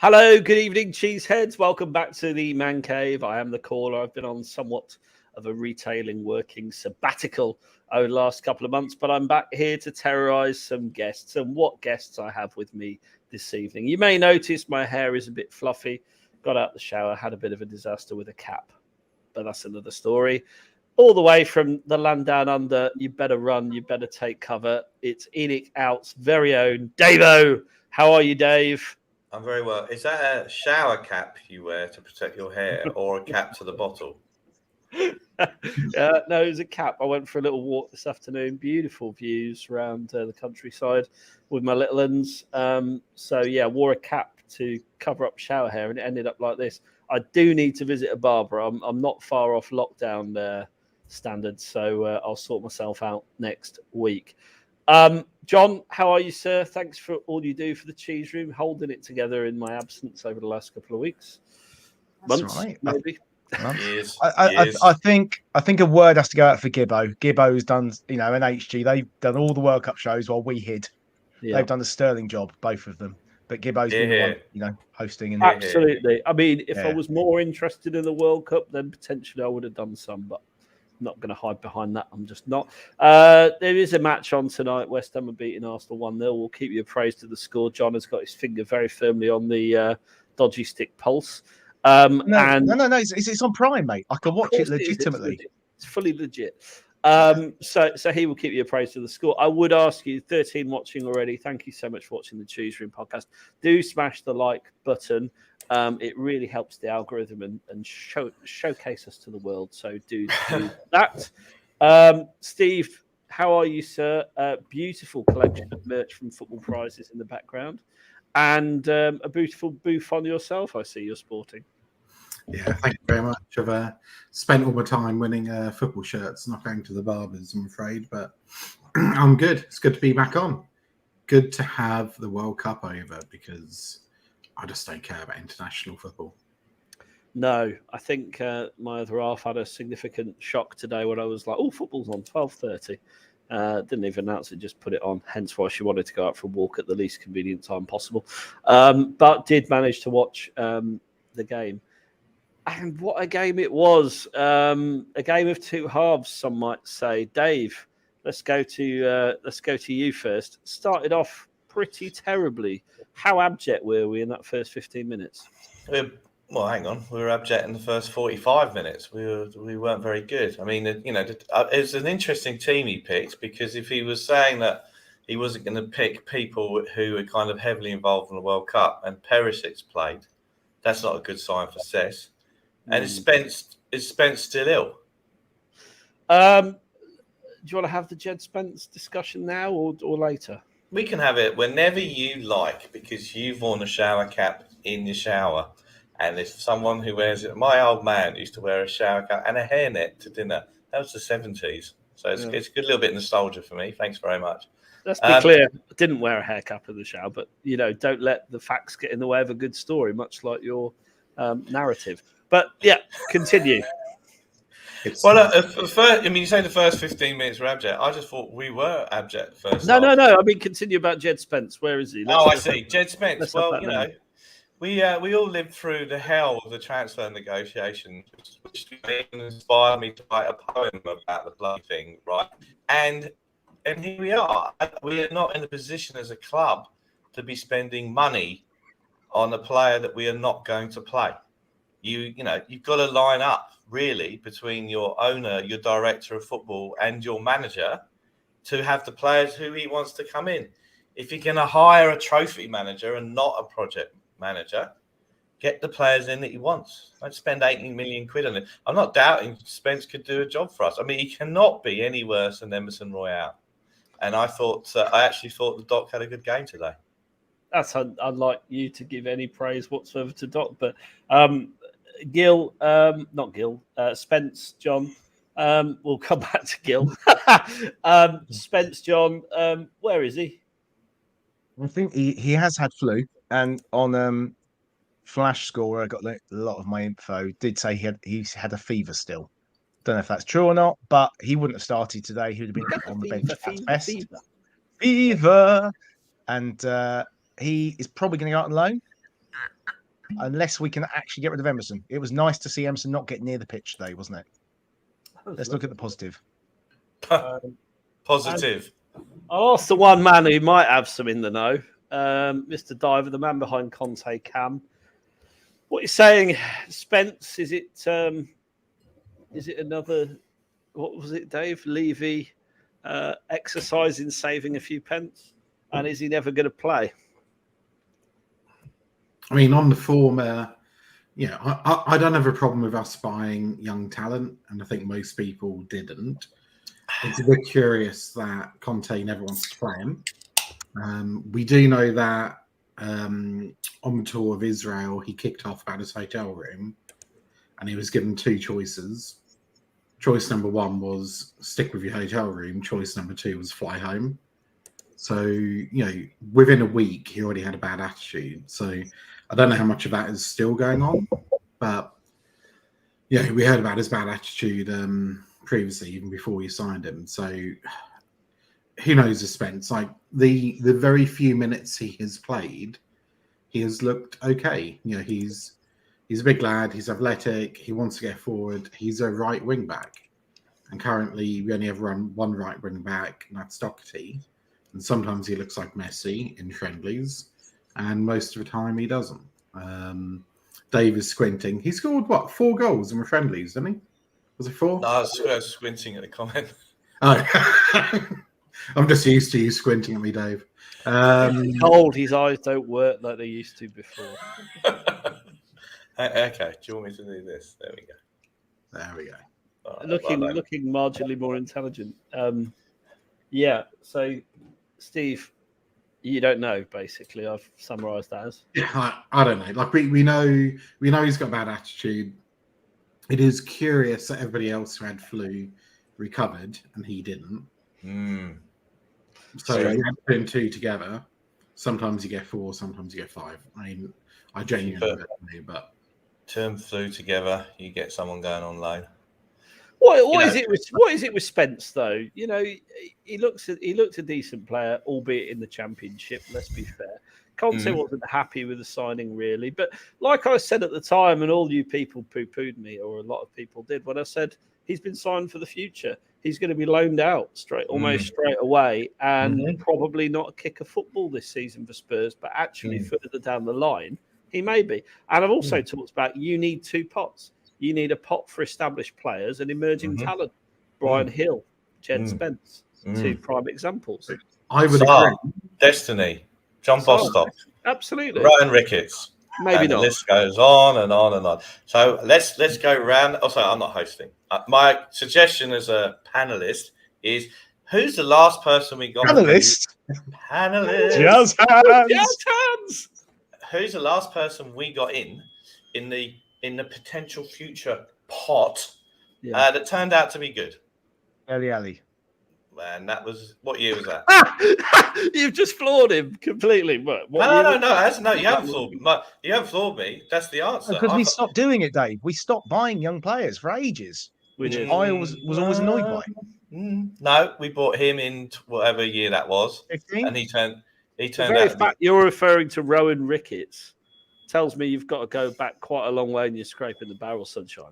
Hello, good evening, cheeseheads. Welcome back to the Man Cave. I am the caller. I've been on somewhat of a retailing working sabbatical over the last couple of months, but I'm back here to terrorize some guests. And what guests I have with me this evening. You may notice my hair is a bit fluffy. Got out the shower, had a bit of a disaster with a cap, but that's another story. All the way from the land down under, you better run, you better take cover. It's Enoch Out's very own DaveO. How are you, Dave? I'm very well. Is that a shower cap you wear to protect your hair or a cap to the bottle? No, it was a cap. I went for a little walk this afternoon. Beautiful views around the countryside with my little uns. Wore a cap to cover up shower hair, and it ended up like this. I do need to visit a barber. I'm not far off lockdown standards, so I'll sort myself out next week. John, how are you, sir? Thanks for all you do for the Cheese Room, holding it together in my absence over the last couple of weeks. Months, right. Maybe. Years. I think a word has to go out for Gibbo. Gibbo's done, and HG. They've done all the World Cup shows while we hid. Yeah. They've done a sterling job, both of them. But Gibbo's been the one, hosting. And absolutely. I mean, if I was more interested in the World Cup, then potentially I would have done some, but not going to hide behind that. I'm just not. There is a match on tonight. West Ham are beating Arsenal 1-0. We'll keep you appraised of the score. John has got his finger very firmly on the dodgy stick pulse. No. It's on Prime, mate. I can watch it legitimately. It's fully legit. So he will keep you appraised of the score. I would ask you, 13 watching already, thank you so much for watching the Cheese Room podcast. Do smash the like button. It really helps the algorithm and showcase us to the world. So do that. Steve, how are you, sir? Beautiful collection of merch from Football Prizes in the background. And a beautiful booth on yourself, I see you're sporting. Yeah, thank you very much. I've spent all my time winning football shirts, not going to the barbers, I'm afraid, but I'm good. It's good to be back on. Good to have the World Cup over because I just don't care about international football. No, I think my other half had a significant shock today when I was like, oh, football's on 12:30. Didn't even announce it, just put it on. Hence why she wanted to go out for a walk at the least convenient time possible. But did manage to watch the game. And what a game it was. A game of two halves, some might say. Dave, let's go to you first. Started off pretty terribly. How abject were we in that first 15 minutes? Well, hang on. We were abject in the first 45 minutes. We weren't very good. I mean, it was an interesting team he picked because if he was saying that he wasn't going to pick people who were kind of heavily involved in the World Cup and Perisic's played, that's not a good sign for Cess. And is Spence still ill? Do you want to have the Jed Spence discussion now or later? We can have it whenever you like because you've worn a shower cap in your shower. And if someone who wears it, my old man used to wear a shower cap and a hairnet to dinner. That was the 70s. So it's a good little bit of nostalgia for me. Thanks very much. Let's be clear. I didn't wear a hair cap in the shower, but, don't let the facts get in the way of a good story, much like your narrative. But, yeah, continue. You say the first 15 minutes were abject. I just thought we were abject first. No. I mean, continue about Jed Spence. Where is he? I see. Jed Spence. Well, we all lived through the hell of the transfer negotiations, which inspired me to write a poem about the bloody thing, right? And here we are. We are not in a position as a club to be spending money on a player that we are not going to play. You've got to line up really between your owner, your director of football, and your manager to have the players who he wants to come in. If you're going to hire a trophy manager and not a project manager, get the players in that he wants. Don't spend 18 million quid on it. I'm not doubting Spence could do a job for us. I mean, he cannot be any worse than Emerson Royale. And I actually thought the Doc had a good game today. That's unlike you to give any praise whatsoever to Doc, but Spence, John. We'll come back to Gil. Spence, John, where is he? I think he has had flu, and on Flash Score, I got a lot of my info. Did say he's had a fever still. Don't know if that's true or not, but he wouldn't have started today. He would have been on the bench at best. Fever, and he is probably going to go out on loan. unless we can actually get rid of Emerson. It was nice to see Emerson not get near the pitch today, wasn't it? Let's look at the positive. Positive. I'll ask the one man who might have some in the know, Mr. Diver, the man behind Conte, Cam. What you're saying, Spence? Is it another? What was it, Dave? Levy exercise in saving a few pence, and is he never going to play? I mean, on the form, I don't have a problem with us buying young talent, and I think most people didn't. It's a bit curious that Conte never wants to play him. We do know that on the tour of Israel, he kicked off about his hotel room, and he was given two choices. Choice number one was stick with your hotel room. Choice number two was fly home. So, within a week, he already had a bad attitude. So I don't know how much of that is still going on, but we heard about his bad attitude previously, even before we signed him. So who knows his Spence? Like the very few minutes he has played, he has looked okay. He's a big lad. He's athletic. He wants to get forward. He's a right wing back, and currently we only have one right wing back, and that's Doherty. And sometimes he looks like Messi in friendlies, and most of the time he doesn't. Dave is squinting. He scored 4 goals in the friendlies, didn't he? Was it 4? No, I was squinting at the comment. Oh, I'm just used to you squinting at me, Dave. Cold. His eyes don't work like they used to before. Okay, do you want me to do this? There we go. Looking marginally more intelligent. So, Steve, you don't know. Basically, I've summarised that as. Yeah, I don't know. Like we know he's got a bad attitude. It is curious that everybody else who had flu recovered and he didn't. So you have to put 2 together. Sometimes you get 4, sometimes you get 5. I mean, I genuinely don't know, but term flu together, you get someone going on loan. What is it with Spence though? He looks a decent player, albeit in the Championship. Let's be fair. Conte wasn't happy with the signing, really. But like I said at the time, and all you people poo-pooed me, or a lot of people did, when I said he's been signed for the future. He's going to be loaned out almost straight away, and probably not kick a football this season for Spurs, but actually further down the line, he may be. And I've also talked about you need 2 pots. You need a pot for established players and emerging talent. Brian Hill, Jed Spence, 2 prime examples. I would agree. Destiny, John Bostock, absolutely. Ryan Ricketts. Maybe and not. The list goes on and on and on. So let's go round. Also, I'm not hosting. My suggestion as a panelist is: who's the last person we got? Panelist. Jazz hands. Who's the last person we got in the potential future pot that turned out to be good? Ali. Man, that was what year was that? You've just floored him completely. No, you haven't floored me. You haven't floored me. That's the answer. Because we stopped doing it, Dave. We stopped buying young players for ages, which I was always annoyed by. No, we bought him in whatever year that was, 15? and he turned. The very fact you're referring to Rowan Ricketts tells me you've got to go back quite a long way, and you're scraping the barrel, sunshine.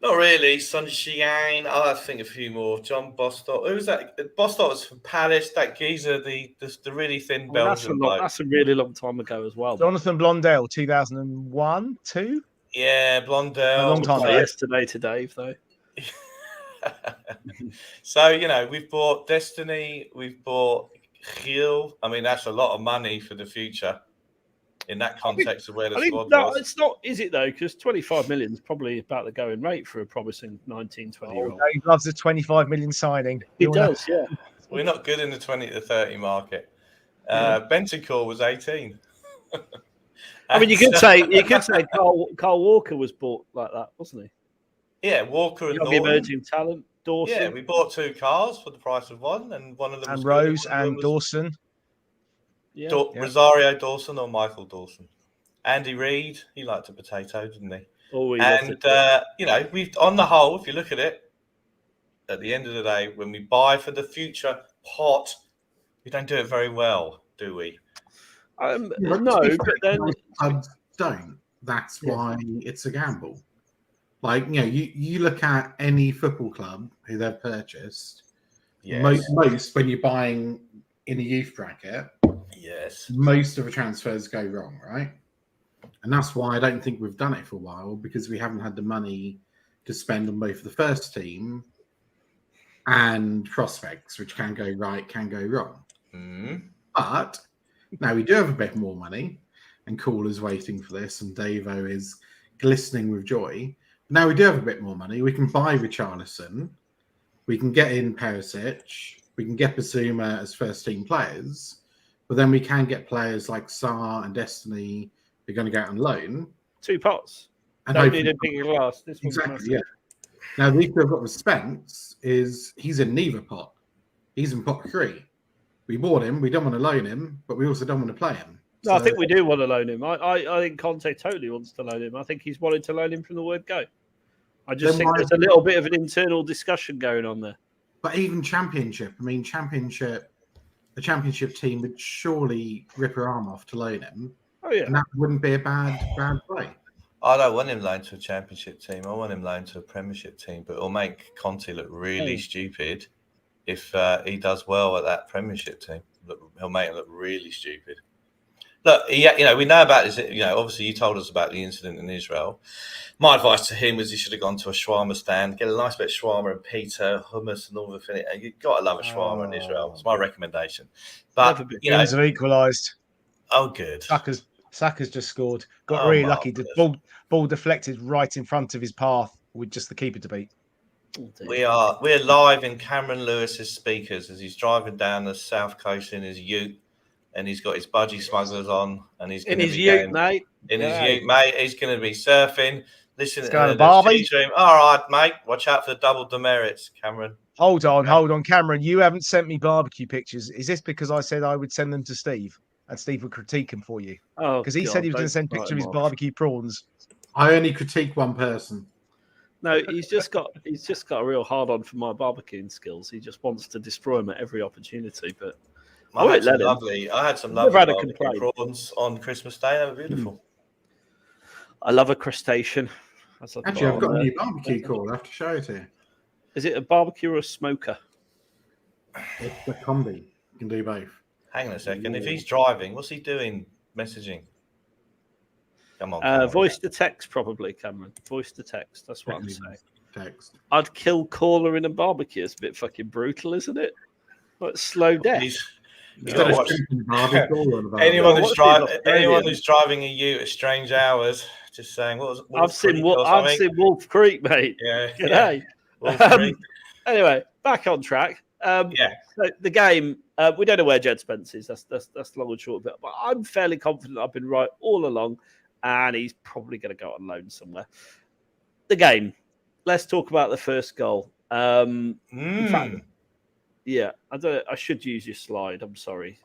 Not really, Sunshine. I'll have to think a few more. John Bostock. Who was that? Bostock was from Palace. That geezer, the really thin Belgian bloke. That's a really long time ago as well. Jonathan Blondell, 2001, 2? Yeah, Blondell. A long time ago. Yesterday to Dave, though. So, we've bought Destiny. We've bought Gil. I mean, that's a lot of money for the future. In that context of where the squad was. It's not, is it, though? Because 25 million is probably about the going rate for a promising 19, 20-year-old. He loves a 25 million signing. He does, yeah. We're not good in the 20 to 30 market. Bentancur was 18. I mean, you could say Carl Walker was bought like that, wasn't he? Yeah, Walker and emerging talent. Dawson. Yeah, we bought 2 cars for the price of one, and one of them was Rose and Dawson. Yeah. Rosario Dawson or Michael Dawson. Andy Reid, he liked a potato, didn't he? We've on the whole, if you look at it, at the end of the day, when we buy for the future pot, we don't do it very well, do we? No, but then I don't. that's why it's a gamble. Like, you look at any football club who they've purchased, most when you're buying in a youth bracket, most of the transfers go wrong, right? And that's why I don't think we've done it for a while, because we haven't had the money to spend on both the first team and prospects, which can go right, can go wrong. But now we do have a bit more money, and Caller's waiting for this, and DaveO is glistening with joy. Now we do have a bit more money. We can buy Richarlison. We can get in Perisic. We can get Basuma as first-team players. But then we can get players like Sarr and Destiny who are going to go out on loan. 2 pots. And Don't need a bigger glass. This one's exactly, massive. yeah. Now, the issue I've got with Spence is he's in neither pot. He's in pot 3. We bought him. We don't want to loan him, but we also don't want to play him. No, I think we do want to loan him. I think Conte totally wants to loan him. I think he's wanted to loan him from the word go. I just think there's a little bit of an internal discussion going on there. But even Championship, the Championship team would surely rip her arm off to loan him. Oh, yeah. And that wouldn't be a bad play. I don't want him loaned to a Championship team. I want him loaned to a Premiership team. But it'll make Conte look really stupid if he does well at that Premiership team. He'll make it look really stupid. Look, we know about this. Obviously, you told us about the incident in Israel. My advice to him was he should have gone to a shawarma stand, get a nice bit of shawarma and pita, hummus, and all the thing. You've got to love a shawarma in Israel. It's my recommendation. But Games have equalised. Oh, good. Saka's just scored. Got really lucky. The ball deflected right in front of his path with just the keeper to beat. We're live in Cameron Lewis's speakers as he's driving down the south coast in his ute. And he's got his budgie smugglers on, and he's in his ute, mate. In his ute, mate. He's going to be surfing. Listen to the Barbie. Dream. All right, mate. Watch out for the double demerits, Cameron. Hold on, Cameron. You haven't sent me barbecue pictures. Is this because I said I would send them to Steve, and Steve would critique them for you? Oh, because he said he was going to send pictures of his barbecue prawns. I only critique one person. No, he's just got a real hard on for my barbecuing skills. He just wants to destroy them at every opportunity, but. I had some lovely barbecue prawns on Christmas Day. They were beautiful. I love a crustacean. Actually, I've got a new barbecue call. I have to show it to you. Is it a barbecue or a smoker? It's a combi. You can do both. Hang on a second. If he's driving, what's he doing messaging? Come on. Voice to text, probably, Cameron. Voice to text. That's what I'm saying. Text. I'd kill Caller in a barbecue. It's a bit fucking brutal, isn't it? Like slow death. Anyone who's driving a ute at strange hours, just saying, I've seen Wolf Creek, mate. Yeah. G'day. Anyway, back on track. So the game, we don't know where Jed Spence is. That's long and short of it. But I'm fairly confident I've been right all along, and he's probably going to go on loan somewhere. The game. Let's talk about the first goal. In fact, yeah, I should use your slide. I'm sorry,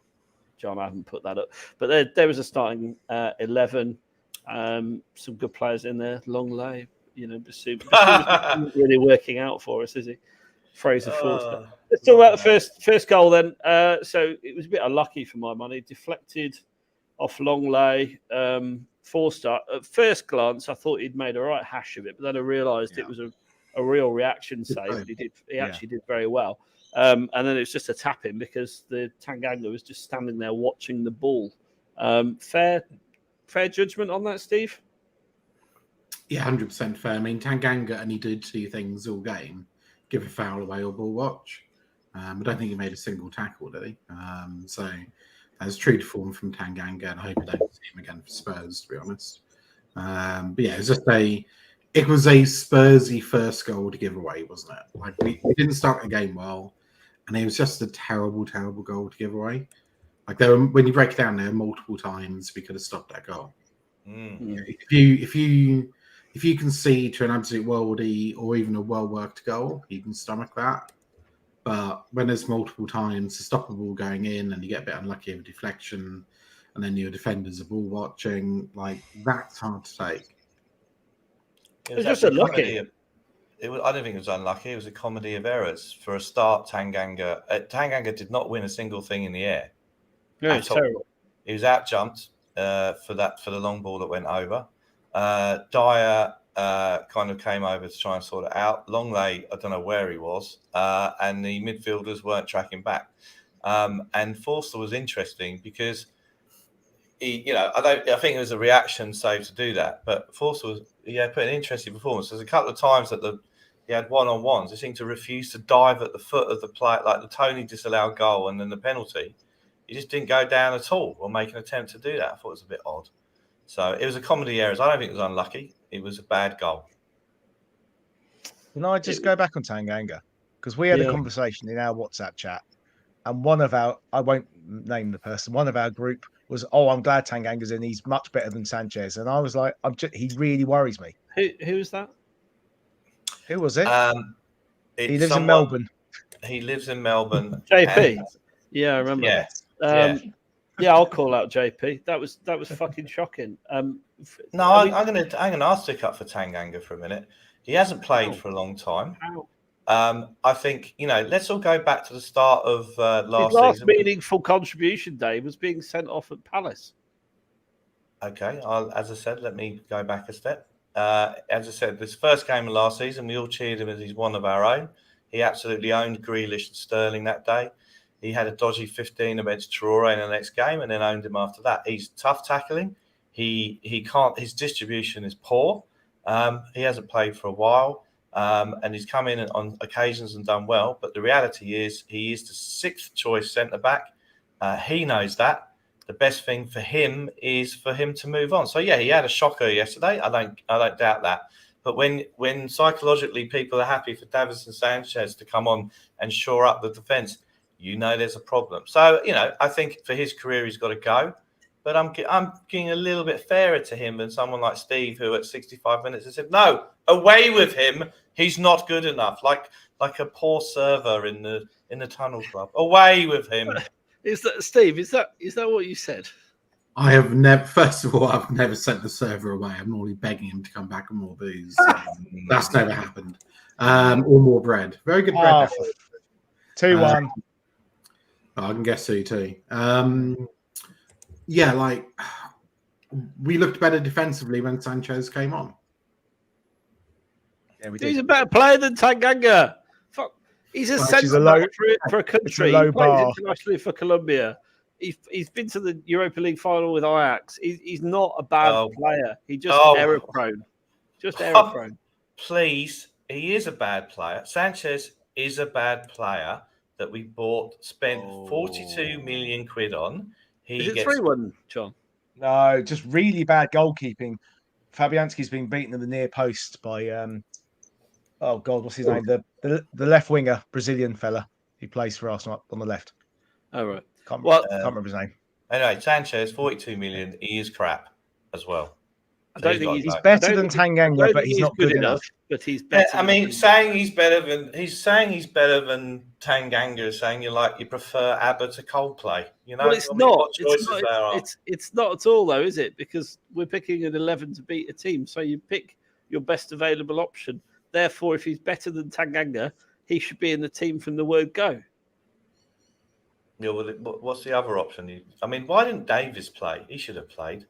John, I haven't put that up. But there was a starting 11. Some good players in there. Longley, Basuma isn't really working out for us, is he? Fraser Forster. Let's talk about the first goal then. So it was a bit unlucky for my money. Deflected off Longley. Forster. At first glance, I thought he'd made a right hash of it, but then I realised it was a real reaction save. He actually did very well. And then it was just a tap in because the Tanganga was just standing there watching the ball. Fair judgment on that, Steve? Yeah, 100% fair. I mean, Tanganga only did 2 things all game: give a foul away or ball watch. I don't think he made a single tackle, did he? So that's true to form from Tanganga, and I hope I don't see him again for Spurs, to be honest. But yeah, it was a Spursy first goal to give away, wasn't it? Like we didn't start the game well, and it was just a terrible, terrible goal to give away. Like when you break it down, there multiple times we could have stopped that goal. If you concede to an absolute worldie or even a well-worked goal, you can stomach that. But when there's multiple times to stop a ball going in and you get a bit unlucky with a deflection, and then your defenders are ball watching, like that's hard to take. It was just unlucky. I don't think it was unlucky. It was a comedy of errors. For a start, Tanganga did not win a single thing in the air. No, it's terrible. He was out jumped for the long ball that went over. Dyer kind of came over to try and sort it out. Longley, I don't know where he was, and the midfielders weren't tracking back. And Forster was interesting because I think it was a reaction save to do that, but Forster put an interesting performance. There's a couple of times that he had one-on-ones. He seemed to refuse to dive at the foot of the play, like the Tony disallowed goal and then the penalty. He just didn't go down at all or make an attempt to do that. I thought it was a bit odd. So it was a comedy errors. I don't think it was unlucky. It was a bad goal. Can I just go back on Tanganga? Because we had a conversation in our WhatsApp chat, and I won't name the person, one of our group was, I'm glad Tanganga's in. He's much better than Sanchez. And I was like, he really worries me. Who was that? Who was it? He lives in Melbourne. He lives in Melbourne. JP. Yeah, I remember. Yeah. I'll call out JP. That was fucking shocking. I'm gonna stick up for Tanganga for a minute. He hasn't played for a long time. I think let's all go back to the start of last season. Meaningful contribution day was being sent off at Palace. Okay, as I said, let me go back a step. As I said, this first game of last season, we all cheered him as he's one of our own. He absolutely owned Grealish and Sterling that day. He had a dodgy 15 against Traore in the next game, and then owned him after that. He's tough tackling. He can't. His distribution is poor. He hasn't played for a while, and he's come in on occasions and done well. But the reality is, he is the 6th choice centre back. He knows that. The best thing for him is for him to move on. So he had a shocker yesterday. I don't doubt that. But when psychologically people are happy for Davis and Sanchez to come on and shore up the defence, there's a problem. So I think for his career he's got to go. But I'm getting a little bit fairer to him than someone like Steve, who at 65 minutes has said, "No, away with him. He's not good enough." Like a poor server in the tunnel club. Away with him. Is that Steve? Is that what you said? I have never. First of all, I've never sent the server away. I'm normally begging him to come back and more booze. That's never happened. Or more bread. Very good bread. 2-1. I can guess who too. We looked better defensively when Sanchez came on. Yeah, we did. He's a better player than Tanganga. Fuck. He's a centre for a country. He plays internationally for Colombia. He's been to the Europa League final with Ajax. He's not a bad player. He just error prone. Just error prone. Please, he is a bad player. Sanchez is a bad player that we spent 42 million quid on. Is it 3-1, John? No, just really bad goalkeeping. Fabianski's been beaten in the near post by what's his name? The left winger, Brazilian fella. He plays for Arsenal on the left. Oh right. Can't remember his name. Anyway, Sanchez, 42 million. He is crap as well. I don't think he's better than Tanganga, but he's not good enough. But he's better. Saying he's better than Tanganga is saying you prefer ABBA to Coldplay. Well, it's not. It's not at all, though, is it? Because we're picking an 11 to beat a team, so you pick your best available option. Therefore, if he's better than Tanganga, he should be in the team from the word go. Yeah, well, what's the other option? Why didn't Davis play? He should have played.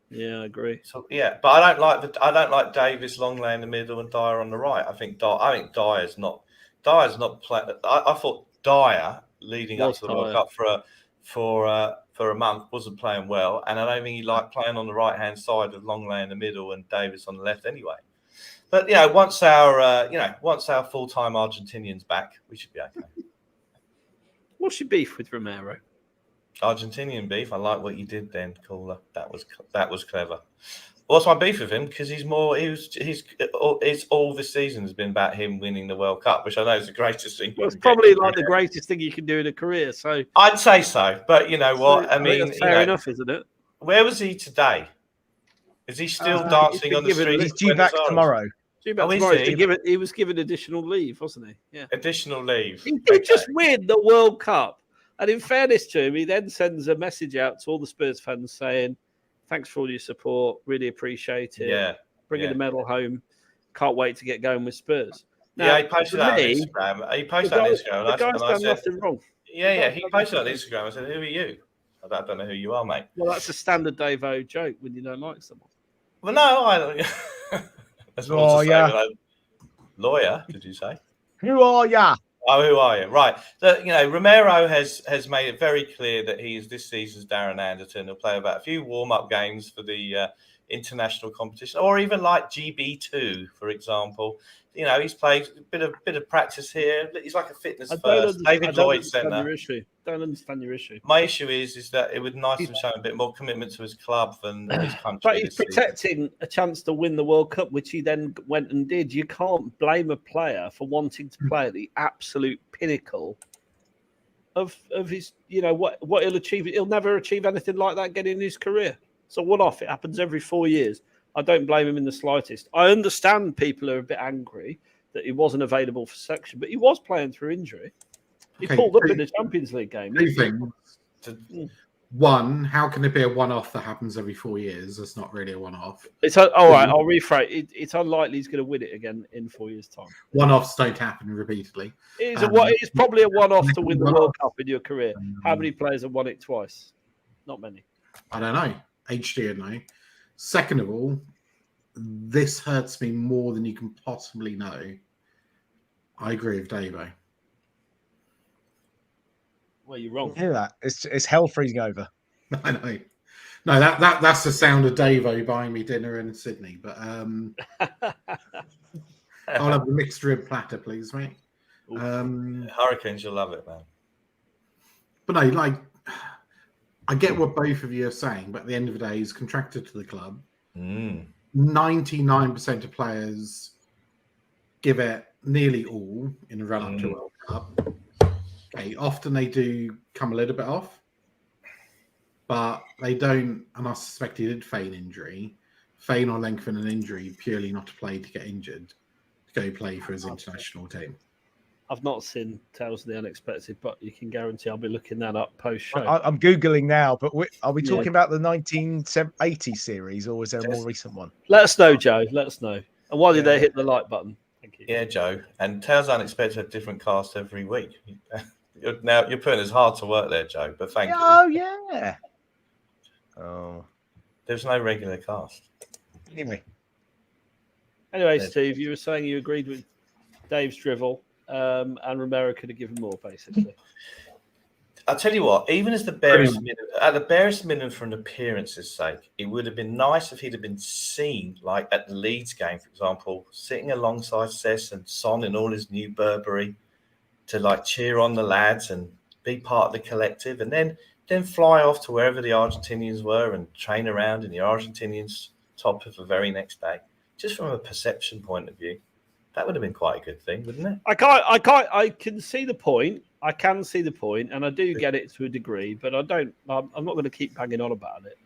Yeah, I agree. So but I don't like Davis, Longley in the middle, and Dyer on the right. I think Dyer's not playing. I thought Dyer leading up to the World Cup for a month wasn't playing well, and I don't think he liked playing on the right hand side with Longley in the middle and Davis on the left anyway. But once our full time Argentinian's back, we should be okay. What's your beef with Romero? Argentinian beef. I like what you did then, Caller. That was clever. What's my beef with him? Because it's all this season has been about him winning the World Cup, which I know is the greatest thing. Well, it's probably the greatest thing you can do in a carear. So I'd say so, but you know what? That's fair enough, isn't it? Where was he today? Is he still dancing on the street? He's due back tomorrow. He was given additional leave, wasn't he? Yeah, additional leave. He did just win the World Cup. And in fairness to him, he then sends a message out to all the Spurs fans saying, "Thanks for all your support. Really appreciate it. Yeah, bringing the medal home. Can't wait to get going with Spurs." Now, he posted that on Instagram. He posted that on Instagram. The guy's done nothing wrong. Yeah. He posted that on Instagram. I said, "Who are you?" I don't know who you are, mate. Well, that's a standard DaveO joke when you don't like someone. Well, no, I. That's what lawyer, did you say? Who are ya? Oh, who are you? Right. So, Romero has made it very clear that he is this season's Darren Anderton. He'll play about a few warm-up games for the international competition, or even like GB2, for example. He's played a bit of practice here. He's like a fitness first. David Lloyd said that. Don't understand your issue. My issue is that it would be nice to show a bit more commitment to his club than his country. But he's protecting a chance to win the World Cup, which he then went and did. You can't blame a player for wanting to play at the absolute pinnacle of his, what he'll achieve. He'll never achieve anything like that again in his career. It's a one-off. It happens every 4 years. I don't blame him in the slightest. I understand people are a bit angry that he wasn't available for selection, but he was playing through injury. He pulled up in the Champions League game. Two things. One, how can it be a one-off that happens every 4 years? It's not really a one-off. All right, I'll rephrase. It's unlikely he's going to win it again in 4 years' time. One-offs don't happen repeatedly. It's probably a one-off to win the World Cup in your career. How many players have won it twice? Not many. I don't know. HD, no. Second of all, this hurts me more than you can possibly know. I agree with DaveO. Well, you're wrong. Hear that? It's hell freezing over. I know. No, that's the sound of DaveO buying me dinner in Sydney. But I'll have the mixed rib platter, please, mate. Hurricanes, you'll love it, man. But no, I get what both of you are saying, but at the end of the day, he's contracted to the club. 99% of players give it nearly all in the run-up to World Cup. Okay, often they do come a little bit off, but they don't, and I suspect he did feign injury, feign or lengthen an injury purely not to play to get injured, to go play for his international team. I've not seen Tales of the Unexpected, but you can guarantee I'll be looking that up post-show. I'm Googling now, but are we talking about the 1980 series, or is there a more recent one? Let us know, Joe. Let us know. And while you're there, hit the like button. Thank you. Yeah, Joe. And Tales of the Unexpected have different cast every week. You're putting us hard to work there, Joe, but thank you. Oh, yeah. Oh. There's no regular cast. Anyway, Steve, you were saying you agreed with Dave's drivel. And Romero could have given more, basically. I'll tell you what, even as the barest minimum for an appearance's sake, it would have been nice if he'd have been seen, like at the Leeds game, for example, sitting alongside Cess and Son in all his new Burberry to cheer on the lads and be part of the collective, and then fly off to wherever the Argentinians were and train around in the Argentinians' top of the very next day. Just from a perception point of view. That would have been quite a good thing, wouldn't it? I can see the point. I can see the point, and I do get it to a degree, but I'm not going to keep banging on about it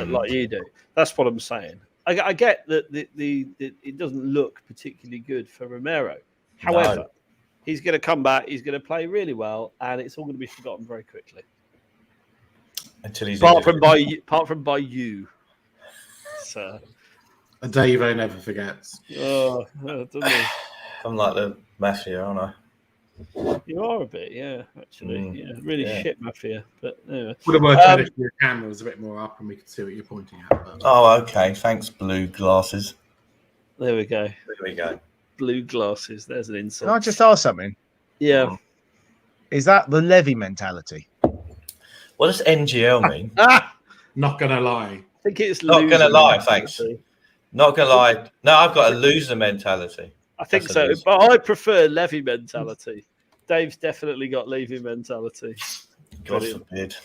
like you do. That's what I'm saying. I get that it doesn't look particularly good for Romero. However, he's going to come back. He's going to play really well, and it's all going to be forgotten very quickly. Until he's apart from by you, sir. DaveO never forgets. Oh, I'm like the mafia, aren't I? You are a bit, yeah, actually. Really shit mafia. But anyway. Would have worked better if your camera was a bit more up and we could see what you're pointing at. But... Oh, okay. Thanks, blue glasses. There we go. Go. Blue glasses. There's an insult. Can I just ask something? Yeah. Is that the Levy mentality? What does NGL mean? Not going to lie. I think it's not going to lie, thanks. Not going to lie. No, I've got a loser mentality. I think so, but I prefer Levy mentality. Dave's definitely got Levy mentality. God forbid.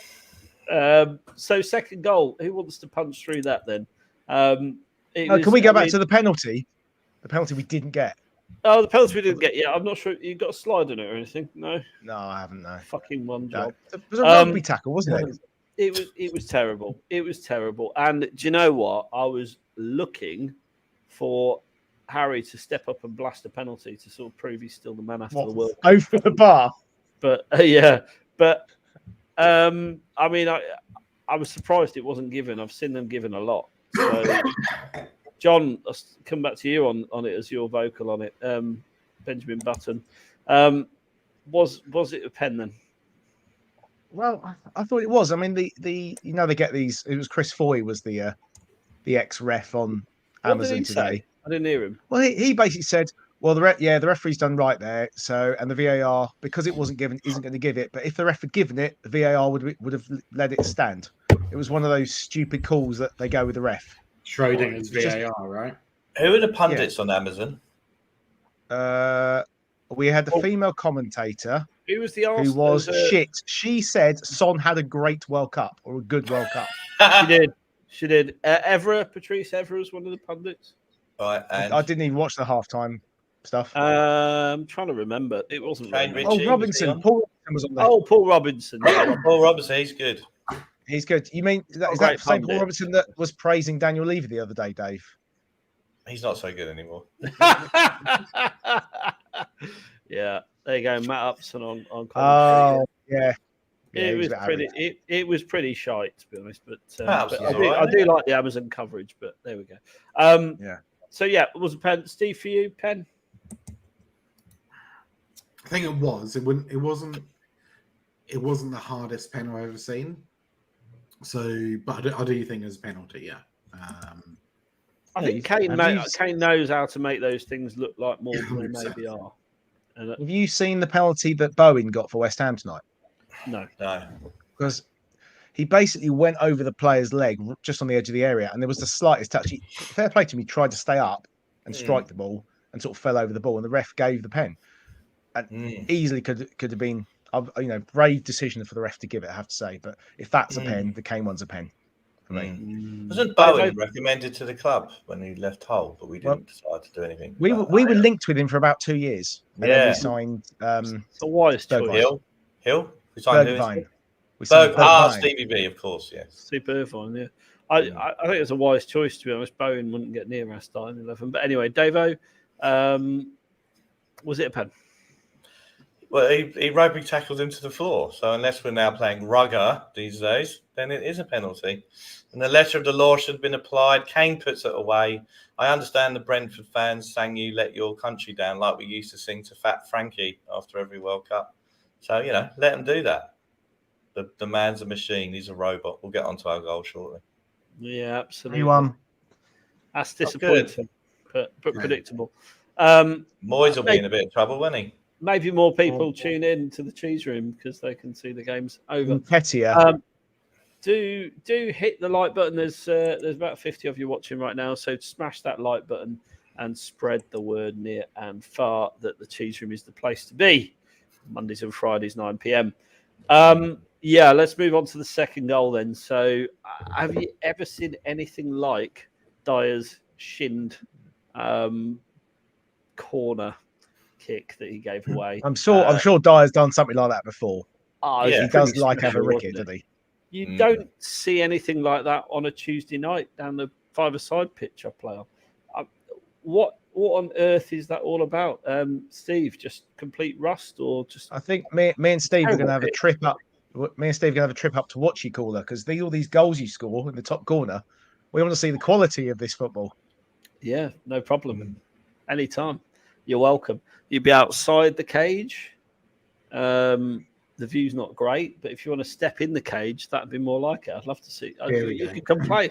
So second goal. Who wants to punch through that then? Can we go back to the penalty? The penalty we didn't get. Oh, the penalty we didn't get. Yeah, I'm not sure. You got a slide on it or anything? No. No, I haven't. No. Fucking one job. It was a rugby tackle, wasn't it? It was terrible. It was terrible. And do you know what? I was looking for Harry to step up and blast a penalty to sort of prove he's still the man after the World Cup. Over the bar. But I mean, I was surprised it wasn't given. I've seen them given a lot. So, John, I'll come back to you on it as your vocal on it. Benjamin Button, was it a pen then? Well, I thought it was. I mean, they get these. It was Chris Foy was the ex-ref on Amazon today. Say? I didn't hear him. Well, he basically said, "Well, the referee's done right there. So, and the VAR, because it wasn't given, isn't going to give it. But if the ref had given it, the VAR would have let it stand. It was one of those stupid calls that they go with the ref. Schrodinger's VAR, right? Who are the pundits on Amazon? We had the female commentator who was the who was shit. She said Son had a great World Cup or a good World Cup. She did. Patrice Evra was one of the pundits. Right, and I didn't even watch the halftime stuff. I'm trying to remember. It wasn't. Robinson. Paul Robinson was on there. Oh, Paul Robinson. Paul Robinson, he's good. He's good. You mean is that the same Paul Robinson that was praising Daniel Levy the other day, Dave? He's not so good anymore. Yeah, there you go. Matt Upson on commentary. Oh, yeah. It was pretty shite, to be honest. But I do like the Amazon coverage. But there we go. Yeah. So yeah, it was a pen. Steve, for you, pen. I think it was. It wasn't the hardest pen I've ever seen. So, but I do think it's a penalty. Yeah. I think Kane knows how to make those things look like more than they maybe are. Have you seen the penalty that Bowen got for West Ham tonight? No. Because he basically went over the player's leg just on the edge of the area, and there was the slightest touch. Fair play to him, he tried to stay up and strike the ball and sort of fell over the ball, and the ref gave the pen. And easily could have been, brave decision for the ref to give it, I have to say. But if that's a pen, the Kane one's a pen for me. Wasn't Bowen recommended to the club when he left Hull, but we didn't decide to do anything? We were linked with him for about 2 years. And then we signed it's a wise choice. Hill? We signed Bergwijn. Stevie B, of course, yes. Super Irvine, yeah. I think it's a wise choice, to be honest. Bowen wouldn't get near our starting 11. But anyway, DaveO, was it a pen? Well, he rugby tackled him to the floor. So unless we're now playing rugger these days, then it is a penalty. And the letter of the law should have been applied. Kane puts it away. I understand the Brentford fans sang "You Let Your Country Down" like we used to sing to Fat Frankie after every World Cup. So, let him do that. The man's a machine. He's a robot. We'll get onto our goal shortly. Yeah, absolutely. 3-1. That's disappointing, but predictable. Moyes will be in a bit of trouble, won't he? Maybe more people tune in to the cheese room because they can see the game's over. Pettier. Do hit the like button. There's about 50 of you watching right now, so smash that like button and spread the word near and far that the cheese room is the place to be. Mondays and Fridays, 9 p.m. Let's move on to the second goal then. So, have you ever seen anything like Dyer's shinned corner kick that he gave away? I'm sure Dyer's done something like that before. He does like have a ricket, doesn't he? You don't see anything like that on a Tuesday night down the five-a-side pitch I play on. What on earth is that all about, Steve? Just complete rust, or just? I think me and Steve are going to have a trip up. Me and Steve are going to have a trip up to watch you, caller, because all these goals you score in the top corner. We want to see the quality of this football. Yeah, no problem. Anytime, you're welcome. You'd be outside the cage. The view's not great, but if you want to step in the cage, that'd be more like it. I'd love to see. You can come play.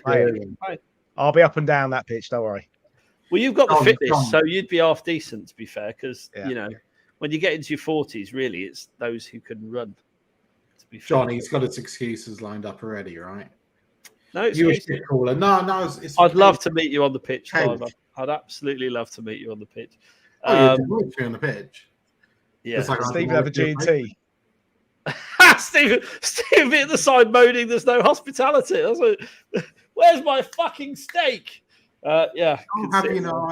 I'll be up and down that pitch. Don't worry. Well, you've got the fitness, so you'd be half decent, to be fair, because, when you get into your 40s, really, it's those who can run. To be fair. Johnny's got his excuses lined up already, right? No excuses. You a shit caller. No, I'd love to meet you on the pitch, Clive. I'd absolutely love to meet you on the pitch. You'd love to be on the pitch. Yeah. Steve have a G&T. Steve at the side moaning there's no hospitality. Where's my fucking steak? I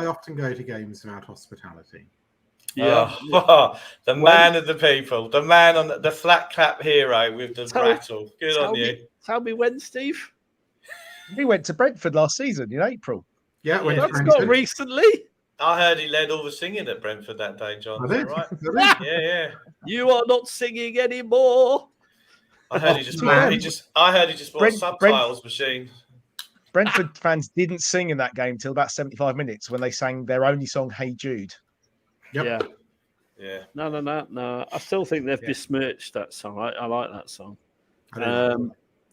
often go to games without hospitality. Yeah. The man of the people, the man on the flat cap hero with the rattle. Good on you. Tell me when, Steve? We went to Brentford last season in April. Yeah, that's not recently. I heard he led all the singing at Brentford that day, John. Is that right? Yeah. You are not singing anymore. I heard he just bought a subtitles machine. Brentford fans didn't sing in that game till about 75 minutes when they sang their only song, "Hey Jude." Yep. Yeah. No. I still think they've besmirched that song. I like that song.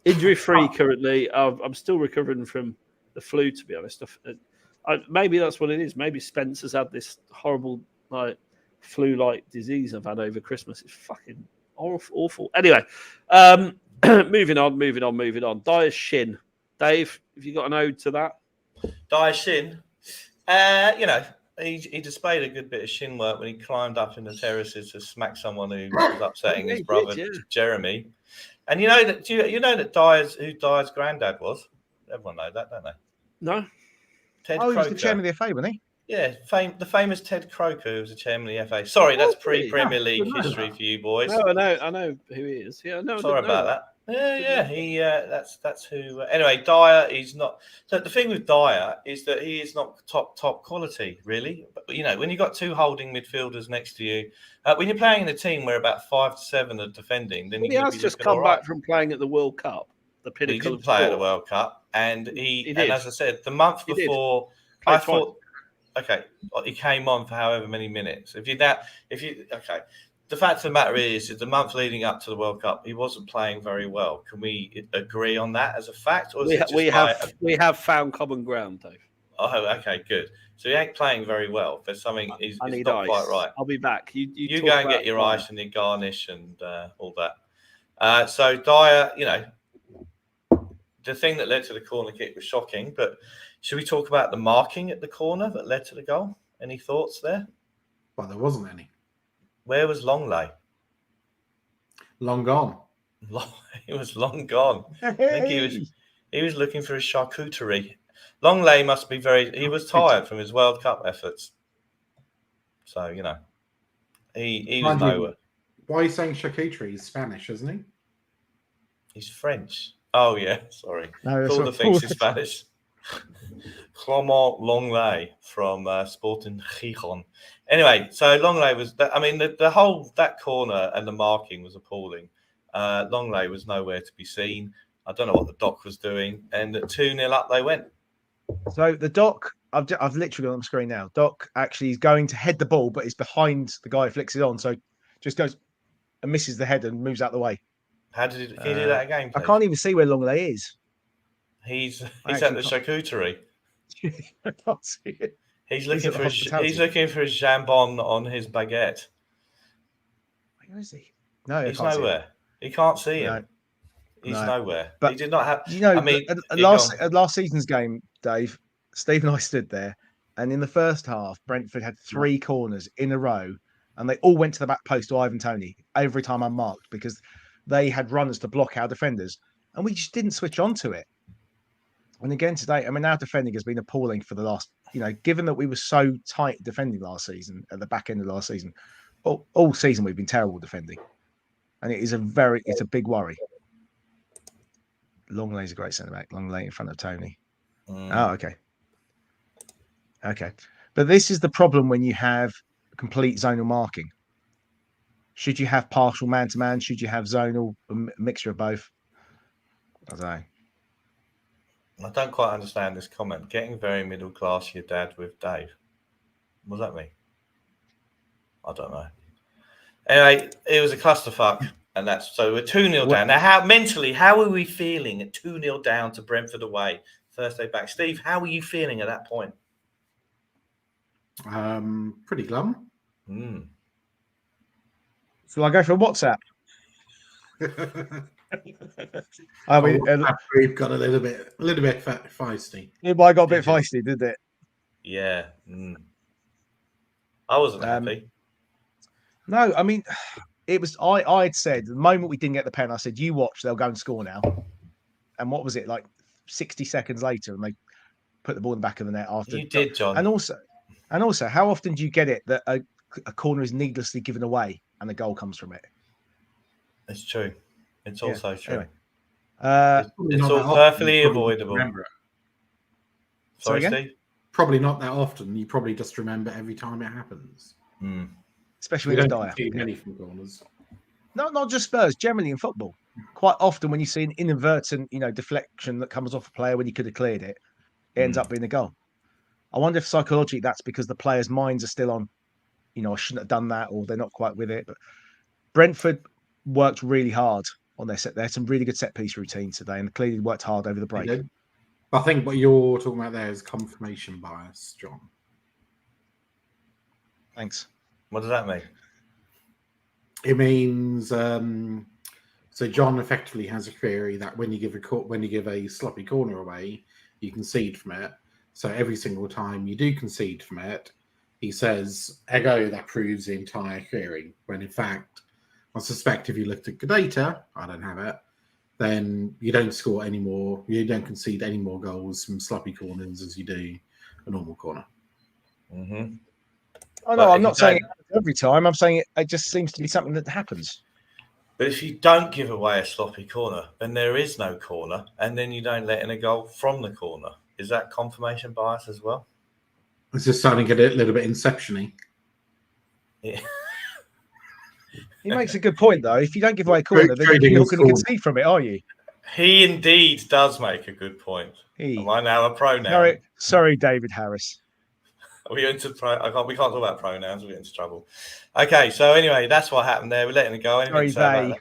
Injury free currently. I'm still recovering from the flu, to be honest. Maybe that's what it is. Maybe Spencer's had this horrible like flu-like disease I've had over Christmas. It's fucking awful. Anyway, moving on. Dyer's shin. Dave, have you got an ode to that? Dyer's shin. He displayed a good bit of shin work when he climbed up in the terraces to smack someone who was upsetting his brother Jeremy. And you know that who Dyer's granddad was. Everyone knows that, don't they? No. Ted Croker. He was the chairman of the FA, wasn't he? Yeah, the famous Ted Croker, who was the chairman of the FA. Sorry, that's pre-Premier League history for you boys. No, I know who he is. Yeah, no. Sorry about that. Yeah. That's who. Anyway, Dyer is not. So the thing with Dyer is that he is not top quality, really. But when you've got two holding midfielders next to you, when you're playing in a team where about 5 to 7 are defending, then he has just come back from playing at the World Cup, the pinnacle. He did play at the World Cup, and and as I said, the month before, I thought, okay, he came on for however many minutes. The fact of the matter is the month leading up to the World Cup, he wasn't playing very well. Can we agree on that as a fact? Or we have found common ground, Dave. Oh, okay, good. So he ain't playing very well. There's something he's not quite right. I'll be back. You go and get your ice and your garnish and all that. So Dyer, the thing that led to the corner kick was shocking. But should we talk about the marking at the corner that led to the goal? Any thoughts there? Well, there wasn't any. Where was Longley? Long gone. He was long gone. I think he was looking for his charcuterie. Longley must be he was tired from his World Cup efforts. So, he was nowhere. Why are you saying charcuterie? He's Spanish, isn't he? He's French. Oh, yeah, sorry. No, all the things in Spanish. Clement Longley from Sporting Gijon. Anyway, so Longley was. The whole that corner and the marking was appalling. Longley was nowhere to be seen. I don't know what the doc was doing, and 2-0 up they went. So the doc, I've literally on the screen now. Doc actually is going to head the ball, but he's behind the guy who flicks it on. So just goes and misses the head and moves out the way. How did he do that again? Please? I can't even see where Longley is. He's at the charcuterie. I can't see it. He's looking for his jambon on his baguette. Where is he? No, he's nowhere. He can't see him. He's nowhere. But he did not have. Last season's game, Dave, Steve and I stood there, and in the first half, Brentford had 3 corners in a row, and they all went to the back post to Ivan Toney every time unmarked because they had runners to block our defenders, and we just didn't switch on to it. And again today, our defending has been appalling for the last, given that we were so tight defending last season, at the back end of last season, all season we've been terrible defending. And it's a big worry. Longley's a great centre-back. Longley in front of Toney. Oh, okay. Okay. But this is the problem when you have complete zonal marking. Should you have partial man-to-man? Should you have zonal, a mixture of both? I don't know. I don't quite understand this comment. Getting very middle class, your dad with Dave. What does that mean? I don't know. Anyway, it was a clusterfuck, and so we're 2-0 down. Now, how are we feeling at 2-0 down to Brentford away, Thursday back? Steve, how are you feeling at that point? Pretty glum. So I go for WhatsApp. We've got a little bit feisty. It might got a bit feisty, did it? Yeah. I wasn't happy. No, it was. I'd said the moment we didn't get the pen, I said, "You watch, they'll go and score now." And what was it like? 60 seconds later, and they put the ball in the back of the net after. You did, John. And also, how often do you get it that a corner is needlessly given away and a goal comes from it? It's true. It's also true. Anyway. It's all perfectly avoidable. Sorry, Steve? Probably not that often. You probably just remember every time it happens. Especially with Dyer. Many from corners. Not just Spurs, generally in football. Quite often when you see an inadvertent, deflection that comes off a player when you could have cleared it, it ends up being a goal. I wonder if psychologically that's because the players' minds are still on, I shouldn't have done that, or they're not quite with it. But Brentford worked really hard on their set. They had some really good set piece routines today, and clearly worked hard over the break. I think what you're talking about there is confirmation bias, John. Thanks. What does that mean? It means so John effectively has a theory that when you give a sloppy corner away, you concede from it. So every single time you do concede from it, he says, "Ego, that proves the entire theory." When in fact, I suspect if you looked at the data, I don't have it, then you don't score any more. You don't concede any more goals from sloppy corners as you do a normal corner. Mm-hmm. Oh no, I'm not saying it happens every time. I'm saying it just seems to be something that happens. But if you don't give away a sloppy corner, then there is no corner, and then you don't let in a goal from the corner. Is that confirmation bias as well? It's just starting to get a little bit inception-y. Yeah. He makes a good point, though. If you don't give away a corner, then you're not going to concede from it, are you? He indeed does make a good point. Am I now a pronoun? Sorry, David Harris. Are we into we can't talk about pronouns. We get into trouble. Okay, so anyway, that's what happened there. We're letting it go. Anything to say about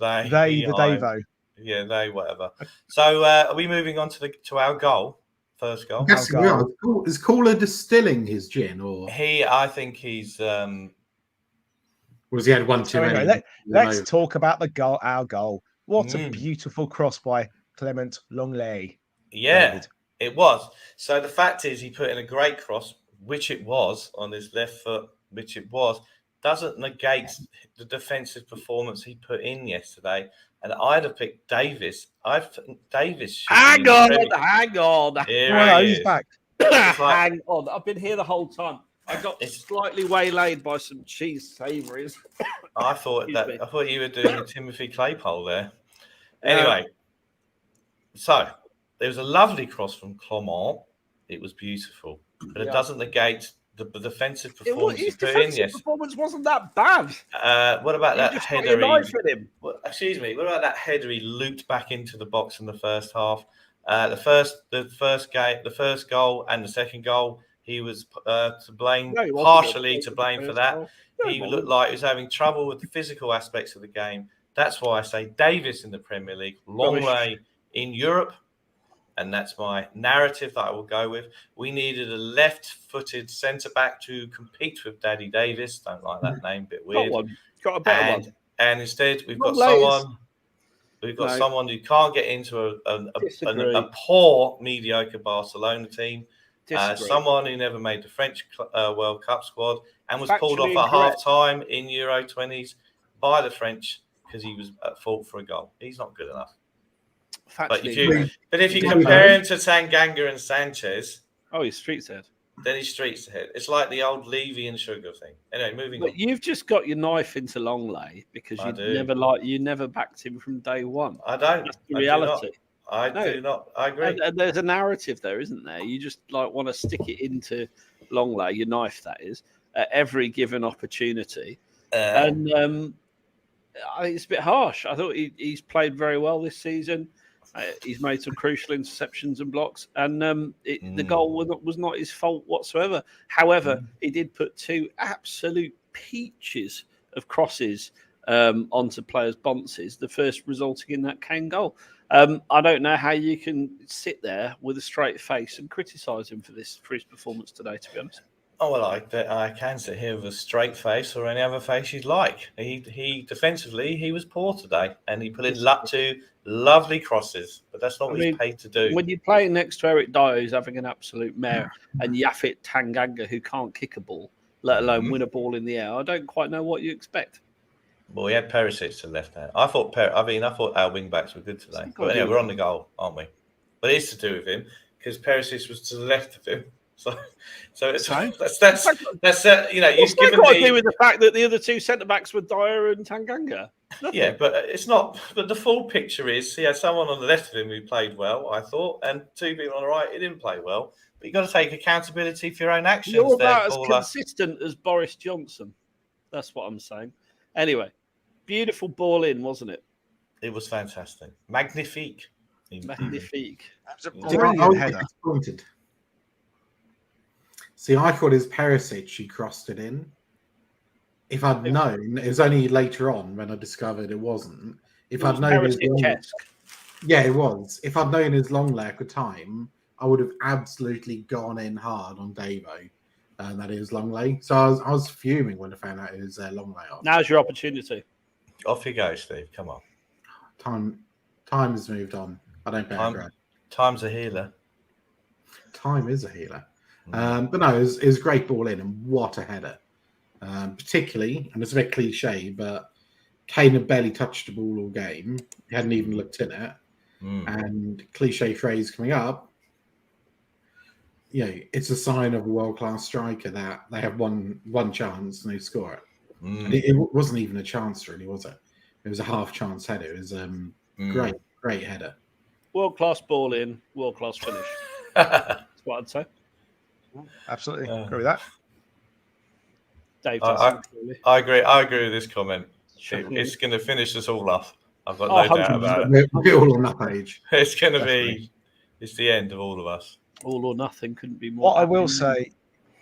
that? They, the DaveO. Yeah, they, whatever. So are we moving on to our goal? First goal. Yes, we are. Is Caller distilling his gin, or I think he's. Was he had one too many? Anyway, let's talk about the goal. Our goal. What a beautiful cross by Clement Longley. Yeah, David. It was. So the fact is, he put in a great cross, which it was on his left foot, which it was, doesn't negate the defensive performance he put in yesterday. And I'd have picked Davis. Davis. Hang on. He's back. Hang on. I've been here the whole time. I got slightly waylaid by some cheese savouries. I thought you were doing the Timothy Claypole there. Anyway, so there was a lovely cross from Clement. It was beautiful, but it doesn't negate the defensive performance he put in. Yes, performance wasn't that bad. What about that header? What about that header he looped back into the box in the first half? The first goal and the second goal, he was to blame, partially to blame for that. He looked like he was having trouble with the physical aspects of the game. That's why I say Davis in the Premier League, Longley in Europe. And that's my narrative that I will go with. We needed a left-footed centre-back to compete with Daddy Davis. Don't like that name, bit weird. Got a better one. And instead, we've got someone who can't get into a poor, mediocre Barcelona team. Someone who never made the French World Cup squad and was pulled off at half-time in Euro 20s by the French because he was at fault for a goal. He's not good enough. But if you compare him to Tanganga and Sanchez, he's streets ahead. Then he's streets ahead. It's like the old Levy and Sugar thing. Anyway, moving on. You've just got your knife into Longley because you never backed him from day one. I don't. That's the reality. I do not. I agree. And there's a narrative there, isn't there? You just want to stick it into Longley, your knife that is, at every given opportunity. And I think it's a bit harsh. I thought he's played very well this season. He's made some crucial interceptions and blocks, and the goal was not his fault whatsoever. However, he did put two absolute peaches of crosses onto players' bonces, the first resulting in that Kane goal. I don't know how you can sit there with a straight face and criticise him for his performance today, to be honest. Oh, well, I can sit here with a straight face or any other face you'd like. He defensively, he was poor today, and he put in two lovely crosses, but that's not what he's paid to do. When you're playing next to Eric Dyer, who's having an absolute mare, and Yafit Tanganga, who can't kick a ball, let alone win a ball in the air, I don't quite know what you expect. Well, we had Perisic to the left hand. I thought our wing backs were good today. But anyway, we're on the goal, aren't we? But it's to do with him because Perisic was to the left of him. So it's that's you've given got to do with the fact that the other two centre backs were Dyer and Tanganga. Nothing. Yeah, but it's not. But the full picture is he had someone on the left of him who played well, I thought, and two people on the right who didn't play well. But you've got to take accountability for your own actions. You're about as consistent as Boris Johnson. That's what I'm saying. Anyway, beautiful ball in, wasn't it? It was fantastic, magnifique. Magnifique. That was a brilliant header. See, I thought it was Perisic. She crossed it in. If I'd known, it was only later on when I discovered it wasn't. If I'd known, Yeah, it was. If I'd known his long leg at the time, I would have absolutely gone in hard on DaveO, and that is long leg. So I was fuming when I found out it was long leg off. Now's your opportunity. Off you go, Steve. Come on. Time has moved on. I don't bear Time's a healer. Time is a healer. But no, it was a great ball in, and what a header. Particularly, and it's a bit cliche, but Kane had barely touched the ball all game. He hadn't even looked in it. And cliche phrase coming up, it's a sign of a world-class striker that they have one chance and they score it. And it wasn't even a chance, really, was it? It was a half-chance header. It was great header. World-class ball in, world-class finish. That's what I'd say. Absolutely. Agree with that. Dave, I agree with this comment. It's going to finish us all off. I've got no doubt about it. We're all on that page. It's going to be... It's the end of all of us. All or nothing couldn't be more. What I will say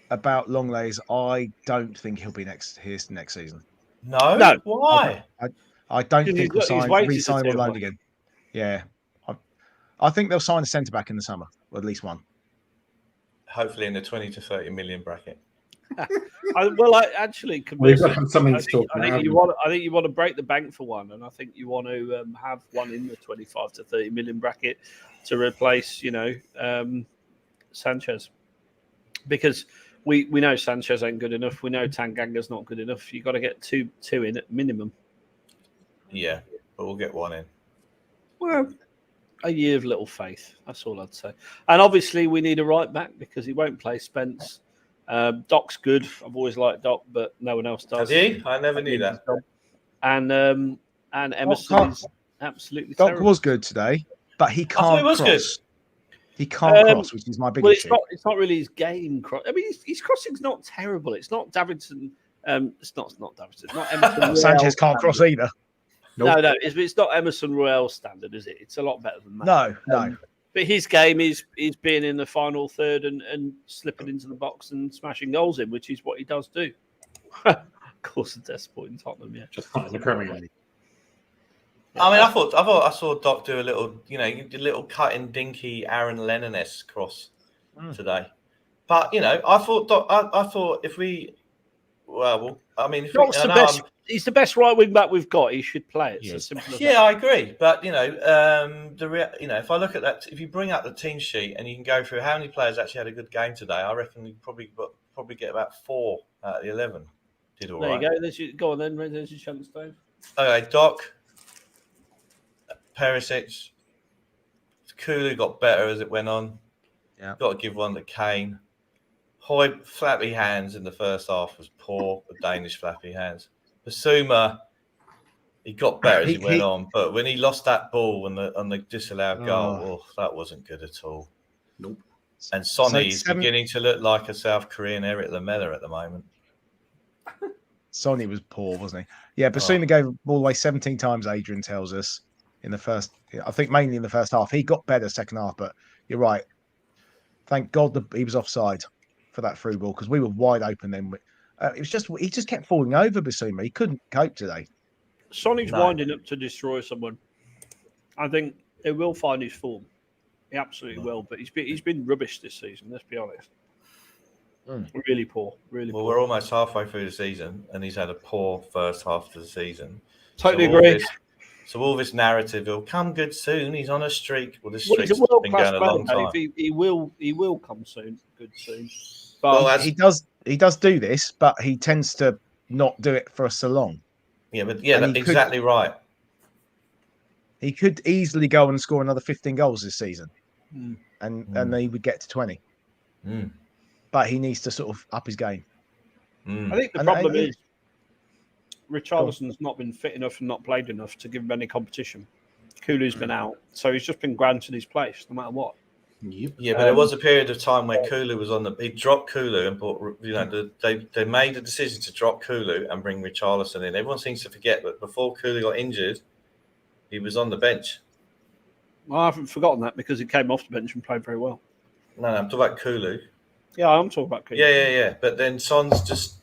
about Longley is I don't think he'll be here next season. No? Why? I don't think we'll re-sign him on loan again. Yeah. I think they'll sign a centre-back in the summer, or at least one. Hopefully in the 20 to 30 million bracket. I think you want to break the bank for one, and I think you want to have one in the 25 to 30 million bracket to replace, Sanchez, because we know Sanchez ain't good enough. We know Tanganga's not good enough. You got to get two in at minimum. Yeah, but we'll get one in. Well, a year of little faith. That's all I'd say. And obviously, we need a right back because he won't play Spence. Doc's good. I've always liked Doc, but no one else does. Have you? I never knew that. And Emerson is absolutely Doc terrible. was good today, but he can't cross. Good. He can't cross, which is my big issue. It's not really his game. I mean, his crossing's not terrible. It's not Davidson. It's not Davidson. Not Emerson. Sanchez can't cross either. Nope. No, it's not Emerson Royale standard, is it? It's a lot better than that. No. But his game is being in the final third and slipping into the box and smashing goals in, which is what he does do. Of course, the death point in Tottenham, yeah. Just part of the Premier League. I mean, I thought I saw Doc do a little cutting dinky Aaron Lennon-esque cross today. But I thought if we, he's the best right wing back we've got. He should play it. As simple as that. I agree. But if I look at that, if you bring up the team sheet and you can go through how many players actually had a good game today, I reckon you probably get about 4 out of the 11 did all right. There you go. Go on then. There's your chance, Dave. Okay, Doc, Perisic, Kulu got better as it went on. Yeah, got to give one to Kane. Hoy, flappy hands in the first half was poor. The Danish flappy hands. Basuma, he got better as he went on, but when he lost that ball on the disallowed goal, that wasn't good at all. Nope. And Sonny is beginning to look like a South Korean Eric Lamela at the moment. Sonny was poor, wasn't he? Yeah, Basuma gave the ball away 17 times, Adrian tells us, in the first, I think mainly in the first half. He got better second half, but you're right. Thank God he was offside for that through ball because we were wide open then. It was just he just kept falling over Basuma. He couldn't cope today. Sonny's winding up to destroy someone. I think he will find his form. He absolutely will. But he's been rubbish this season. Let's be honest. Really poor. Really poor. Well, we're almost halfway through the season, and he's had a poor first half of the season. Totally agree. So all this narrative, he'll come good soon. He's on a streak. Well, this streak's been going a long time. He will come soon, good soon. But he does do this, but he tends to not do it for so long. Yeah, but that's exactly right. He could easily go and score another 15 goals this season, and he would get to 20. But he needs to sort of up his game. I think the problem is Richarlison's not been fit enough and not played enough to give him any competition. Kulu's been out, so he's just been granted his place no matter what. Yep. Yeah, but there was a period of time where Kulu was he dropped Kulu and brought, they made a decision to drop Kulu and bring Richarlison in. Everyone seems to forget that before Kulu got injured, he was on the bench. Well, I haven't forgotten that because he came off the bench and played very well. No, I'm talking about Kulu. Yeah, I'm talking about Kulu. Yeah. But then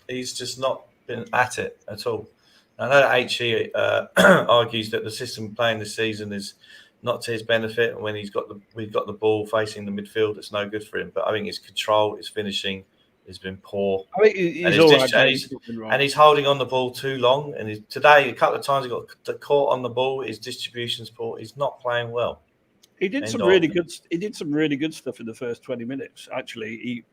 he's just not been at it at all. I know that HE argues that the system playing this season is not to his benefit. And when we've got the ball facing the midfield, it's no good for him. But I think his control, his finishing has been poor. I think he's all right. And he's holding on the ball too long. And today, a couple of times he got caught on the ball. His distribution's poor. He's not playing well. He did some really good. He did some really good stuff in the first 20 minutes. Actually, he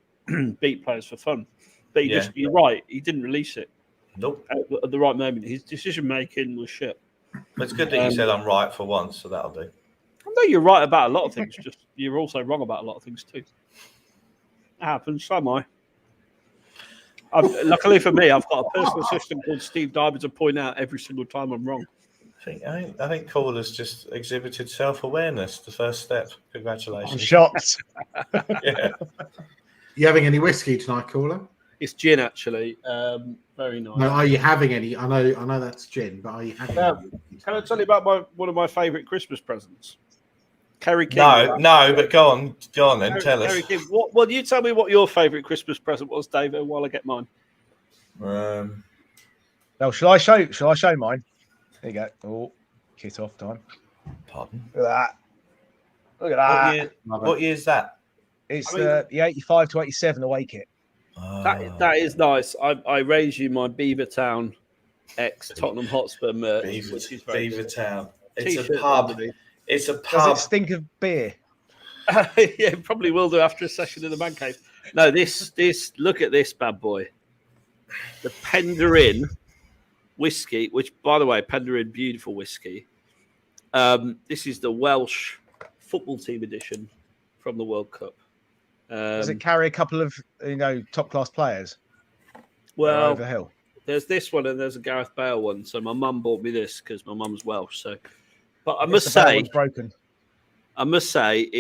beat players for fun. But you're right. He didn't release it. Nope. At the right moment, his decision making was shit. But it's good that you said I'm right for once, so that'll do. I know you're right about a lot of things. Just you're also wrong about a lot of things too. It happens. So am I. Luckily for me, I've got a personal assistant called Steve Diver to point out every single time I'm wrong. I think Caller's just exhibited self-awareness. The first step. Congratulations. I'm shocked. Yeah. You having any whiskey tonight, Caller? It's gin, actually. Very nice. No, are you having any? I know that's gin, but are you having any? Can I tell you about one of my favourite Christmas presents? Kerry King. No, but go on then. Tell us. Kerry King. Well, you tell me what your favourite Christmas present was, David, while I get mine. Well, shall I show mine? There you go. Oh, kit off time. Pardon? Look at that. What year is that? It's the 85 to 87 away kit. That is nice. I raise you my Beavertown ex Tottenham Hotspur merch, which is Beavertown. It's a pub. It's a pub. Does it stink of beer? Yeah, it probably will do after a session in the man cave. No, this. Look at this bad boy. The Penderyn whiskey, which, by the way, Penderyn, beautiful whiskey. This is the Welsh football team edition from the World Cup. Does it carry a couple of top class players? Well, over hill. There's this one and there's a Gareth Bale one. So my mum bought me this because my mum's Welsh. So, but I must say, broken. I must say,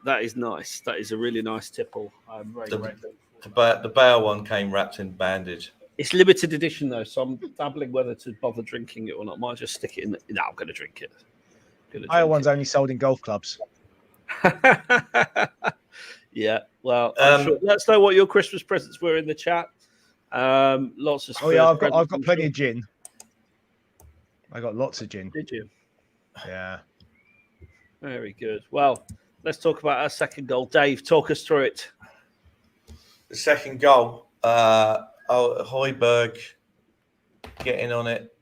that is nice. That is a really nice tipple. I'm very grateful. The Bale one came wrapped in bandage. It's limited edition though, so I'm dabbling whether to bother drinking it or not. Might just stick it in. No, I'm going to drink it. Bale one's only sold in golf clubs. Yeah, well, sure. Let us know what your Christmas presents were in the chat. Lots of. Oh yeah, I've got plenty of gin. I got lots of gin. Did you? Yeah. Very good. Well, let's talk about our second goal. Dave, talk us through it. The second goal. Højbjerg getting on it.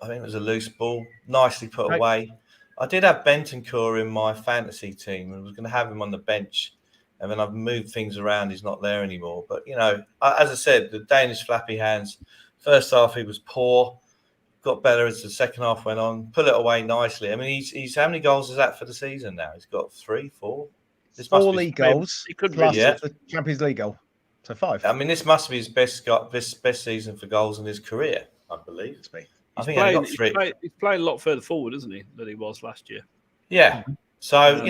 I think it was a loose ball, nicely put away. I did have Bentancur in my fantasy team and was going to have him on the bench. And then I've moved things around. He's not there anymore. But, as I said, the Danish flappy hands, first half he was poor, got better as the second half went on, put it away nicely. I mean, he's how many goals is that for the season now? He's got 3, 4? This 4 league goals. He could plus the Champions League goal. So 5. I mean, this must be his best season for goals in his career, I believe. I think he got 3. He's playing a lot further forward, isn't he, than he was last year? Yeah. So,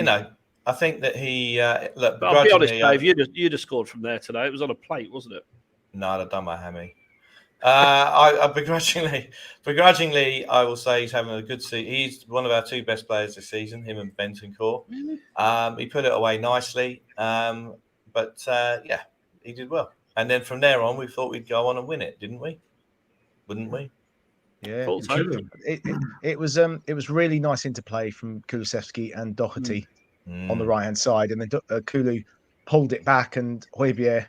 I think that he look. But I'll be honest, Dave. You'd have scored from there today. It was on a plate, wasn't it? No, I'd have done my hammy. I begrudgingly, I will say he's having a good season. He's one of our 2 best players this season. Him and Bentancur. Really? He put it away nicely, but he did well. And then from there on, we thought we'd go on and win it, didn't we? Wouldn't we? Yeah, it was really nice interplay from Kulusevski and Doherty on the right hand side, and then Kulu pulled it back, and Højbjerg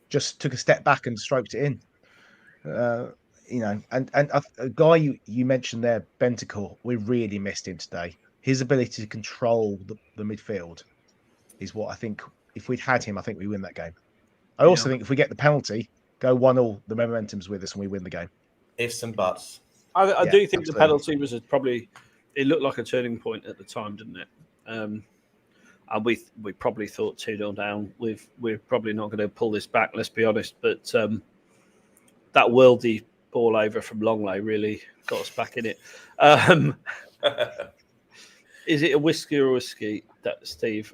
just took a step back and stroked it in. And a guy you mentioned there, Bentancur, we really missed him today. His ability to control the midfield is what I think. If we'd had him, I think we win that game. I also think if we get the penalty, go 1-1, the momentum's with us and we win the game. Ifs and buts. I do think absolutely. The penalty was it looked like a turning point at the time, didn't it? And we probably thought 2-0 down. We're probably not going to pull this back, let's be honest. But that worldy ball over from Longley really got us back in it. Is it a whiskey or a whiskey, Steve?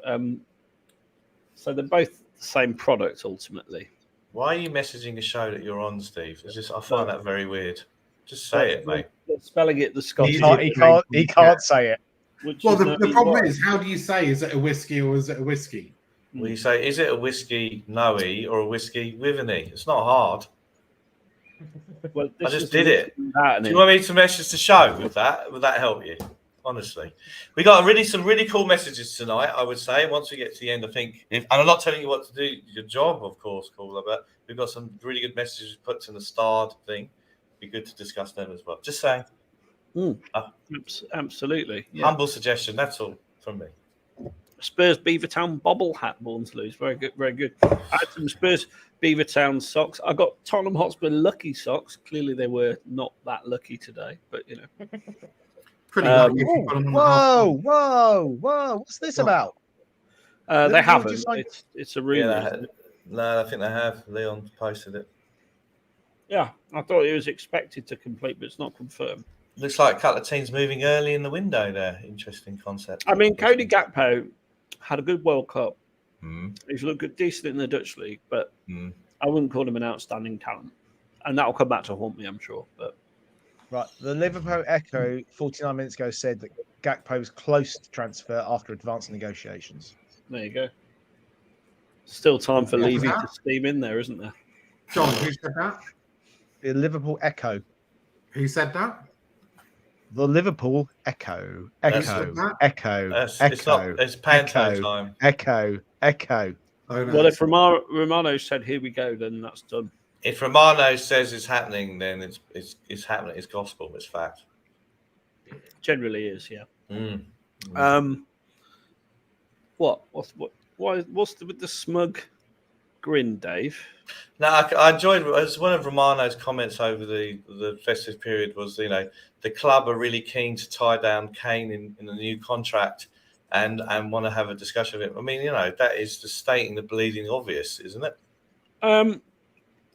So they're both the same product ultimately. Why are you messaging a show that you're on, Steve? I find that very weird. Just say it, mate. Spelling it the Scottish. He can't say it. Well, the problem is, how do you say, is it a whiskey or is it a whiskey? Well, you say, is it a whiskey no E or a whiskey with an E? It's not hard. Well, I just did it. Do you want me to message the show with that? Would that help you? Honestly, we got some really cool messages tonight. I would say once we get to the end, I think, and I'm not telling you what to do, your job, of course, caller, but we've got some really good messages put in the start thing. Be good to discuss them as well. Just saying. Absolutely. Yeah. Humble suggestion. That's all from me. Spurs Beavertown bobble hat born to lose. Very good, very good. I had some Spurs Beavertown socks. I got Tottenham Hotspur lucky socks. Clearly, they were not that lucky today, but you know. Pretty lucky if you put them on the half. Whoa! What's this about? They haven't. It's a rumor. Yeah, no, I think they have. Leon posted it. Yeah, I thought it was expected to complete, but it's not confirmed. Looks like a couple of teams moving early in the window there. Interesting concept. I mean, Cody Gakpo had a good World Cup. Mm. He's looked decent in the Dutch league, but I wouldn't call him an outstanding talent. And that'll come back to haunt me, I'm sure. But Right, the Liverpool Echo 49 minutes ago said that Gakpo was close to transfer after advanced negotiations. There you go. Still time for Levy to steam in there, isn't there? John, who said that? The Liverpool Echo. Who said that? The Liverpool Echo. It's Panto time. Echo. Oh, no. Well, if Romano said, here we go, then that's done. If Romano says it's happening, then it's happening. It's gospel. It's fact. Generally is, yeah. Mm. What's with the smug grin, Dave? No, I enjoyed. As one of Romano's comments over the festive period was, the club are really keen to tie down Kane in the new contract, and want to have a discussion with him. I mean, that is just stating the bleeding obvious, isn't it?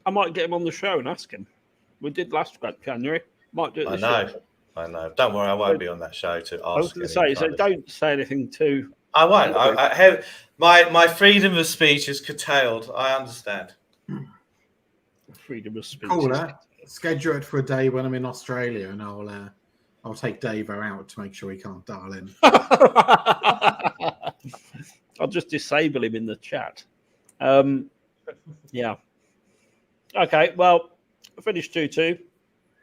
I might get him on the show and ask him. We did last January. Might do it this year. I know. Don't worry, I won't be on that show to ask. I was going to say, so don't say anything too. I won't. I have my freedom of speech is curtailed. I understand. Freedom of speech. Caller, schedule it for a day when I'm in Australia, and I'll take DaveO out to make sure he can't dial in. I'll just disable him in the chat. Yeah. Okay. Well, I finished 2-2.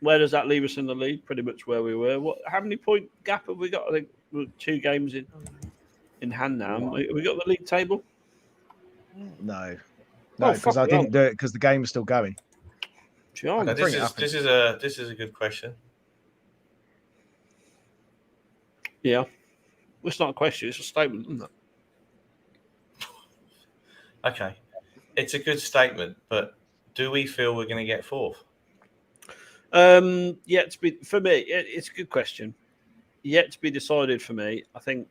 Where does that leave us in the league? Pretty much where we were. How many point gap have we got? I think we're 2 games in hand now. Have we got the league table? No, because I didn't do it because the game was still going. John, this is a good question. Yeah, well, it's not a question; it's a statement, isn't it? Okay, it's a good statement, but do we feel we're going to get 4th? Yet to be for me, it's a good question. Yet to be decided for me. I think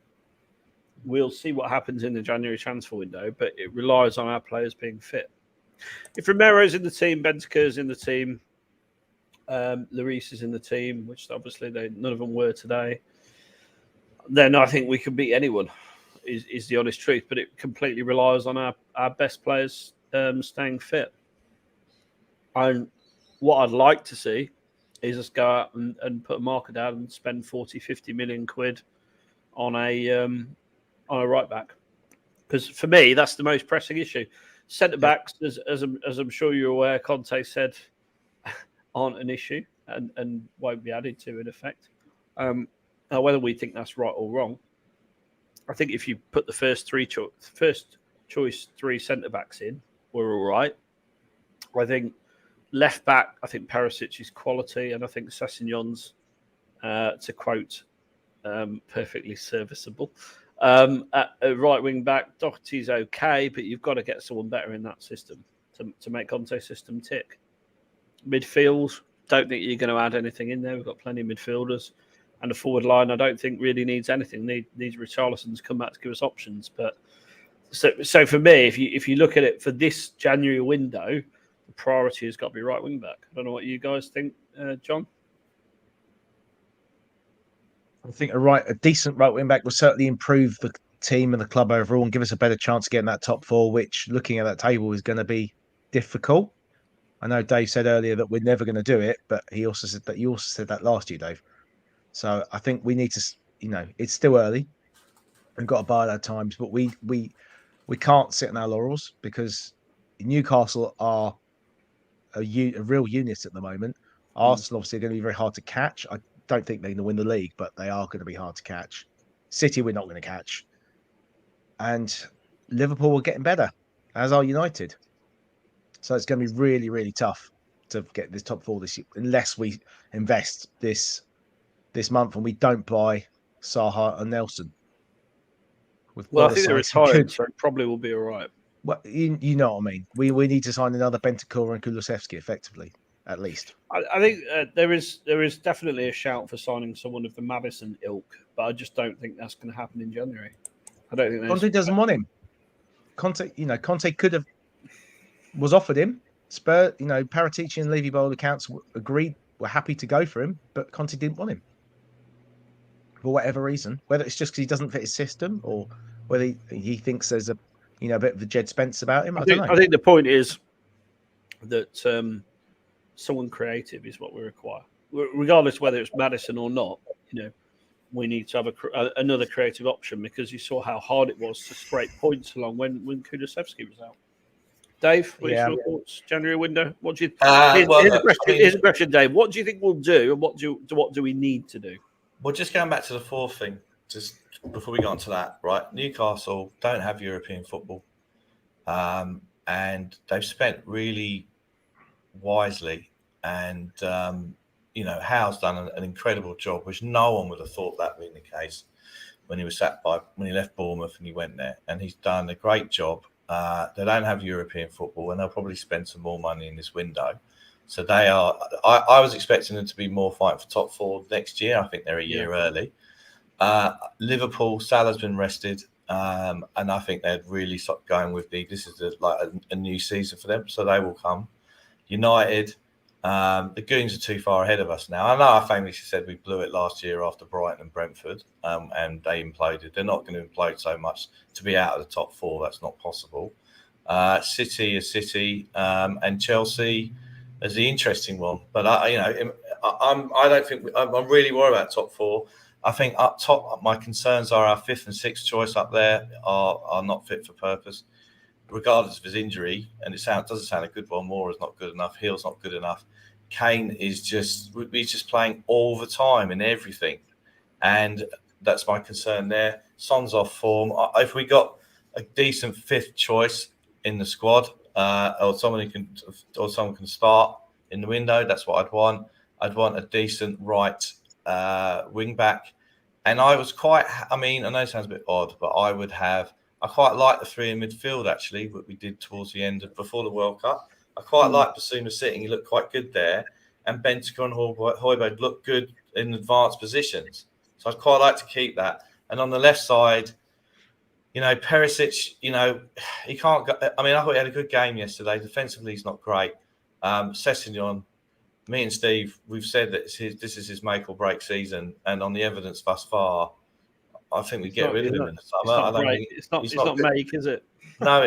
we'll see what happens in the January transfer window, but it relies on our players being fit. If Romero's in the team, Bentancur's in the team, Lloris is in the team, which obviously none of them were today, then I think we can beat anyone, is the honest truth. But it completely relies on our best players staying fit. And what I'd like to see is us go out and put a marker down and spend 40-50 million quid on a right back, because for me that's the most pressing issue. Centre backs, as I'm sure you're aware, Conte said aren't an issue and won't be added to in effect. Now, whether we think that's right or wrong, I think if you put the first choice 3 centre backs in, we're all right. I think left back, I think Perisic's quality, and I think Sessegnon's, to quote, perfectly serviceable. At a right wing back, Doherty's okay, but you've got to get someone better in that system to make Conte's system tick. Midfield, don't think you're going to add anything in there. We've got plenty of midfielders, and the forward line I don't think really needs anything. Needs Richarlison to come back to give us options. But so for me, if you look at it for this January window, the priority has got to be right wing back. I don't know what you guys think, John. I think a decent right wing back will certainly improve the team and the club overall and give us a better chance of getting that top 4, which, looking at that table, is going to be difficult. I know Dave said earlier that we're never going to do it, but you also said that last year, Dave. So I think we need to, it's still early. We've got to bide our times, but we can't sit on our laurels, because Newcastle are a real unit at the moment. Arsenal obviously are going to be very hard to catch. don't think they're going to win the league, but they are going to be hard to catch. City, we're not going to catch. And Liverpool are getting better, as are United. So it's going to be really, really tough to get this top 4 this year, unless we invest this month and we don't buy Saha and Nelson. Well, I think they're retired, so it probably will be all right. Well, you know what I mean. We need to sign another Bentancur and Kulusevski, effectively, at least. I think there is definitely a shout for signing someone of the Maddison ilk, but I just don't think that's going to happen in January. I don't think Conte doesn't want him. Conte was offered him. Spurs, Paratici and Levy by all accounts were happy to go for him, but Conte didn't want him for whatever reason. Whether it's just because he doesn't fit his system, or whether he thinks there's a bit of the Jed Spence about him. I don't know. I think the point is that someone creative is what we require, regardless of whether it's Maddison or not. We need to have another creative option, because you saw how hard it was to scrape points along when Kulusevski was out. Dave, what are your thoughts? January window. What do you? Here's a question, Dave. What do you think we'll do, and what do we need to do? Well, just going back to the 4th thing, just before we go on to that, right? Newcastle don't have European football, and they've spent really wisely, and Howe's done an incredible job, which no one would have thought that being the case when he left Bournemouth and he went there, and he's done a great job. They don't have European football, and they'll probably spend some more money in this window. So they are. I was expecting them to be more fighting for top 4 next year. I think they're a year early. Liverpool, Salah's been rested, and I think they'd really start going with this is a new season for them, so they will come. United, the Goons are too far ahead of us now. I know I famously said we blew it last year after Brighton and Brentford, and they imploded. They're not going to implode so much to be out of the top 4. That's not possible. City is City, and Chelsea is the interesting one. But I'm really worried about top 4. I think up top, my concerns are our 5th and 6th choice up there are not fit for purpose, regardless of his injury. And doesn't sound a good one. Moore is not good enough. Hill's not good enough. Kane he's just playing all the time in everything, and that's my concern there. Son's off form. If we got a decent 5th choice in the squad, or someone can start in the window, that's what I'd want. I'd want a decent right wing back, and I was quite. I know it sounds a bit odd, but I quite like the 3 in midfield actually. What we did towards the end before the World Cup. I quite like Basuma sitting. He looked quite good there. And Bentancur and Højbjerg looked good in advanced positions. So I'd quite like to keep that. And on the left side, Perisic, he can't go. I thought he had a good game yesterday. Defensively, he's not great. Sessegnon, me and Steve, we've said that this is his make or break season. And on the evidence thus far, I think we get rid of him in the summer. It's not make, is it? No,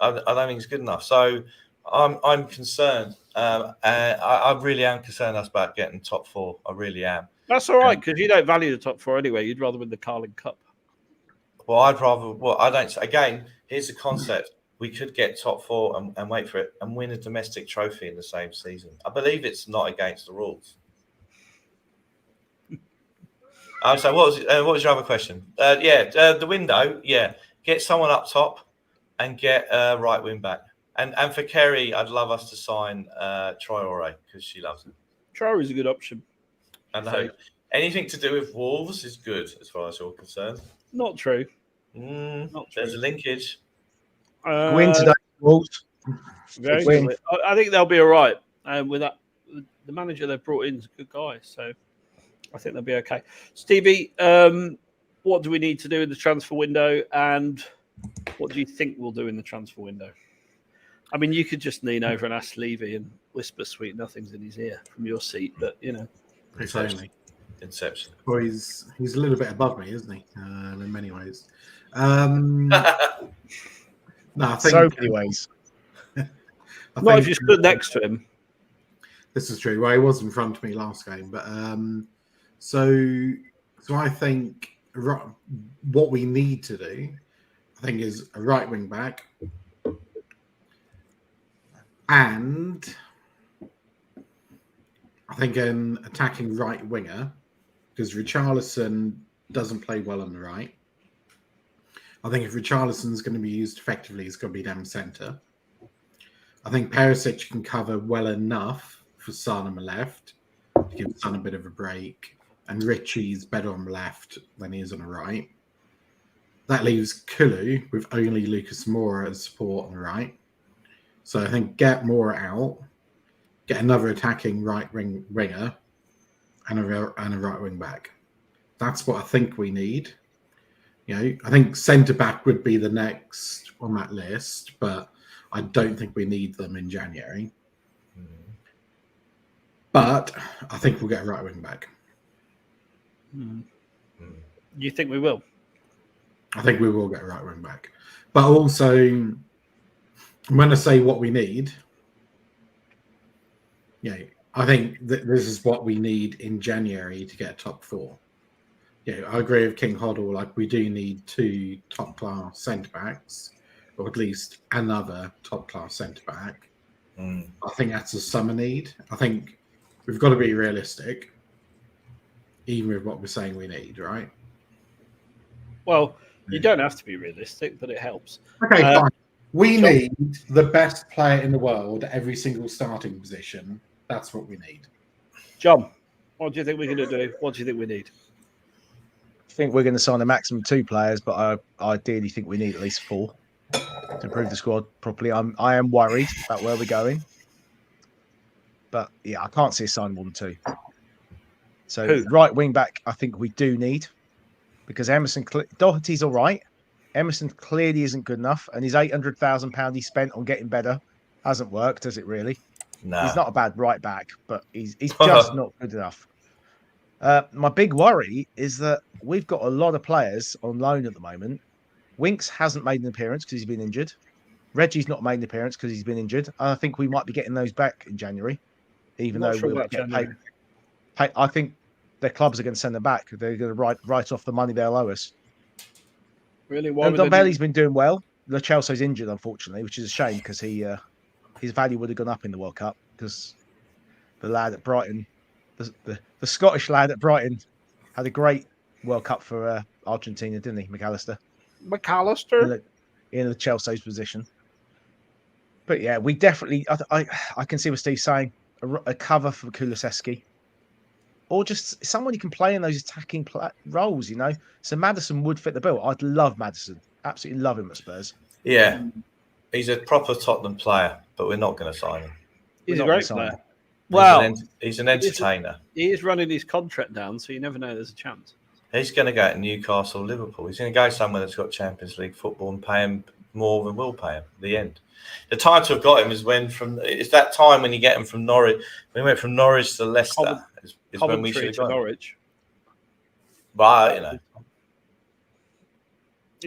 I don't think it's good enough. So I'm concerned. I really am concerned about getting top 4. I really am. That's all right, because you don't value the top 4 anyway. You'd rather win the Carling Cup. Well, I'd rather. Well, I don't. Again, here's the concept: we could get top 4 and wait for it and win a domestic trophy in the same season. I believe it's not against the rules. So what was your other question? The window. Yeah, get someone up top and get a right wing back. And for Kerry, I'd love us to sign Traore because she loves him. Traore is a good option. I know. Anything to do with Wolves is good as far as you're concerned. Not true. Not true. There's a linkage. Win today, Wolves. Very good. I think they'll be all right. With that, the manager they've brought in is a good guy, so I think they'll be okay. Stevie, what do we need to do in the transfer window, and what do you think we'll do in the transfer window? You could just lean over and ask Levy and whisper sweet nothings in his ear from your seat, but it's only Inception. Well, he's a little bit above me, isn't he? In many ways. No, I think so many ways. Not if you stood next to him. This is true. Well, he was in front of me last game, but so I think what we need to do, I think, is a right wing back, and I think an attacking right winger, because Richarlison doesn't play well on the right. I think if Richarlison's going to be used effectively, it's going to be down centre. I think Perisic can cover well enough for Son on the left to give Son a bit of a break, and Richie's better on the left than he is on the right. That leaves Kulu with only Lucas Moura as support on the right. So I think get Moura out, get another attacking right winger, and a right wing back. That's what I think we need. I think centre back would be the next on that list, but I don't think we need them in January. But I think we'll get a right wing back. You think we will? I think we will get a right wing back. But also, when I say what we need, I think that this is what we need in January to get top 4. I agree with King Hoddle. Like, we do need 2 top-class centre-backs, or at least another top-class centre-back. I think that's a summer need. I think we've got to be realistic, even with what we're saying we need, right? Well, you don't have to be realistic, but it helps. Okay, fine. We John? need the best player in the world at every single starting position. That's what we need. John, what do you think we're going to do? What do you think we need? I think we're going to sign a maximum 2 players, but I ideally think we need at least 4 to improve the squad properly. I am worried about where we're going, but I can't see us signing more than 2. So right wing back, I think we do need, because Emerson Doherty's all right. Emerson clearly isn't good enough, and his £800,000 he spent on getting better hasn't worked, has it really? No. He's not a bad right back, but he's just not good enough. My big worry is that we've got a lot of players on loan at the moment. Winks hasn't made an appearance because he's been injured. Reggie's not made an appearance because he's been injured. I think we might be getting those back in January, even though we'll get paid. I think their clubs are going to send them back. They're going to write off the money they'll owe us. Really? Why? Dombelli's been doing well. Lo Celso's injured, unfortunately, which is a shame because his value would have gone up in the World Cup because the lad at Brighton, the Scottish lad at Brighton, had a great World Cup for Argentina, didn't he, McAllister? In the Chelsea's position. But yeah, we definitely. I can see what Steve's saying. A cover for Kulusevski, or just someone who can play in those attacking roles. So Maddison would fit the bill. I'd love Maddison. Absolutely love him at Spurs. Yeah, he's a proper Tottenham player, but we're not going to sign him. He's a great player. Well, he's an entertainer. He is running his contract down, so you never know there's a chance. He's going to go to Newcastle, Liverpool. He's going to go somewhere that's got Champions League football and pay him more than we'll pay him at the end. The time to have got him is it's that time when you get him from Norwich. When he went from Norwich to Leicester, is when we should have got Norwich. But,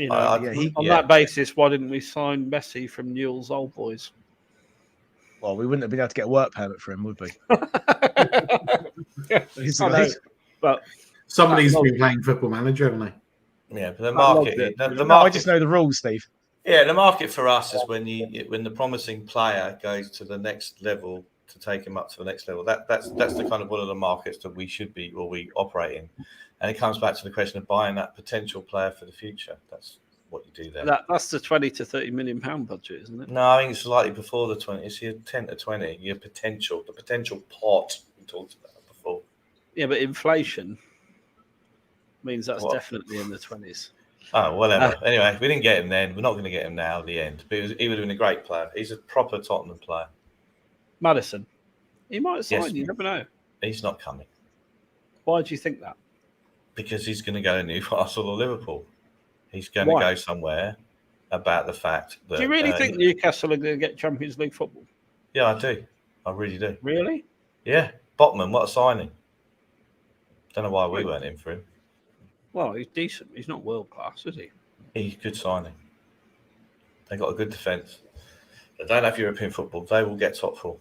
on that basis, why didn't we sign Messi from Newell's Old Boys? Well, we wouldn't have been able to get a work permit for him, would we? But somebody's been playing Football Manager, haven't they? Yeah, but the market. I just know the rules, Steve. Yeah, the market for us is when the promising player goes to the next level to take him up to the next level. That's the kind of one of the markets that we should be or we operate in, and it comes back to the question of buying that potential player for the future. That's what you do there. That's the £20 to £30 million budget, isn't it? No, I think it's slightly before the 20. It's your 10 to 20. Your potential, the potential pot we talked about before. Yeah, but inflation means that's definitely in the 20s. Oh, whatever. Anyway, we didn't get him then. We're not going to get him now at the end. But he would have been a great player. He's a proper Tottenham player. Maddison. He might have signed. You never know. He's not coming. Why do you think that? Because he's going to go to Newcastle or Liverpool. He's going to go somewhere about the fact that... Do you really think Newcastle are going to get Champions League football? Yeah, I do. I really do. Really? Yeah. Botman, what a signing. Don't know why we weren't in for him. Well, he's decent. He's not world class, is he? He's a good signing. They got a good defence. They don't have European football. They will get top 4.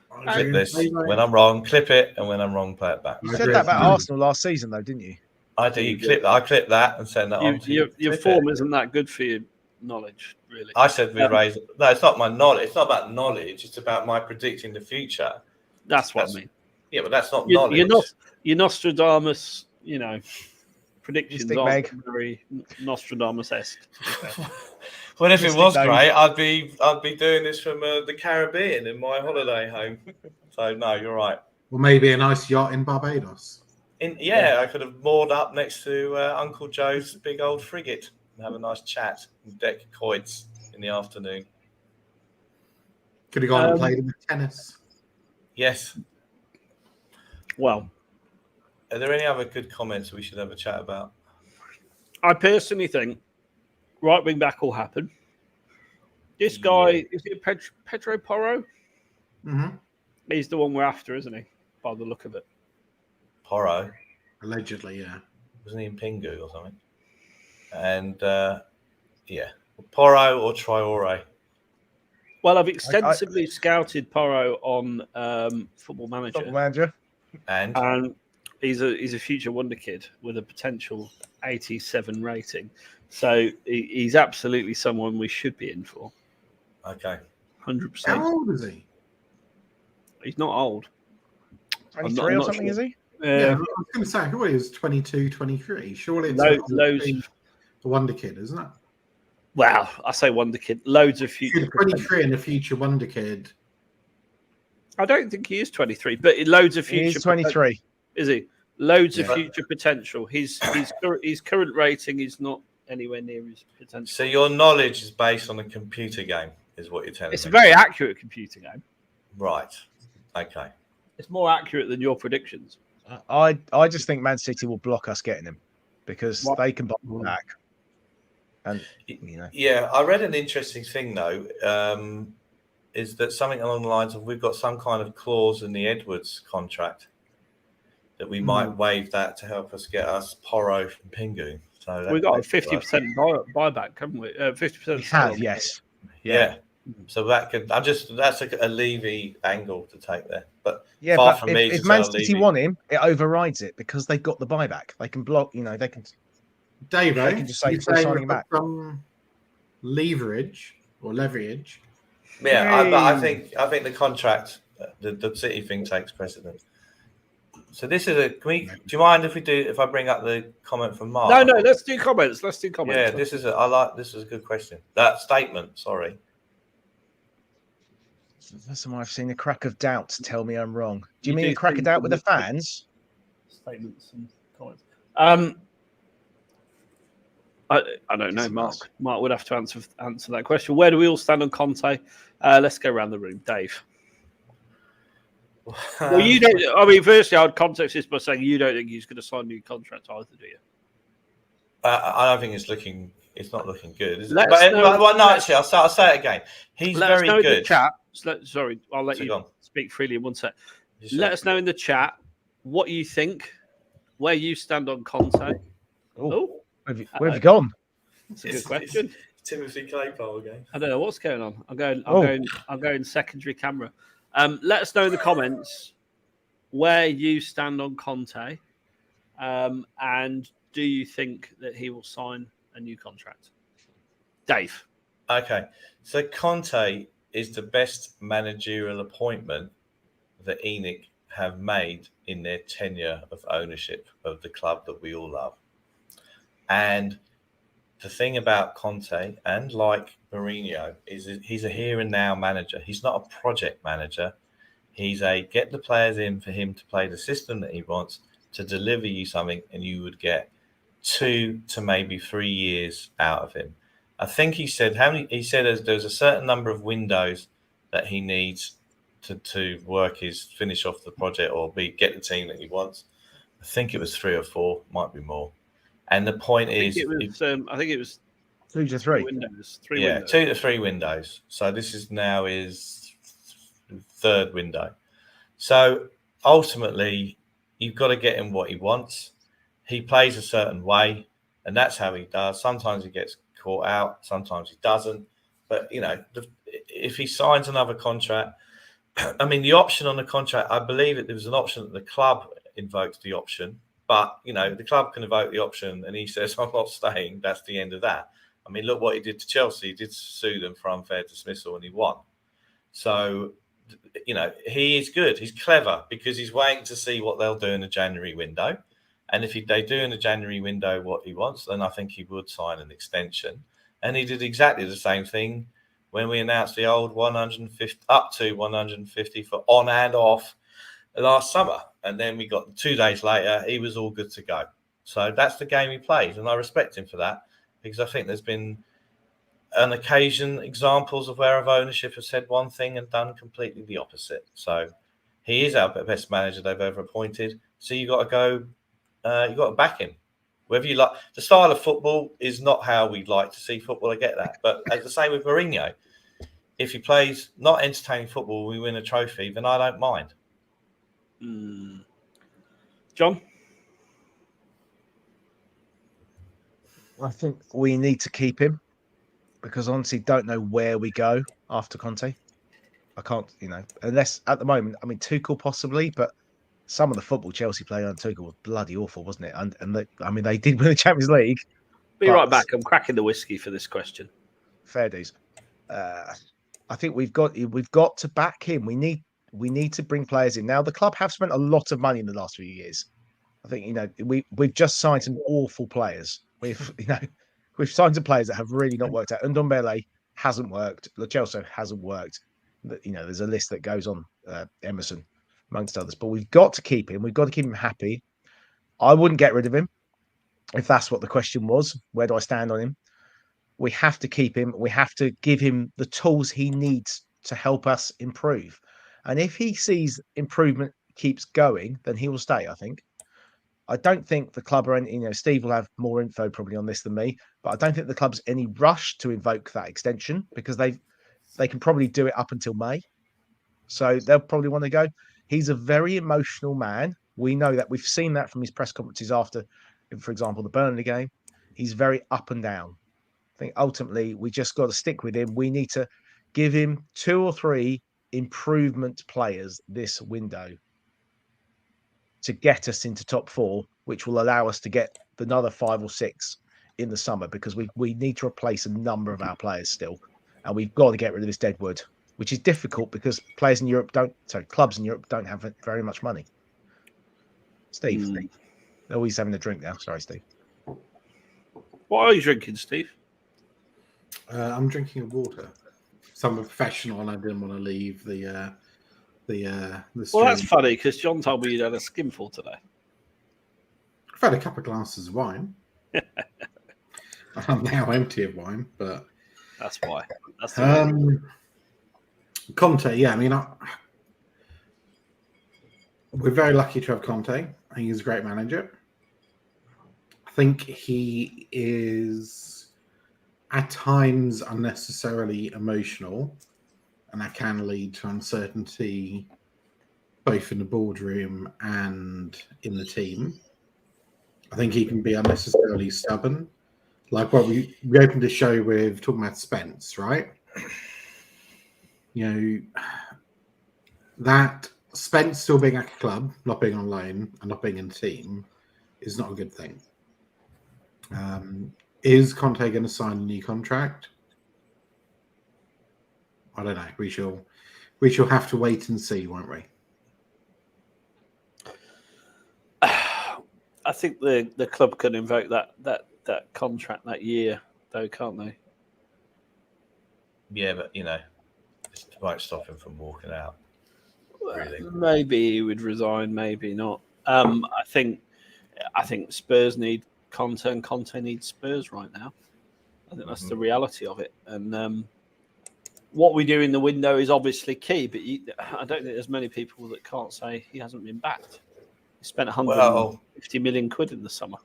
Clip this. When I'm wrong, clip it, and when I'm wrong, play it back. You said that about Arsenal last season, though, didn't you? I do. You clip that. I clip that and send that on to you. Your form isn't that good for your knowledge, really. I said we raise. No, it's not my knowledge. It's not about knowledge. It's about my predicting the future. That's what I mean. Yeah, but that's not knowledge. You're Nostradamus, predictions Stick aren't Meg. very Nostradamus-esque. Well, if it Mystic was Meg. great, I'd be doing this from the Caribbean in my holiday home. So no, you're right. Or maybe a nice yacht in Barbados. I could have moored up next to Uncle Joe's big old frigate and have a nice chat and deck quoits in the afternoon. Could have gone and played with tennis. Yes. Well, are there any other good comments we should have a chat about? I personally think right wing back will happen. This guy, is it Pedro Porro? Mm-hmm. He's the one we're after, isn't he? By the look of it. Porro? Allegedly, yeah. Wasn't he in Pingu or something? And, Porro or Traore? Well, I've extensively scouted Porro on Football Manager. And he's a future wonder kid with a potential 87 rating. So he's absolutely someone we should be in for. Okay. 100%. How old is he? He's not old. 23 or something, is he? Yeah, I was going to say, who is 22, 23? Surely it's a wonder kid, isn't it? Wow, I say wonder kid. Loads of future. 23 and a future wonder kid. I don't think he is 23, but loads of future. He's 23. Is he? Loads of future potential. His current rating is not anywhere near his potential. So your knowledge is based on a computer game, is what you're telling me? It's a very accurate computer game. Right. Okay. It's more accurate than your predictions. I just think Man City will block us getting him because they can buy him back. And yeah, I read an interesting thing though. Is that something along the lines of we've got some kind of clause in the Edwards contract that we might waive that to help us get us Porro from Pingu. So we've got a 50% buyback, haven't we? 50%. We have, yes. Yeah. So that could. That's a Levy angle to take there, but yeah. Far But from me if Man City want him, it overrides it because they've got the buyback. They can block. They can. Dave, they can just say signing back. Some leverage. Yeah, I think the contract, the City thing takes precedent. So this is do you mind if I bring up the comment from Mark? No, let's do comments. Yeah, this is a good question. That statement, sorry. That's why I've seen a crack of doubt tell me I'm wrong. Do you mean a crack of doubt with the fans? Statements and comments. I don't know, Mark. Mark would have to answer that question. Where do we all stand on Conte? Let's go around the room. Dave. Well, you don't. I mean, firstly, I'd context this by saying you don't think he's going to sign a new contract either, do you? I don't think it's not looking good. Is it? Actually, I'll say it again. He's very good. In the chat. Sorry, I'll let you speak freely in one sec. Let us know in the chat what you think, where you stand on Conte. Oh, where have you gone? That's a good question. Timothy Claypole again. I don't know what's going on. I'm going secondary camera. Let us know in the comments where you stand on Conte, and do you think that he will sign a new contract? Dave. Okay, so Conte is the best managerial appointment that ENIC have made in their tenure of ownership of the club that we all love. And the thing about Conte, and like Mourinho, is he's a here and now manager. He's not a project manager. He's a get the players in for him to play the system that he wants, to deliver you something, and you would get 2 to maybe 3 years out of him. I think he said there's a certain number of windows that he needs to finish off the project or get the team that he wants. I think it was 3 or 4, might be more. And the point I think it was 2 to 3 windows. 2 to 3 windows. So this is now his 3rd window. So ultimately, you've got to get him what he wants. He plays a certain way, and that's how he does. Sometimes he gets caught out, sometimes he doesn't. But if he signs another contract, I mean, the option on the contract, I believe there was an option that the club invoked the option. But, the club can invoke the option and he says, I'm not staying. That's the end of that. I mean, look what he did to Chelsea. He did sue them for unfair dismissal and he won. So he is good. He's clever because he's waiting to see what they'll do in the January window. And if they do in the January window what he wants, then I think he would sign an extension. And he did exactly the same thing when we announced the old 150 up to 150 for on and off last summer. And then we got 2 days later, he was all good to go. So that's the game he plays. And I respect him for that because I think there's been an occasion examples of where ownership has said one thing and done completely the opposite. So he is our best manager they've ever appointed. So you got to go, you got to back him. Whether you like the style of football is not how we'd like to see football. I get that, but as the same with Mourinho, if he plays not entertaining football, we win a trophy, then I don't mind. John, I think we need to keep him because honestly, don't know where we go after Conte. I can't, unless at the moment, I mean, Tuchel possibly, but some of the football Chelsea played on Tuchel was bloody awful, wasn't it? And they did win the Champions League. be right back. I'm cracking the whiskey for this question. Fair dues. I think we've got to back him. We need to bring players in. Now the club have spent a lot of money in the last few years. I think we've just signed some awful players. We've signed some players that have really not worked out. Ndombele hasn't worked. Lo Celso hasn't worked. There's a list that goes on. Emerson, amongst others. But we've got to keep him. We've got to keep him happy. I wouldn't get rid of him if that's what the question was. Where do I stand on him? We have to keep him. We have to give him the tools he needs to help us improve. And if he sees improvement keeps going, then he will stay, I think. I don't think the club are any, Steve will have more info probably on this than me, but I don't think the club's any rush to invoke that extension because they can probably do it up until May. So they'll probably want to go. He's a very emotional man. We know that. We've seen that from his press conferences after, for example, the Burnley game. He's very up and down. I think ultimately we just got to stick with him. We need to give him 2 or 3 improvement players this window to get us into top 4, which will allow us to get another 5 or 6 in the summer because we need to replace a number of our players still. And we've got to get rid of this deadwood, which is difficult because clubs in Europe don't have very much money. Steve. Oh, he's having a drink now. Sorry, Steve. What are you drinking, Steve? I'm drinking water. So I'm a professional and I didn't want to leave the Well, that's funny because John told me you'd had a skinful today. I've had a couple of glasses of wine. I'm now empty of wine, but that's why. That's Conte. Yeah, I mean, we're very lucky to have Conte. I think he's a great manager. I think he is at times unnecessarily emotional, and that can lead to uncertainty both in the boardroom and in the team. I think he can be unnecessarily stubborn. Like what we opened the show with talking about Spence, right? That Spence still being at a club, not being on loan, and not being in the team is not a good thing. Is Conte going to sign a new contract? I don't know. We shall have to wait and see, won't we? I think the club can invoke that contract that year, though, can't they? Yeah, but it won't stop him from walking out. Really. Maybe he would resign, maybe not. I think Spurs need Conte, and Conte needs Spurs right now. I think that's the reality of it. And what we do in the window is obviously key, but I don't think there's many people that can't say he hasn't been backed. He spent 150 million quid in the summer.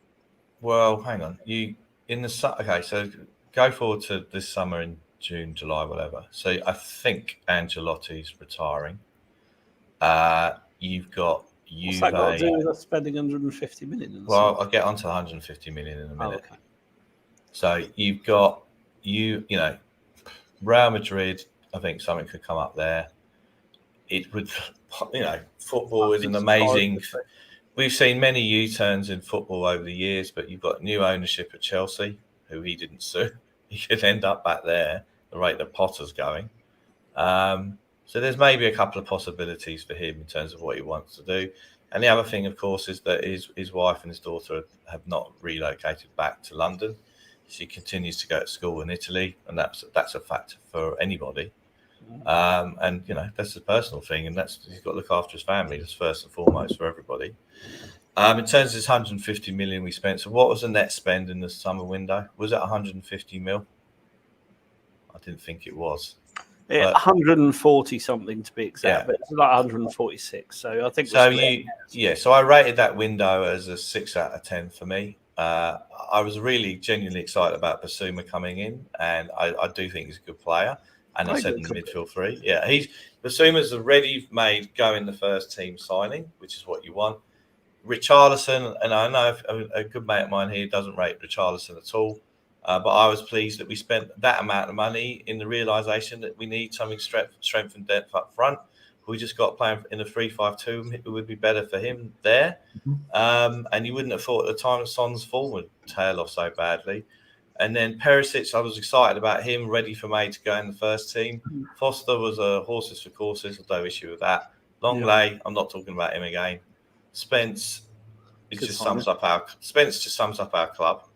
Well, hang on. Okay, so go forward to this summer in June, July, whatever. So I think Ancelotti's retiring. You've got Juve. What's that got to do with us spending 150 million in the summer? summer? I'll get onto 150 million in a minute. Okay. So you've got Real Madrid. I think something could come up there. It would, football is an amazing. We've seen many U-turns in football over the years, but you've got new ownership at Chelsea, who he didn't sue. He could end up back there, the rate that Potter's going. So there's maybe a couple of possibilities for him in terms of what he wants to do. And the other thing, of course, is that his wife and his daughter have not relocated back to London. She continues to go to school in Italy, and that's a factor for anybody. And that's a personal thing, and he's got to look after his family. That's first and foremost for everybody. In terms of this 150 million we spent, so what was the net spend in the summer window? Was it 150 mil? I didn't think it was. 140 something to be exact, but it's like 146. So I think. So I rated that window as a 6 out of 10 for me. I was really genuinely excited about Basuma coming in, and I do think he's a good player. And I said in the midfield three, Basuma's a ready-made go in the first team signing, which is what you want. Richarlison, and I know a good mate of mine here doesn't rate Richarlison at all. But I was pleased that we spent that amount of money in the realisation that we need something strength and depth up front. We just got playing in a 3-5-2. It would be better for him there. And you wouldn't have thought at the time that Son's form would tail off so badly. And then Perisic, I was excited about him, ready for May to go in the first team. Foster was a horses for courses, no issue with that. Longley, I'm not talking about him again. Spence just sums up our club.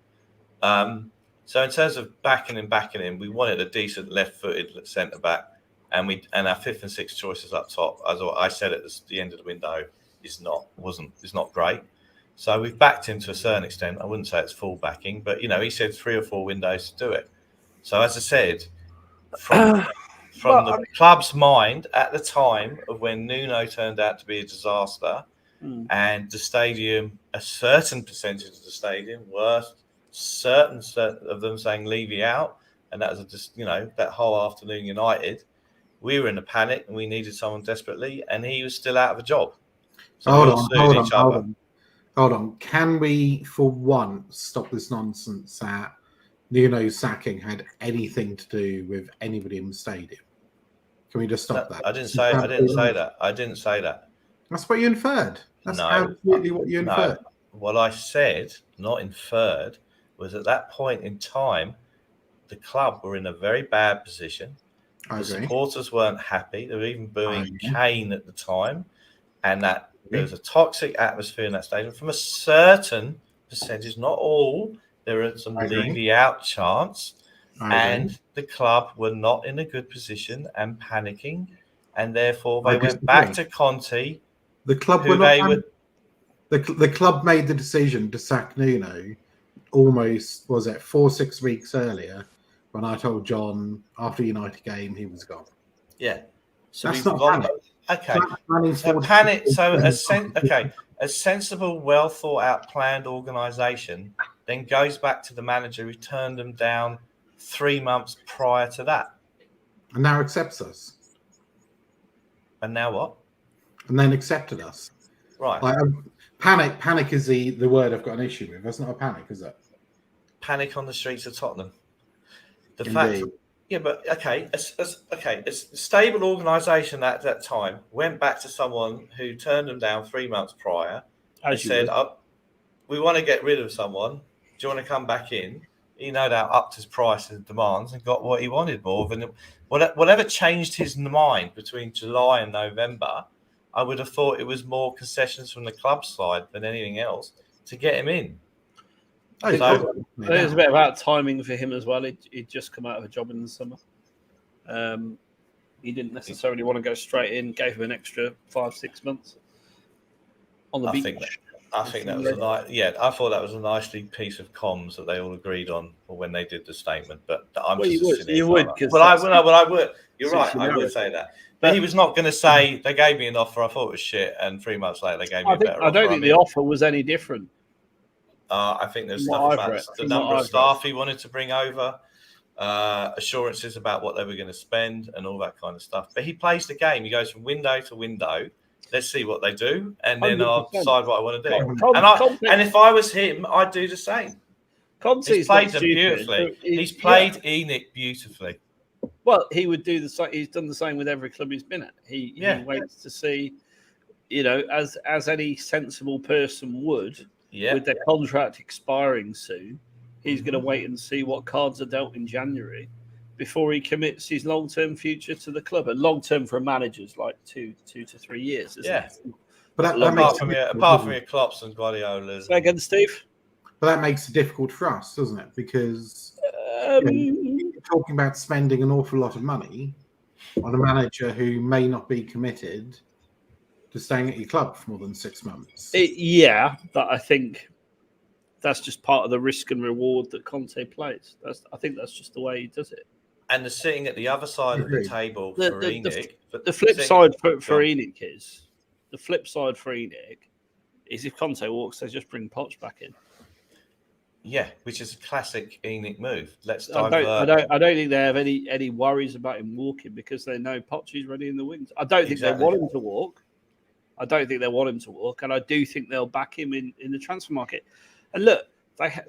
So in terms of backing him, we wanted a decent left-footed centre back, and our fifth and sixth choices up top, as I said at the end of the window, is not great. So we've backed him to a certain extent. I wouldn't say it's full backing, but he said 3 or 4 windows to do it. So as I said, from the club's mind at the time of when Nuno turned out to be a disaster, and the stadium, a certain percentage of the stadium were certain of them saying Levy out, and that was just that whole afternoon United, we were in a panic and we needed someone desperately, and he was still out of a job. So hold on. Can we, for once, stop this nonsense that Nuno's sacking had anything to do with anybody in the stadium? Can we just stop that? I didn't say that. That's what you inferred. That's absolutely what you inferred. What I said, not inferred, was at that point in time, the club were in a very bad position. The supporters weren't happy. They were even booing Kane at the time, and that there was a toxic atmosphere in that stadium from a certain percentage, not all. There were some Levy out chants, and the club were not in a good position and panicking, and therefore they went back to Conte. The club were not. The club made the decision to sack Nuno almost, 4-6 weeks earlier, when I told John after United game he was gone. Yeah. So that's not panic. Okay. So panic. So a sensible, well thought out, planned organisation then goes back to the manager who turned them down 3 months prior to that, and now accepts us. And now what? And then accepted us. Right. Panic is the word I've got an issue with. That's not a panic, is it? Panic on the streets of Tottenham. The Indeed. fact, but a stable organisation at that time went back to someone who turned them down 3 months prior and said, "We want to get rid of someone. Do you want to come back in?" He no doubt upped his price and demands and got what he wanted more than whatever changed his mind between July and November. I would have thought it was more concessions from the club side than anything else to get him in. It was a bit about timing for him as well. He'd just come out of a job in the summer. He didn't necessarily want to go straight in. Gave him an extra 5-6 months on the beach. I think that was I thought that was a nicely piece of comms that they all agreed on when they did the statement. But you would. I would. You're right. I would say that. But he was not going to say they gave me an offer. I thought it was shit, and 3 months later they gave me a better offer. I don't think the offer was any different. I think there's stuff about the number of staff he wanted to bring over, assurances about what they were going to spend, and all that kind of stuff. But he plays the game. He goes from window to window. Let's see what they do, and then 100%. I'll decide what I want to do. And if I was him, I'd do the same. He's played them beautifully. He's played Enoch beautifully. Well, he would do the same. He's done the same with every club he's been at. He waits to see, as any sensible person would, with their contract expiring soon, he's going to wait and see what cards are dealt in January, before he commits his long-term future to the club. And long-term for a manager is like two to 3 years, isn't it? But apart from your Klopps and Guardiola's. Say again, Steve? But that makes it difficult for us, doesn't it? Because you're talking about spending an awful lot of money on a manager who may not be committed to staying at your club for more than 6 months. But I think that's just part of the risk and reward that Conte plays. I think that's just the way he does it. And the sitting at the other side of the table for ENIC. The flip side for ENIC is if Conte walks, they just bring Poch back in. Yeah, which is a classic ENIC move. Let's divert. I don't think they have any worries about him walking because they know Poch is ready in the wings. I don't think they want him to walk. And I do think they'll back him in the transfer market. And look,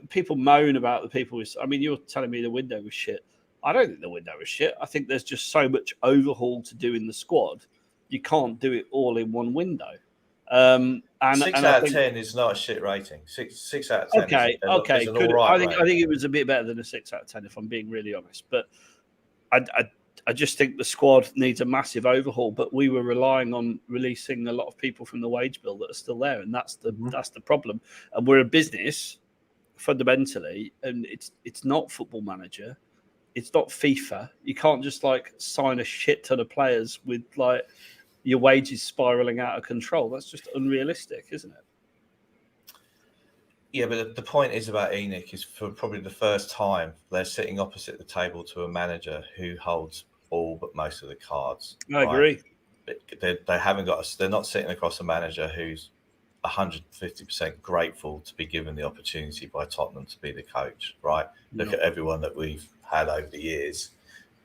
people moan about the people. You're telling me the window was shit. I don't think the window was shit. I think there's just so much overhaul to do in the squad. You can't do it all in one window. And 6 out of 10 is not a shit rating. 6 out of 10. Okay. Is an all right I think it was a bit better than a 6 out of 10, if I'm being really honest. But I just think the squad needs a massive overhaul. But we were relying on releasing a lot of people from the wage bill that are still there, and that's the problem. And we're a business fundamentally, and it's not Football Manager. It's not FIFA. You can't just sign a shit ton of players with your wages spiraling out of control. That's just unrealistic, isn't it? Yeah, but the point is about ENIC is for probably the first time they're sitting opposite the table to a manager who holds all but most of the cards. I agree. They haven't got. They're not sitting across a manager who's 150% grateful to be given the opportunity by Tottenham to be the coach. Right? Look at everyone that we've had over the years.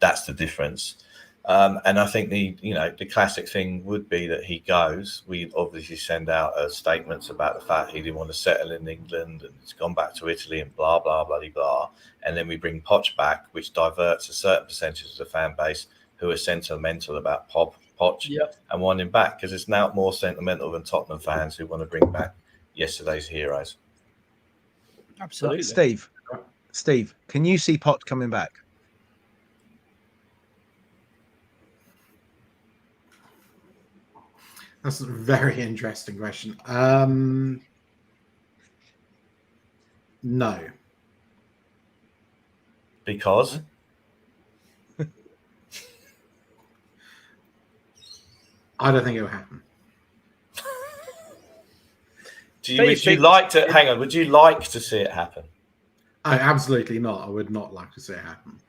That's the difference. And I think the classic thing would be that he goes. We obviously send out statements about the fact he didn't want to settle in England and he's gone back to Italy and blah, blah, blah, blah. And then we bring Poch back, which diverts a certain percentage of the fan base who are sentimental about Poch and want him back, because it's now more sentimental than Tottenham fans who want to bring back yesterday's heroes. Absolutely. Steve, can you see Poch coming back? That's a very interesting question. No. Because? I don't think it will happen. Would you like to see it happen? Absolutely not. I would not like to see it happen.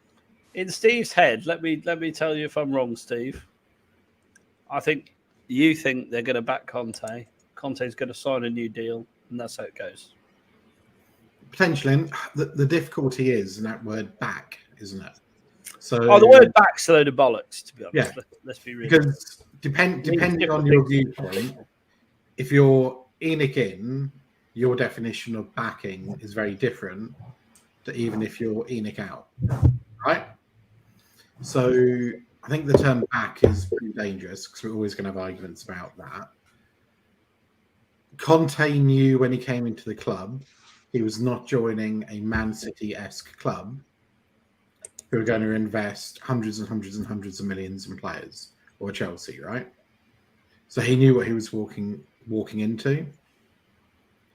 In Steve's head, let me tell you if I'm wrong, Steve. I think you think they're going to back Conte. Conte's going to sign a new deal, and that's how it goes. Potentially. The difficulty is in that word back, isn't it? So, the word back's a load of bollocks, to be honest. Yeah. Let's be real. Because depending on your viewpoint, if you're ENIC in, your definition of backing is very different to even if you're ENIC out, right? So I think the term back is pretty dangerous because we're always going to have arguments about that. Conte knew when he came into the club, he was not joining a Man City-esque club who are going to invest hundreds and hundreds and hundreds of millions in players, or Chelsea, right? So he knew what he was walking into.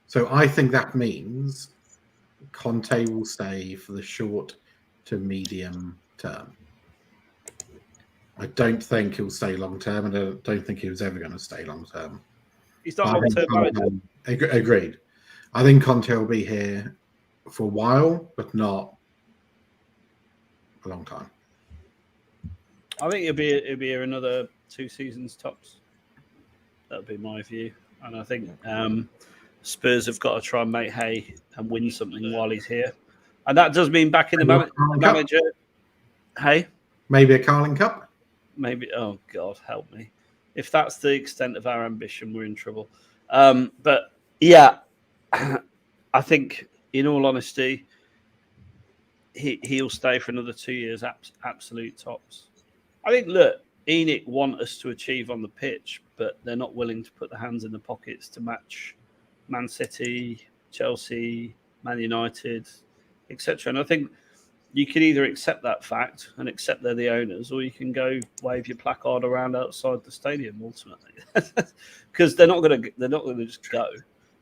So I think that means Conte will stay for the short to medium term. I don't think he'll stay long term, and I don't think he was ever going to stay long term. He's not long term manager. Agreed. I think Conte will be here for a while, but not a long time. I think it'll be here another 2 seasons tops. That would be my view. And I think Spurs have got to try and make hay and win something while he's here. And that does mean backing the manager. Hey? Maybe a Carling Cup? Maybe. Oh, God, help me. If that's the extent of our ambition, we're in trouble. But, yeah, I think, in all honesty, he'll stay for another 2 years, absolute tops. I think, look, ENIC want us to achieve on the pitch, but they're not willing to put their hands in the pockets to match Man City, Chelsea, Man United, etc. And I think you can either accept that fact and accept they're the owners, or you can go wave your placard around outside the stadium. Ultimately, because they're not going to just go.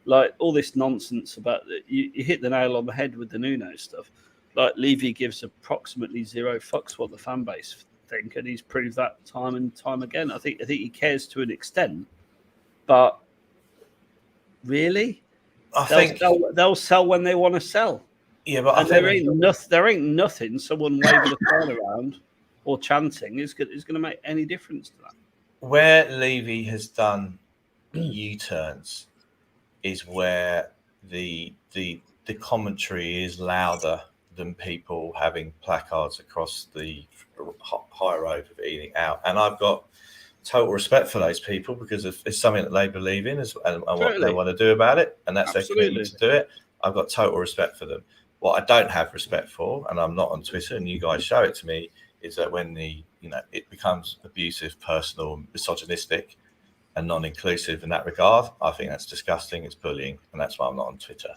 Like all this nonsense about you hit the nail on the head with the Nuno stuff. Like Levy gives approximately zero fucks what the fan base think, and he's proved that time and time again. I think he cares to an extent, but really, they'll sell when they want to sell. Yeah, but and there ain't nothing someone waving a sign around or chanting is going to make any difference to that. Where Levy has done U-turns is where the commentary is louder than people having placards across the high road of eating out. And I've got total respect for those people because it's something that they believe in and what they want to do about it. And that's their commitment to do it. I've got total respect for them. What I don't have respect for, and I'm not on Twitter, and you guys show it to me, is that when it becomes abusive, personal, misogynistic, and non-inclusive in that regard, I think that's disgusting. It's bullying, and that's why I'm not on Twitter.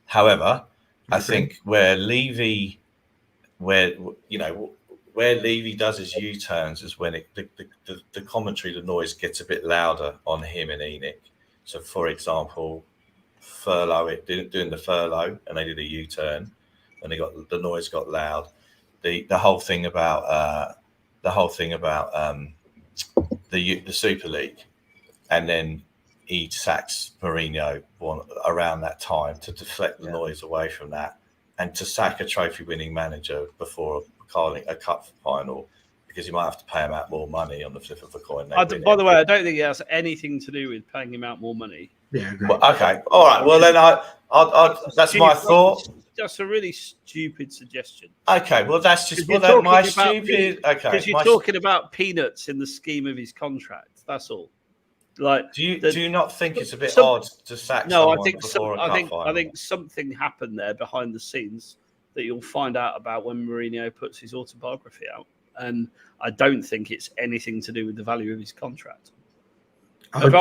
However, I think where Levy does his U-turns is when the commentary, the noise gets a bit louder on him and Enoch. So, for example, doing the furlough, and they did a U-turn, and the noise got loud. The whole thing about the Super League, and then he sacks Mourinho around that time to deflect the noise away from that, and to sack a trophy-winning manager before calling a cup final because you might have to pay him out more money on the flip of a coin. By the way, I don't think it has anything to do with paying him out more money. Yeah, agree. Well, okay, all right. Well, then that's my thought. That's a really stupid suggestion. Okay, well, that's just my stupid. Okay, because you're talking about peanuts in the scheme of his contract. That's all. Like, do you not think it's a bit odd to sack? No, I think something happened there behind the scenes that you'll find out about when Mourinho puts his autobiography out, and I don't think it's anything to do with the value of his contract. If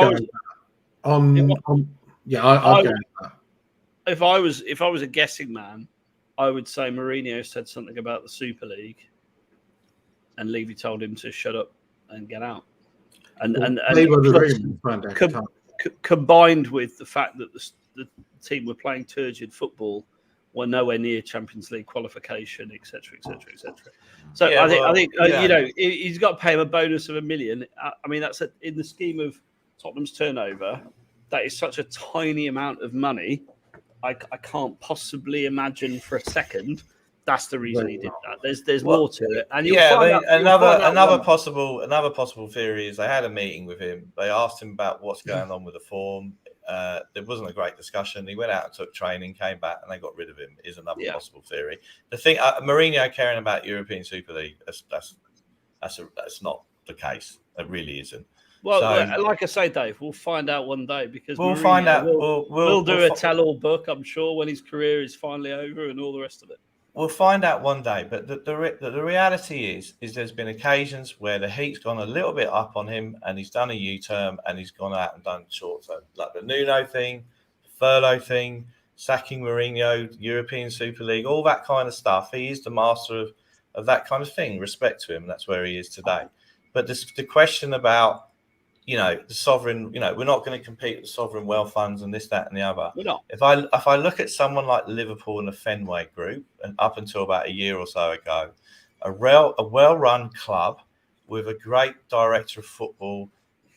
I was a guessing man, I would say Mourinho said something about the Super League, and Levy told him to shut up and get out. Combined with the fact that the team were playing turgid football, were nowhere near Champions League qualification, etc., etc., etc. So I think he's got to pay him a bonus of $1 million. I mean, that's in the scheme of Tottenham's turnover, that is such a tiny amount of money. I can't possibly imagine for a second that's the reason he did that. There's more to it. And another possible theory is they had a meeting with him. They asked him about what's going on with the form. There wasn't a great discussion. He went out and took training, came back, and they got rid of him. Is another possible theory. The thing, Mourinho caring about European Super League, that's not the case. It really isn't. Well, like I say, Dave, we'll find out one day because we'll find out. We'll do a tell-all book, I'm sure, when his career is finally over and all the rest of it. We'll find out one day, but the reality is there's been occasions where the heat's gone a little bit up on him, and he's done a U-turn, and he's gone out and done short-term, like the Nuno thing, the furlough thing, sacking Mourinho, European Super League, all that kind of stuff. He is the master of that kind of thing. Respect to him. That's where he is today. But the question about, the sovereign, we're not going to compete with sovereign wealth funds and this, that, and the other. We're not. If I look at someone like Liverpool and the Fenway Group, and up until about a year or so ago, a well-run club with a great director of football,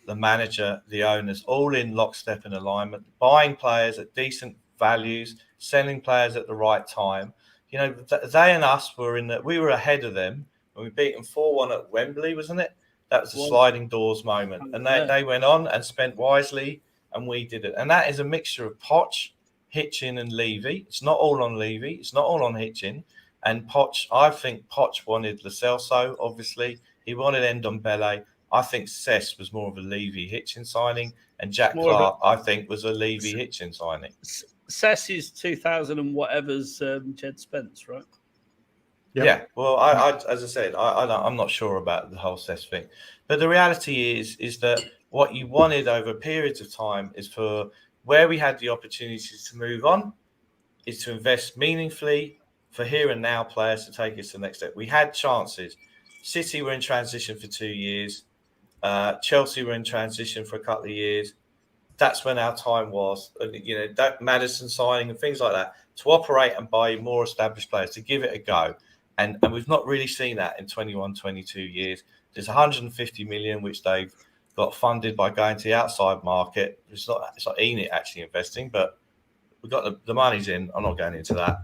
the manager, the owners, all in lockstep and alignment, buying players at decent values, selling players at the right time. They and us we were ahead of them when we beat them 4-1 at Wembley, wasn't it? That was a sliding doors moment. And they went on and spent wisely, and we did it. And that is a mixture of Poch, Hitchin, and Levy. It's not all on Levy. It's not all on Hitchin. And Poch, I think Poch wanted Lo Celso, obviously. He wanted Ndombele. I think Cess was more of a Levy Hitchin signing. And Jack Clark, I think, was a Levy Hitchin signing. Cess is 2000 and whatever's Jed Spence, right? Yeah. Well, I as I said, I'm not sure about the whole Cess thing, but the reality is that what you wanted over periods of time is for where we had the opportunities to move on, is to invest meaningfully for here and now players to take us to the next step. We had chances. City were in transition for 2 years. Chelsea were in transition for a couple of years. That's when our time was, that Maddison signing and things like that, to operate and buy more established players, to give it a go. And we've not really seen that in 21, 22 years. There's 150 million, which they've got funded by going to the outside market. It's not Enid actually investing, but we've got the money's in. I'm not going into that.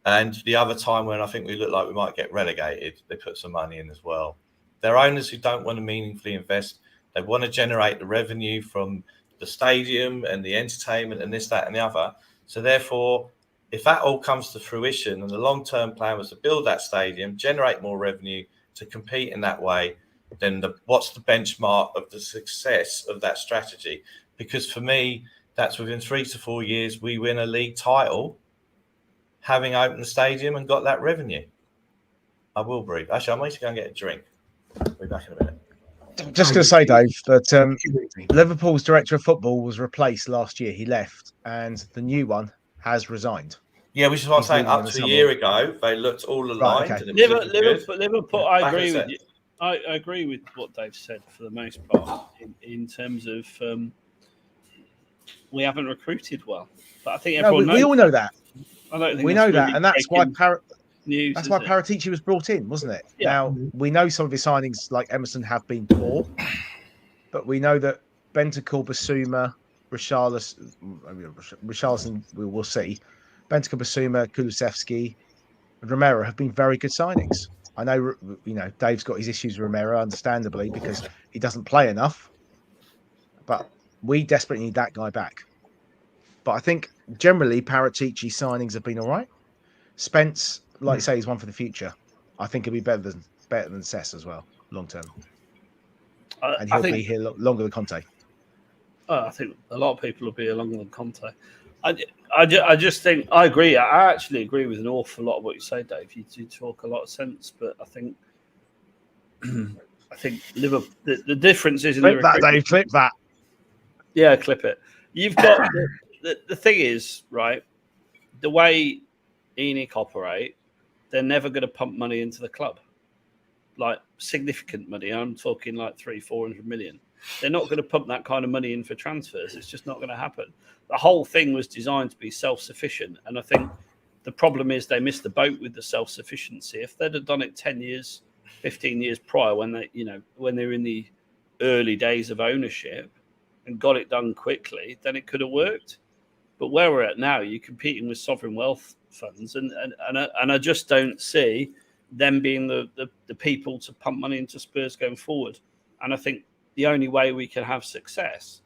And the other time when I think we look like we might get relegated, they put some money in as well. They're owners who don't want to meaningfully invest. They want to generate the revenue from the stadium and the entertainment and this, that, and the other. So therefore, if that all comes to fruition and the long-term plan was to build that stadium, generate more revenue to compete in that way, then what's the benchmark of the success of that strategy? Because for me, that's within 3 to 4 years, we win a league title, having opened the stadium and got that revenue. I will breathe. Actually, I might go and get a drink. I'll be back in a minute. Just going to say, Dave, that Liverpool's director of football was replaced last year. He left, and the new one has resigned. Yeah, which is what I'm saying. Up to a year ago, they looked all aligned. Right, okay. And it was Liverpool, I agree with you. I agree with what Dave said for the most part in terms of we haven't recruited well. But I think everyone knows. We all know that. I don't think we know that, and that's why Paratici was brought in, wasn't it? Yeah. Now, we know some of his signings, like Emerson, have been poor, but we know that Bentancur, Basuma, Richarlison, we'll see. Bentancur, Basuma, Kulusevski, and Romero have been very good signings. I know, Dave's got his issues with Romero, understandably, because he doesn't play enough, but we desperately need that guy back. But I think generally Paratici signings have been all right. Spence, like you say, he's one for the future. I think he'll be better than Cess as well, long term. And he'll be here longer than Conte. I think a lot of people will be here longer than Conte. I just think I agree. I actually agree with an awful lot of what you say, Dave. You do talk a lot of sense, but I think Liverpool. The difference is in clip that, Dave. Clip that. Yeah, clip it. You've got the thing is, right, the way ENIC operate, they're never going to pump money into the club, like significant money. I'm talking like 300-400 million. They're not going to pump that kind of money in for transfers. It's just not going to happen. The whole thing was designed to be self-sufficient, and I think the problem is they missed the boat with the self-sufficiency. If they'd have done it 10 years, 15 years prior, when they're in the early days of ownership and got it done quickly, then it could have worked. But where we're at now, you're competing with sovereign wealth funds, and I just don't see them being the people to pump money into Spurs going forward. And I think the only way we can have success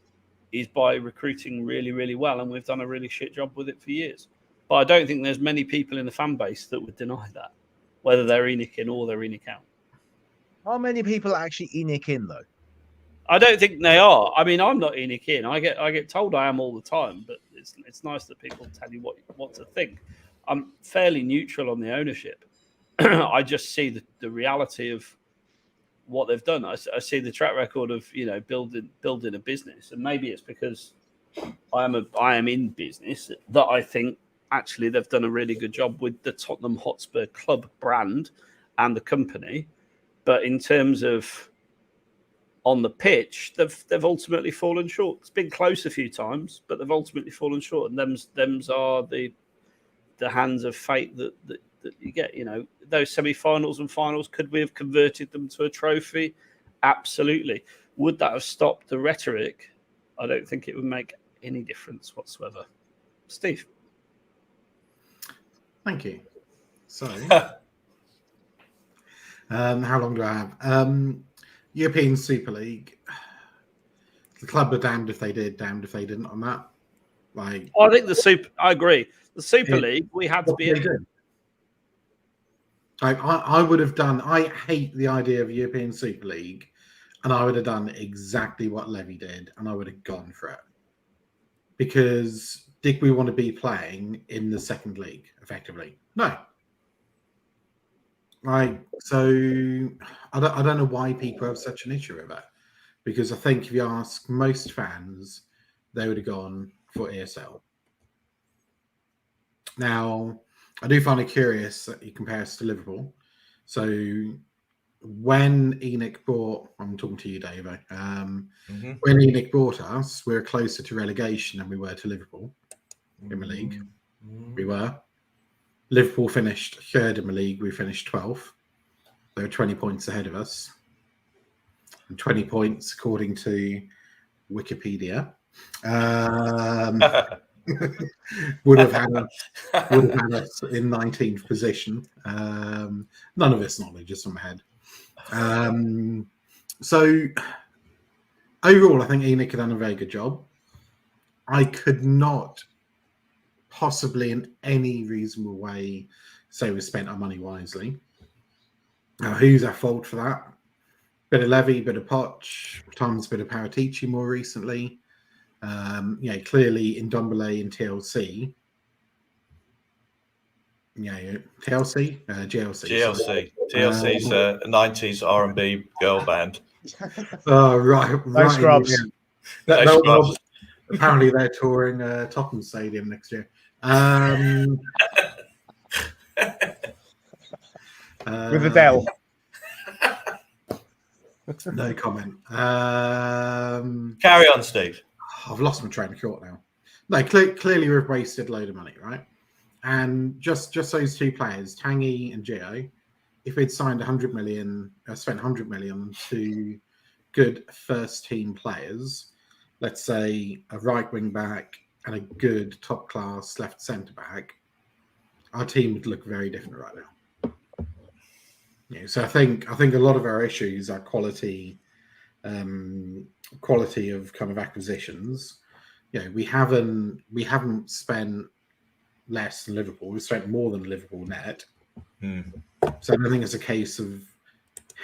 is by recruiting really, really well, and we've done a really shit job with it for years. But I don't think there's many people in the fan base that would deny that, whether they're ENIC in or they're ENIC out. How many people are actually ENIC in, though? I don't think they are. I mean, I'm not ENIC in. I get told I am all the time, but it's nice that people tell you what to think. I'm fairly neutral on the ownership. I just see the reality of what they've done. I see the track record of building a business, and maybe it's because I am in business that I think actually they've done a really good job with the Tottenham Hotspur club brand and the company. But in terms of on the pitch, they've ultimately fallen short. It's been close a few times, but they've ultimately fallen short. And them's are the hands of fate that you get. Those semi-finals and finals, could we have converted them to a trophy? Absolutely. Would that have stopped the rhetoric? I don't think it would make any difference whatsoever. Steve. Thank you. So, how long do I have? European Super League. The club were damned if they did, damned if they didn't on that. I think I agree. The Super League, we had to be in. I would have done. I hate the idea of European Super League, and I would have done exactly what Levy did, and I would have gone for it. Because did we want to be playing in the second league effectively? No. So I don't know why people have such an issue with that. Because I think if you ask most fans, they would have gone for ESL. Now, I do find it curious that you compare us to Liverpool. So when Enoch bought, I'm talking to you, Dave. When Enoch bought us, we were closer to relegation than we were to Liverpool in the league. We were. Liverpool finished third in the league. We finished 12th. They were 20 points ahead of us. And 20 points, according to Wikipedia, would have had us in 19th position. None of this knowledge is from my head. So overall, I think Enoch had done a very good job. I could not possibly in any reasonable way say we spent our money wisely. Now, who's at fault for that? Bit of Levy, bit of Poch, times a bit of Paratici more recently. Clearly in Ndombele and TLC. TLC? GLC. TLC's a 90s R&B girl band. Oh, right. No Scrubs. Apparently they're touring Tottenham Stadium next year. With Adele. No comment. Carry on, Steve. I've lost my train of thought now. No, clearly we've wasted a load of money, right? And just those two players, Tanguy and Gio, if we'd signed 100 million, spent 100 million to good first team players, let's say a right wing back and a good top class left centre back, our team would look very different right now. So I think a lot of our issues are quality of kind of acquisitions. We haven't spent less than Liverpool. We've spent more than Liverpool net. So I don't think it's a case of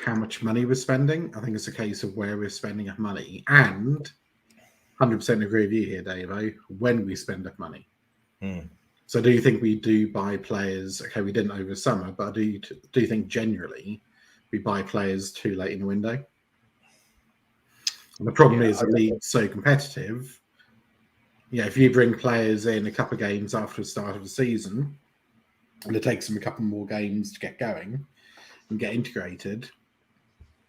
how much money we're spending. I think it's a case of where we're spending our money. And 100% agree with you here, Dave, when we spend our money. So do you think we do buy players? Okay, we didn't over summer, but do you think generally we buy players too late in the window? And the problem is the league's so competitive. If you bring players in a couple of games after the start of the season, and it takes them a couple more games to get going and get integrated,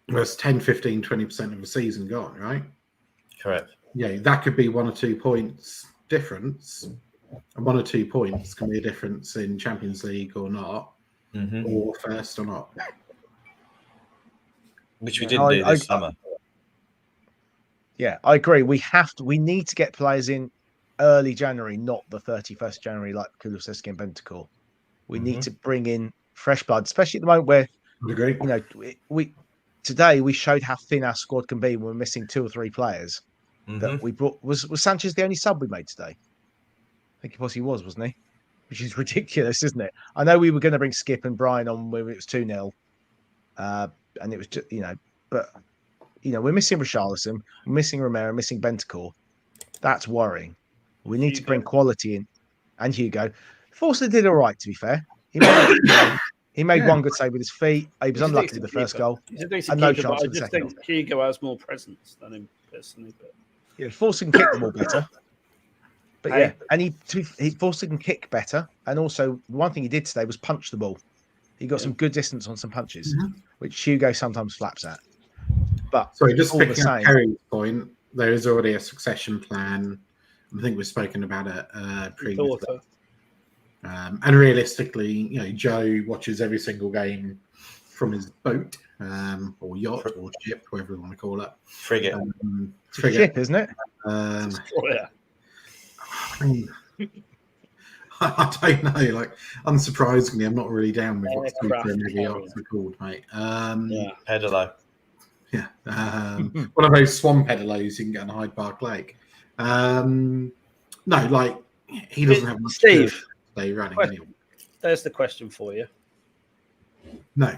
that's 10, 15, 20% of the season gone, right? Correct. That could be 1 or 2 points difference. And 1 or 2 points can be a difference in Champions League or not, or first or not. Which we didn't do this summer. Yeah, I agree. We need to get players in early January, not the 31st January like Kulusevski and Bentancur. We need to bring in fresh blood, especially at the moment where today we showed how thin our squad can be when we're missing 2 or 3 players. That we brought. Was Sanchez the only sub we made today? I think he possibly wasn't he? Which is ridiculous, isn't it? I know we were going to bring Skip and Brian on when it was 2-0, and it was just, but we're missing Richarlison, we're missing Romero, missing Bentancur. That's worrying. We need to bring quality in, and Hugo. Forster did all right, to be fair. He made one good save with his feet. He was unlucky with the first goal. He's a decent keeper, but I just think Hugo has more presence than him personally. But Forster can kick the ball better. But and Forster can kick better. And also, one thing he did today was punch the ball. He got some good distance on some punches, which Hugo sometimes flaps at. But sorry, just picking up Kerry's point, there is already a succession plan. I think we've spoken about it previously. And realistically, Joe watches every single game from his boat or yacht or ship, whatever you want to call it. Frigate. Ship, isn't it? I don't know. Unsurprisingly, I'm not really down with what the yachts are called, mate. Pedalo. Yeah. One of those swan pedalos you can get on Hyde Park Lake. No, he doesn't have much Steve. They running anyway. There's the question for you. No.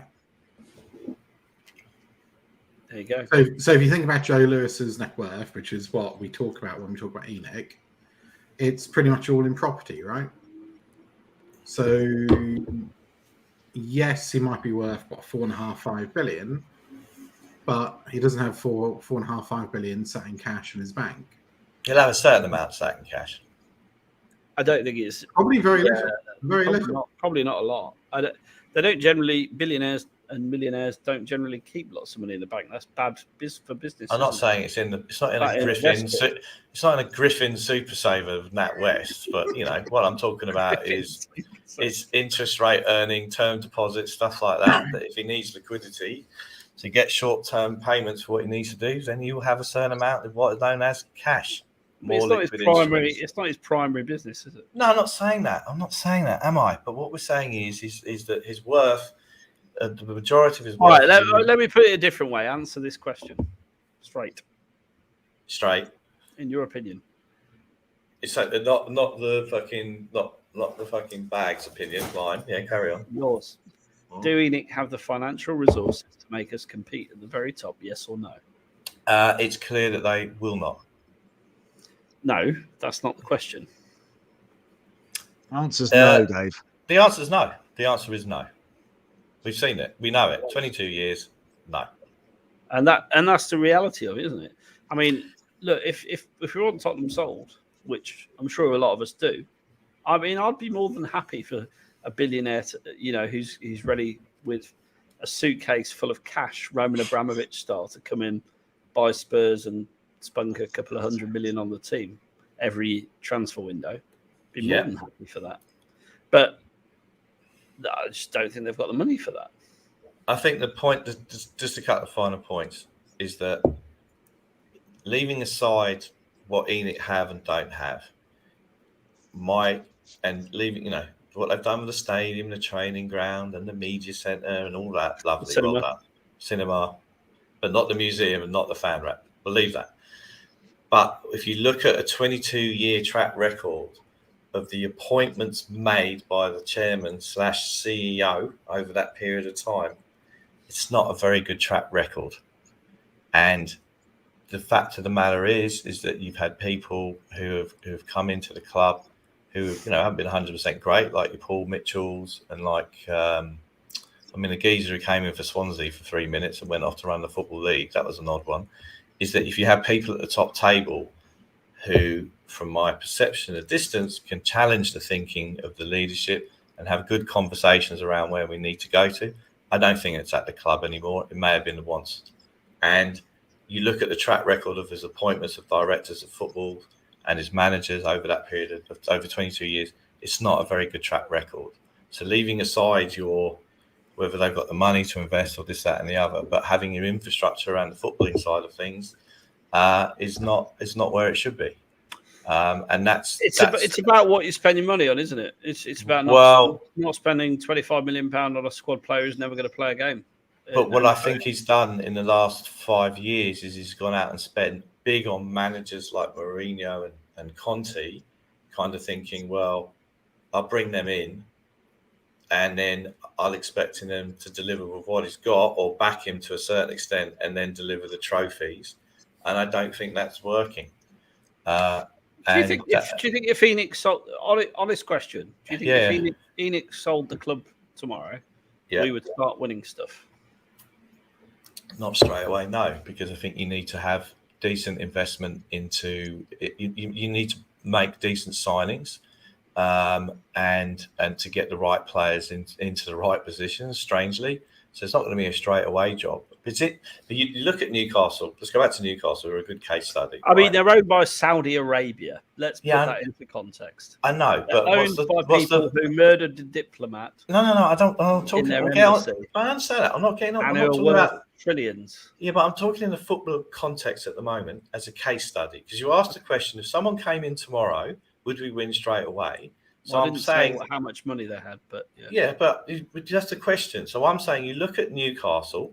There you go. So if you think about Joe Lewis's net worth, which is what we talk about when we talk about Enoch, it's pretty much all in property, right? So yes, he might be worth 4.5-5 billion, but he doesn't have 4.5-5 billion sat in cash in his bank. He'll have a certain amount sat in cash. I don't think it's Probably very little. Very little. Probably not a lot. They don't generally, billionaires and millionaires don't generally keep lots of money in the bank. That's bad for business. I'm not saying it's not in a Griffin. It's not in a Griffin super saver of NatWest, but what I'm talking about is interest rate earning, term deposits, stuff like that. That if he needs liquidity to get short-term payments for what he needs to do, then you will have a certain amount of what is known as cash. It's not his primary business, is it? No, I'm not saying that. Am I? But what we're saying is that his worth, the majority of his worth. All right, let me put it a different way. Answer this question straight. In your opinion, it's like not the fucking bag's opinion. Mine. Yeah, carry on. Yours. Do ENIC have the financial resources to make us compete at the very top? Yes or no? It's clear that they will not. No, that's not the question. Answer's no, Dave. The answer is no. The answer is no. We've seen it. We know it. 22 years, no. And that's the reality of it, isn't it? I mean, look, if we want Tottenham sold, which I'm sure a lot of us do, I mean, I'd be more than happy for a billionaire, who's ready with a suitcase full of cash, Roman Abramovich style, to come in, buy Spurs and spunk a couple of 100 million on the team every transfer window. Be more than happy for that. But I just don't think they've got the money for that. I think the point, just to cut the final points, is that leaving aside what ENIC have and don't have, leaving, what they've done with the stadium, the training ground, and the media centre, and all that lovely, cinema, but not the museum and not the fan wrap. Believe that. But if you look at a 22-year track record of the appointments made by the chairman / CEO over that period of time, it's not a very good track record. And the fact of the matter is that you've had people who have come into the club who haven't been 100% great, like your Paul Mitchells and the geezer who came in for Swansea for 3 minutes and went off to run the Football League. That was an odd one. Is that if you have people at the top table who, from my perception at distance, can challenge the thinking of the leadership and have good conversations around where we need to go to, I don't think it's at the club anymore. It may have been once. And you look at the track record of his appointments of directors of football and his managers over that period of over 22 years, it's not a very good track record. So leaving aside whether they've got the money to invest or this, that, and the other, but having your infrastructure around the footballing side of things is not where it should be. And it's about what you're spending money on, isn't it? It's about not spending £25 million on a squad player who's never going to play a game. But what I think he's done in the last 5 years is he's gone out and spent big on managers like Mourinho and Conte, kind of thinking, well, I'll bring them in, and then I'll expecting them to deliver with what he's got or back him to a certain extent and then deliver the trophies. And I don't think that's working. Do you think if ENIC sold, honest question, do you think if ENIC sold the club tomorrow, we would start winning stuff? Not straight away, no, because I think you need to have decent investment into it. You need to make decent signings. And to get the right players into the right positions, strangely. So it's not going to be a straight away job. But you look at Newcastle. Let's go back to Newcastle. We're a good case study. I mean, they're owned by Saudi Arabia. Let's put that into context. I know, but owned by people who murdered a diplomat. No. I don't. I'm talking. I understand that. I'm not getting on. I'm not talking about trillions. Yeah, but I'm talking in the football context at the moment as a case study. Because you asked the question: if someone came in tomorrow, would we win straight away? So I'm saying how much money they had, but but just a question. So I'm saying you look at Newcastle,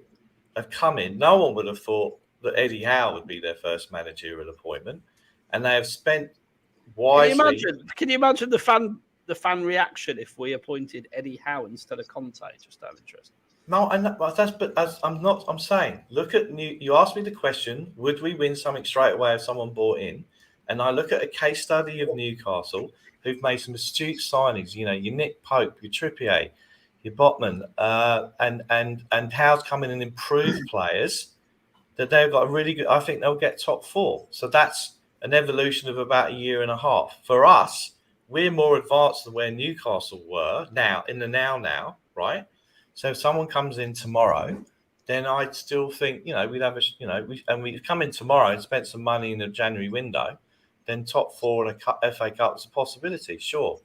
they've come in. No one would have thought that Eddie Howe would be their first managerial appointment, and they have spent wisely. Can you imagine the fan reaction if we appointed Eddie Howe instead of Conte? Just out of interest. No, I'm saying, look at you asked me the question: would we win something straight away if someone bought in? And I look at a case study of Newcastle, who've made some astute signings, your Nick Pope, your Trippier, your Botman, and Howe's come in and improved players, that they've got a really good, I think they'll get top 4. So that's an evolution of about a year and a half. For us, we're more advanced than where Newcastle were now, now, right? So if someone comes in tomorrow, then I'd still think, we'd have we come in tomorrow and spent some money in the January window, then top 4 in a FA Cup is a possibility, sure.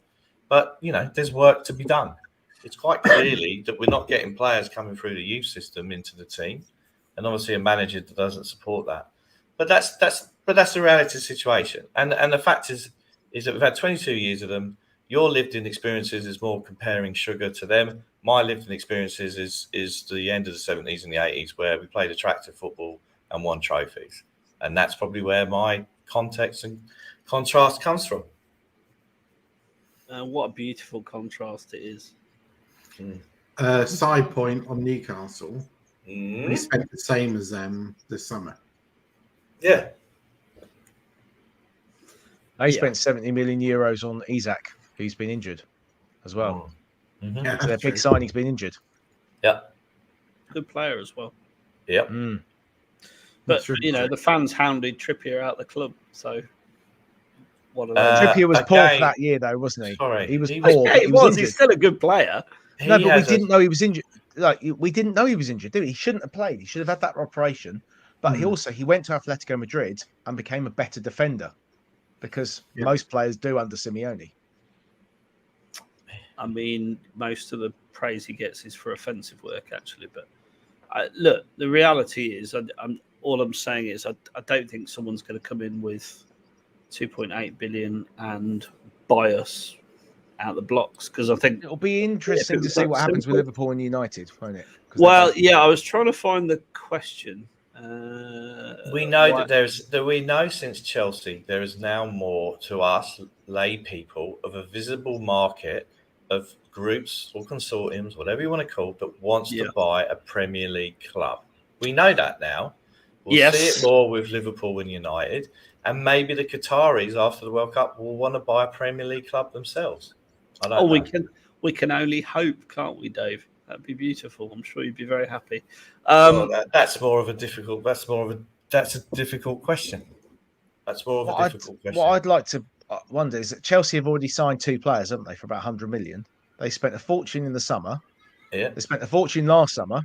But, there's work to be done. It's quite clearly that we're not getting players coming through the youth system into the team, and obviously a manager that doesn't support that. But that's the reality situation. And the fact is that we've had 22 years of them. Your lived-in experiences is more comparing sugar to them. My lived-in experiences is the end of the 70s and the 80s, where we played attractive football and won trophies. And that's probably where my context and contrast comes from. What a beautiful contrast it is. Side point on Newcastle. We spent the same as them this summer. Yeah. They spent 70 million euros on Isak, who's been injured as well. Mm-hmm. Yeah, So their big signing's been injured. Yeah. Good player as well. Yep. But, the fans hounded Trippier out the club. So, what are they? Trippier was poor for that year, though, wasn't he? Sorry. He was poor. Yeah, but he was. injured. He's still a good player. No, but we didn't know he was injured. We didn't know he was injured, did we? He shouldn't have played. He should have had that operation. But he went to Atletico Madrid and became a better defender, because most players do under Simeone. I mean, most of the praise he gets is for offensive work, actually. But look, the reality is, all I'm saying is, I don't think someone's going to come in with 2.8 billion and buy us out the blocks, because I think it'll be interesting to see what happens with Liverpool and United, won't it? Well, yeah, I was trying to find the question. We know that we know since Chelsea there is now more to us lay people of a visible market of groups or consortiums, whatever you want to call it, that wants to buy a Premier League club. We know that now. We'll see it more with Liverpool and United, and maybe the Qataris after the World Cup will want to buy a Premier League club themselves. I don't know. We can only hope, can't we, Dave? That'd be beautiful. I'm sure you'd be very happy. That's a difficult question. That's more of a difficult question. What I'd like to wonder is that Chelsea have already signed 2 players, haven't they, for about 100 million? They spent a fortune in the summer. Yeah. They spent a fortune last summer.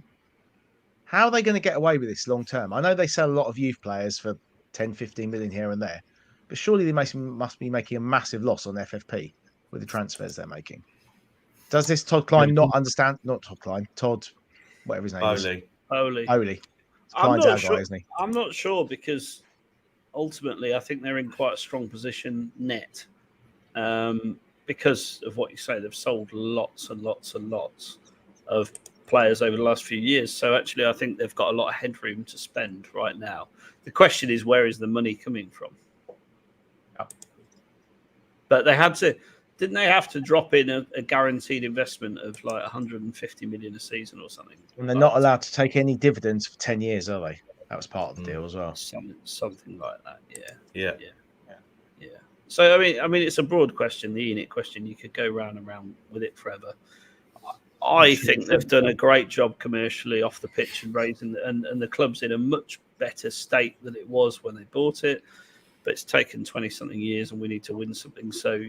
How are they going to get away with this long term? I know they sell a lot of youth players for 10, 15 million here and there, but surely they must be making a massive loss on FFP with the transfers they're making. Does this Todd Klein not understand? Not Todd Klein, Todd, whatever his name is. Oli. Klein's our guy, isn't he? I'm not sure, because ultimately I think they're in quite a strong position net, because of what you say. They've sold lots and lots and lots of players over the last few years. So actually I think they've got a lot of headroom to spend right now. The question is, where is the money coming from? But they had to... Didn't they have to drop in a guaranteed investment of like 150 million a season or something? And they're not allowed to take any dividends for 10 years, are they? That was part of the deal as well. Something like that, yeah. So I mean, it's a broad question, the Enid question. You could go round and round with it forever. I think they've done a great job commercially off the pitch and raising, and the club's in a much better state than it was when they bought it. But it's taken 20-something years, and we need to win something. So,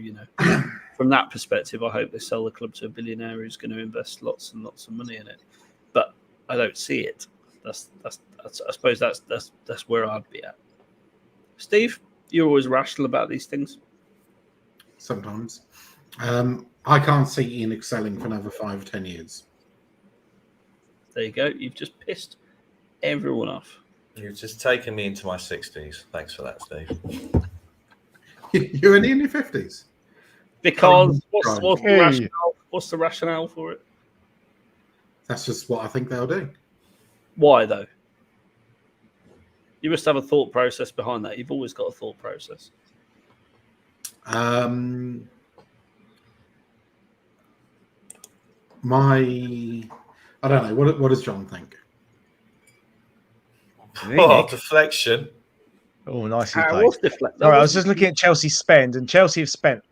from that perspective, I hope they sell the club to a billionaire who's going to invest lots and lots of money in it. But I don't see it. That's I suppose that's where I'd be at. Steve, you're always rational about these things. Sometimes. I can't see Ian excelling for another 5 or 10 years. There you go. You've just pissed everyone off. You've just taken me into my 60s. Thanks for that, Steve. You're only in your 50s? Because what's the rationale for it? That's just what I think they'll do. Why, though? You must have a thought process behind that. You've always got a thought process. I don't know. What does John think? Oh, deflection. Oh, nicely played. All right, I was just looking at Chelsea's spend, and Chelsea have spent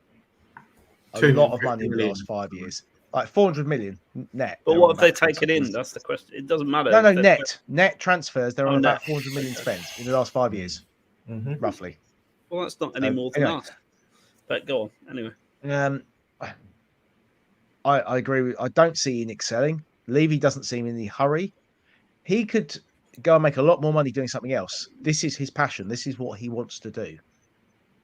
a lot of money in the last 5 years. Like 400 million net. But what have they taken in? That's the question. It doesn't matter. No, net transfers. They're on about 400 million spent in the last 5 years, roughly. Well, that's not any more than us. But go on, anyway. I agree. I don't see Enoch selling. Levy doesn't seem in any hurry. He could go and make a lot more money doing something else. This is his passion. This is what he wants to do.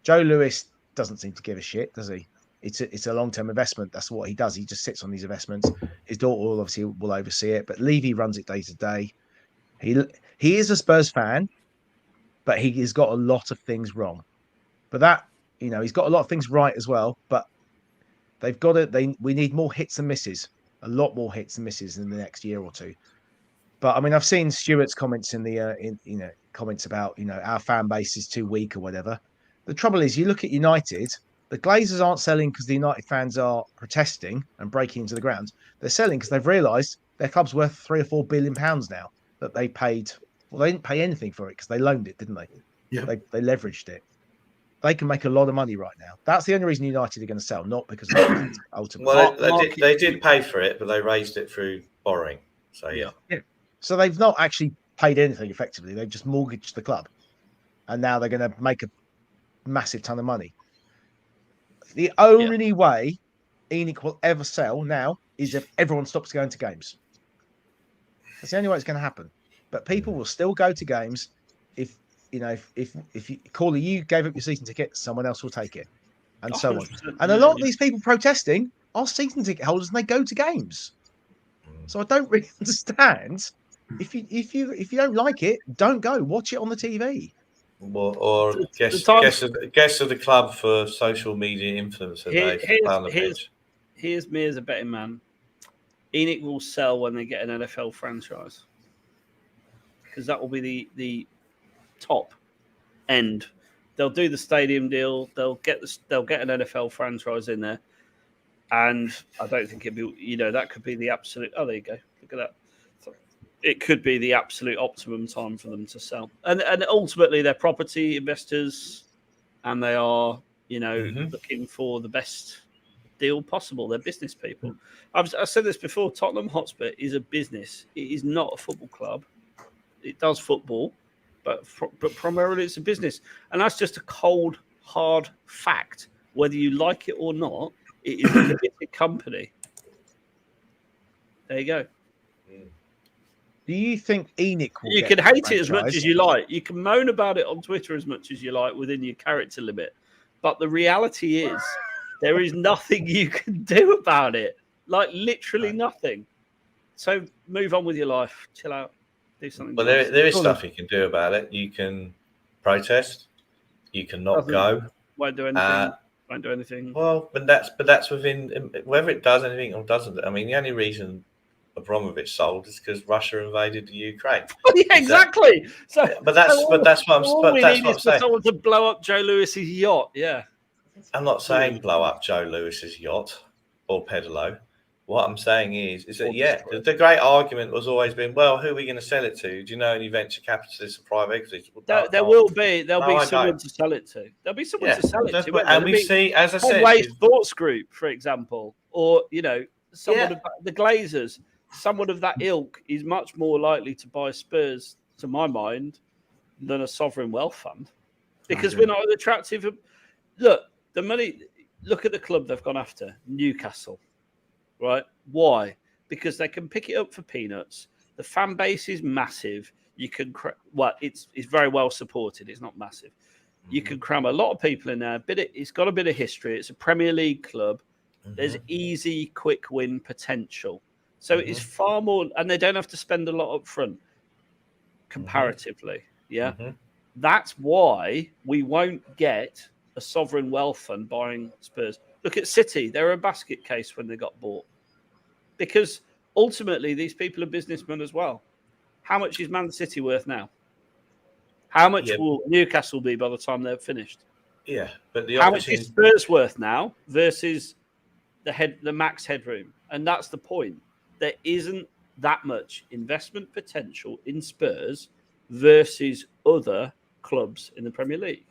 Joe Lewis doesn't seem to give a shit, does he? It's a long-term investment. That's what he does. He just sits on these investments. His daughter will obviously oversee it, but Levy runs it day to day. He is a Spurs fan, but he has got a lot of things wrong. But he's got a lot of things right as well. But they've got it. We need more hits and misses. A lot more hits and misses in the next year or two. But I mean, I've seen Stuart's comments in the comments about our fan base is too weak or whatever. The trouble is, you look at United. The Glazers aren't selling because the United fans are protesting and breaking into the ground. They're selling because they've realised their club's worth £3 or £4 billion now that they paid. Well, they didn't pay anything for it because they loaned it, didn't they? Yeah. They leveraged it. They can make a lot of money right now. That's the only reason United are going to sell, not because of ultimately. Well, they did pay for it, but they raised it through borrowing. So yeah. So they've not actually paid anything effectively. They've just mortgaged the club, and now they're going to make a massive ton of money. The only way Enoch will ever sell now is if everyone stops going to games. That's the only way it's going to happen. But people will still go to games if Corley, you gave up your season ticket, someone else will take it, and so on. And a lot of these people protesting are season ticket holders, and they go to games. So I don't really understand. If you don't like it, don't go. Watch it on the TV. Well, or guess of the club for social media influencer. Here's me as a betting man. Enoch will sell when they get an NFL franchise, because that will be the top end. They'll do the stadium deal. They'll get an NFL franchise in there, and I don't think it'd be that could be the absolute. Oh, there you go. Look at that. It could be the absolute optimum time for them to sell, and ultimately they're property investors, and they are looking for the best deal possible. They're business people. I've said this before. Tottenham Hotspur is a business. It is not a football club. It does football, but primarily it's a business, and that's just a cold, hard fact. Whether you like it or not, it is a limited company. There you go. Do you think Enoch will You can hate it as much as you like. You can moan about it on Twitter as much as you like within your character limit. But the reality is there is nothing you can do about it. Like literally nothing. So move on with your life. Chill out. Do something. Well, there is stuff you can do about it. You can protest. You can not go. Won't do anything. Won't do anything. Well, but that's within whether it does anything or doesn't. I mean, the only reason Abramovich sold is because Russia invaded the Ukraine. Yeah, exactly. But that's what I'm saying. For someone to blow up Joe Lewis's yacht. Yeah. I'm not saying blow up Joe Lewis's yacht or Pedalo. What I'm saying is that the great argument was always been, well, who are we going to sell it to? Do you know any venture capitalists or private equity? There'll be someone to sell it to. There'll be someone to sell it to. And we see, as I said, Conway Sports Group, for example, or someone of the Glazers. Someone of that ilk is much more likely to buy Spurs, to my mind, than a sovereign wealth fund, because we're not attractive. Look, the money. Look at the club they've gone after, Newcastle. Right? Why? Because they can pick it up for peanuts. The fan base is massive. You can it's very well supported. It's not massive. You can cram a lot of people in there. It's got a bit of history. It's a Premier League club. There's easy, quick win potential. So it's far more, and they don't have to spend a lot up front comparatively. Yeah. That's why we won't get a sovereign wealth fund buying Spurs. Look at City. They were a basket case when they got bought, because ultimately these people are businessmen as well. How much is Man City worth now? How much will Newcastle be by the time they're finished? Yeah, but how much is Spurs worth now versus the max headroom? And that's the point. There isn't that much investment potential in Spurs versus other clubs in the Premier League.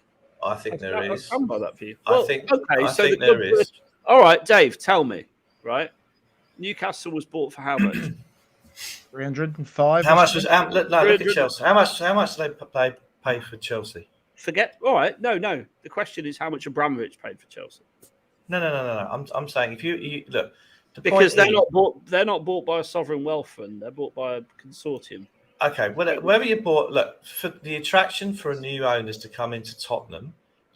I think there is. I stand by that for you. I think there is. All right, Dave, tell me. Right, Newcastle was bought for how much? 305. How much was? Look at Chelsea. How much did they pay for Chelsea? All right, no. The question is how much Abramovich paid for Chelsea. No. I'm saying if you look, because they're not bought by a sovereign wealth fund. They're bought by a consortium. Okay, whether you bought, look, for the attraction for new owners to come into Tottenham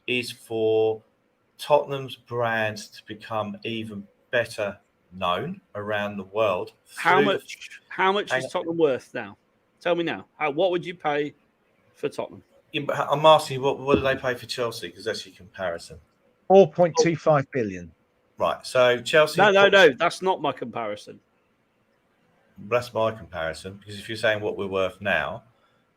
is for Tottenham's brand to become even better known around the world. How much is Tottenham worth now? Tell me now. What would you pay for Tottenham? Yeah, I'm asking you, what do they pay for Chelsea? Because that's your comparison. 4.25 billion. Right. So Chelsea. No. That's not my comparison. That's my comparison, because if you're saying what we're worth now,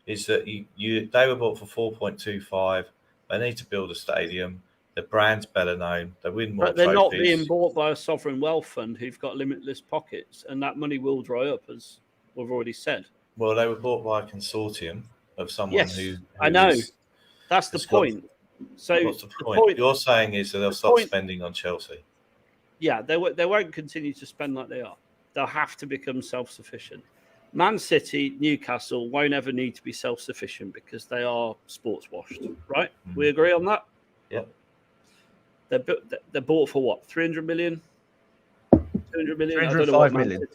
is that they were bought for 4.25. They need to build a stadium. The brand's better known. They win more. But they're trophies. not being bought by a sovereign wealth fund who've got limitless pockets, and that money will dry up, as we've already said. Well, they were bought by a consortium of someone who I know. That's the point. So what's the point? You're saying is that they'll stop spending on Chelsea. Yeah, they won't continue to spend like they are. They'll have to become self-sufficient. Man City, Newcastle won't ever need to be self-sufficient because they are sports washed, right? Mm. We agree on that? Yep. They're bought for what? 300 million? 200 million? 305 million.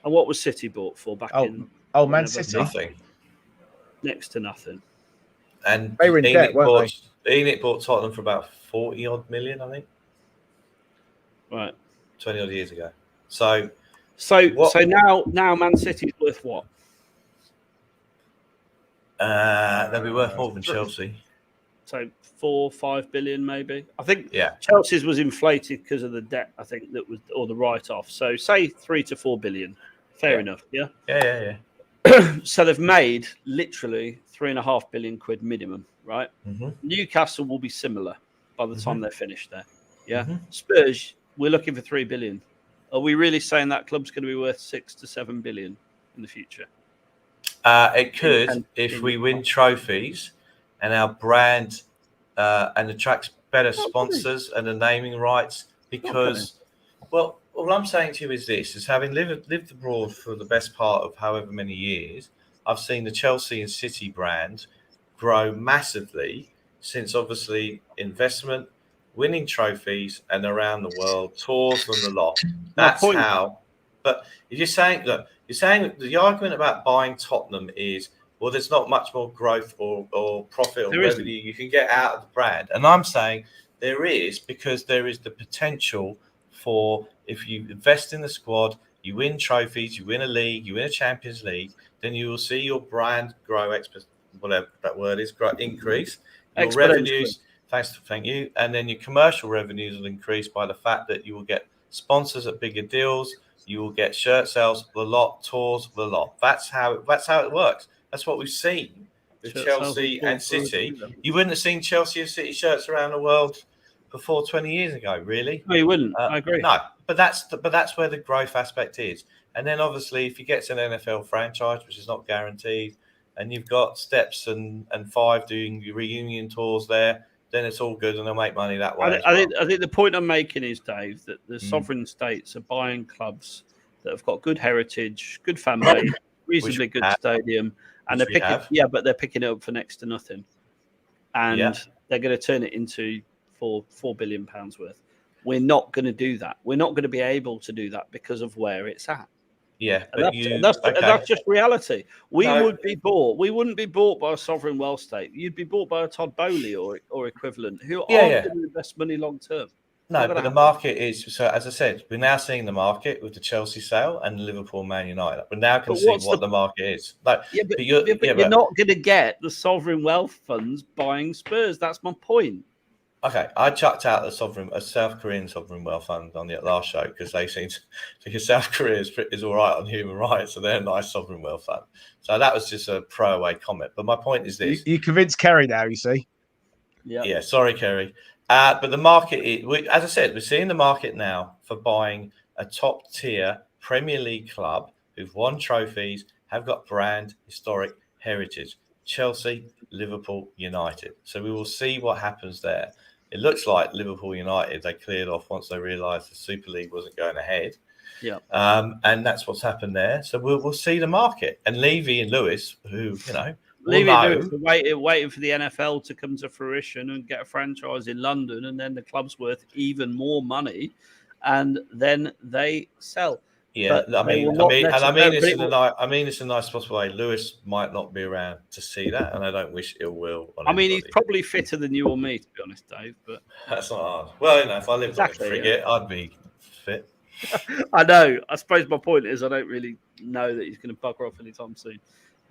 And what was City bought for back in? Oh, Man City? Nothing. Next to nothing. And they were in debt, weren't they? Enid bought Tottenham for about 40 odd million, I think. Right. 20 odd years ago. So now Man City's worth what? They'll be worth more than Chelsea. So 4-5 billion maybe. I think yeah. Chelsea's was inflated because of the debt, I think, that was, or the write-off. So say 3 to 4 billion. Fair enough, yeah? Yeah. So they've made literally 3.5 billion quid minimum, right? Mm-hmm. Newcastle will be similar by the time they're finished there. Yeah. Mm-hmm. Spurs, we're looking for 3 billion. Are we really saying that club's going to be worth 6 to 7 billion in the future? It could if we win trophies and our brand and attracts better sponsors and the naming rights. Because, well, all I'm saying to you is this: is having lived abroad for the best part of however many years, I've seen the Chelsea and City brand grow massively since obviously investment, winning trophies, and around the world, tours and the lot. That's how. But if you're saying, look, you're saying the argument about buying Tottenham is, well, there's not much more growth or profit or revenue you can get out of the brand. And I'm saying there is, because there is the potential for, if you invest in the squad, you win trophies, you win a league, you win a Champions League, then you will see your brand grow, whatever that word is, increase. Your revenues, thank you. And then your commercial revenues will increase by the fact that you will get sponsors at bigger deals. You will get shirt sales, the lot, tours, the lot. That's how it works. That's what we've seen with Chelsea and City. You wouldn't have seen Chelsea and City shirts around the world before 20 years ago, really. No, you wouldn't. I agree. No, but that's where the growth aspect is. And then obviously, if you get to an NFL franchise, which is not guaranteed, and you've got Steps and Five doing reunion tours there, then it's all good and they'll make money that way. I think the point I'm making is, Dave, that the sovereign states are buying clubs that have got good heritage, good fan base, reasonably good stadium, and they're picking but they're picking it up for next to nothing. And they're going to turn it into £4 billion worth. We're not going to do that. We're not going to be able to do that because of where it's at. Yeah, that's just reality. We wouldn't be bought by a sovereign wealth state. You'd be bought by a Todd Bowley or equivalent, who aren't going to invest money long term. No, but the market is, so as I said, we're now seeing the market with the Chelsea sale and the Liverpool Man United. We're now going to see what the market is. But you're not going to get the sovereign wealth funds buying Spurs. That's my point. Okay, I chucked out a South Korean sovereign wealth fund on the last show because they seem to think South Korea is all right on human rights, so they're a nice sovereign wealth fund. So that was just a throwaway comment. But my point is this: you convinced Kerry now. You see? Yeah. Sorry, Kerry. But the market, as I said, we're seeing the market now for buying a top tier Premier League club who've won trophies, have got brand, historic heritage. Chelsea, Liverpool, United. So we will see what happens there. It looks like Liverpool United, they cleared off once they realised the Super League wasn't going ahead. Yeah. And that's what's happened there. So we'll see the market. And Levy and Lewis, who, Leave it waiting for the NFL to come to fruition and get a franchise in London, and then the club's worth even more money, and then they sell. Yeah, but I mean this in a nice possible way. Lewis might not be around to see that, and I don't wish ill will on anybody. He's probably fitter than you or me, to be honest, Dave. But that's not hard. Well, if I lived on a frigate, I'd be fit. I know. I suppose my point is I don't really know that he's going to bugger off anytime soon,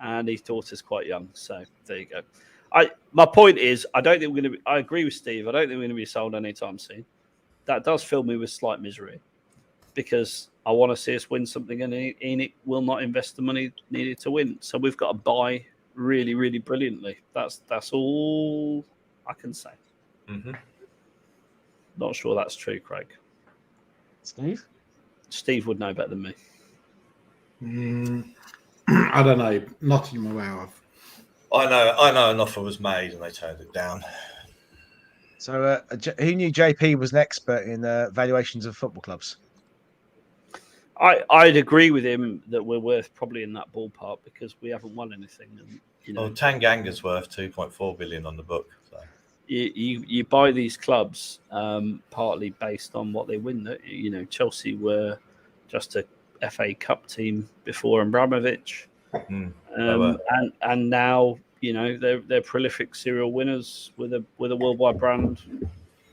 and his daughter's quite young. So there you go. My point is I don't think we're going to. I agree with Steve. I don't think we're going to be sold anytime soon. That does fill me with slight misery, because I want to see us win something, and ENIC will not invest the money needed to win. So we've got to buy really, really brilliantly. That's all I can say. Mm-hmm. Not sure that's true, Craig. Steve would know better than me. I don't know. Not in my way of. I know an offer was made and they turned it down. So who knew JP was an expert in valuations of football clubs? I'd agree with him that we're worth probably in that ballpark because we haven't won anything. And, well, Tanganga's worth 2.4 billion on the book. So. You buy these clubs partly based on what they win. Chelsea were just a FA Cup team before Abramovich, and now they're prolific serial winners with a worldwide brand.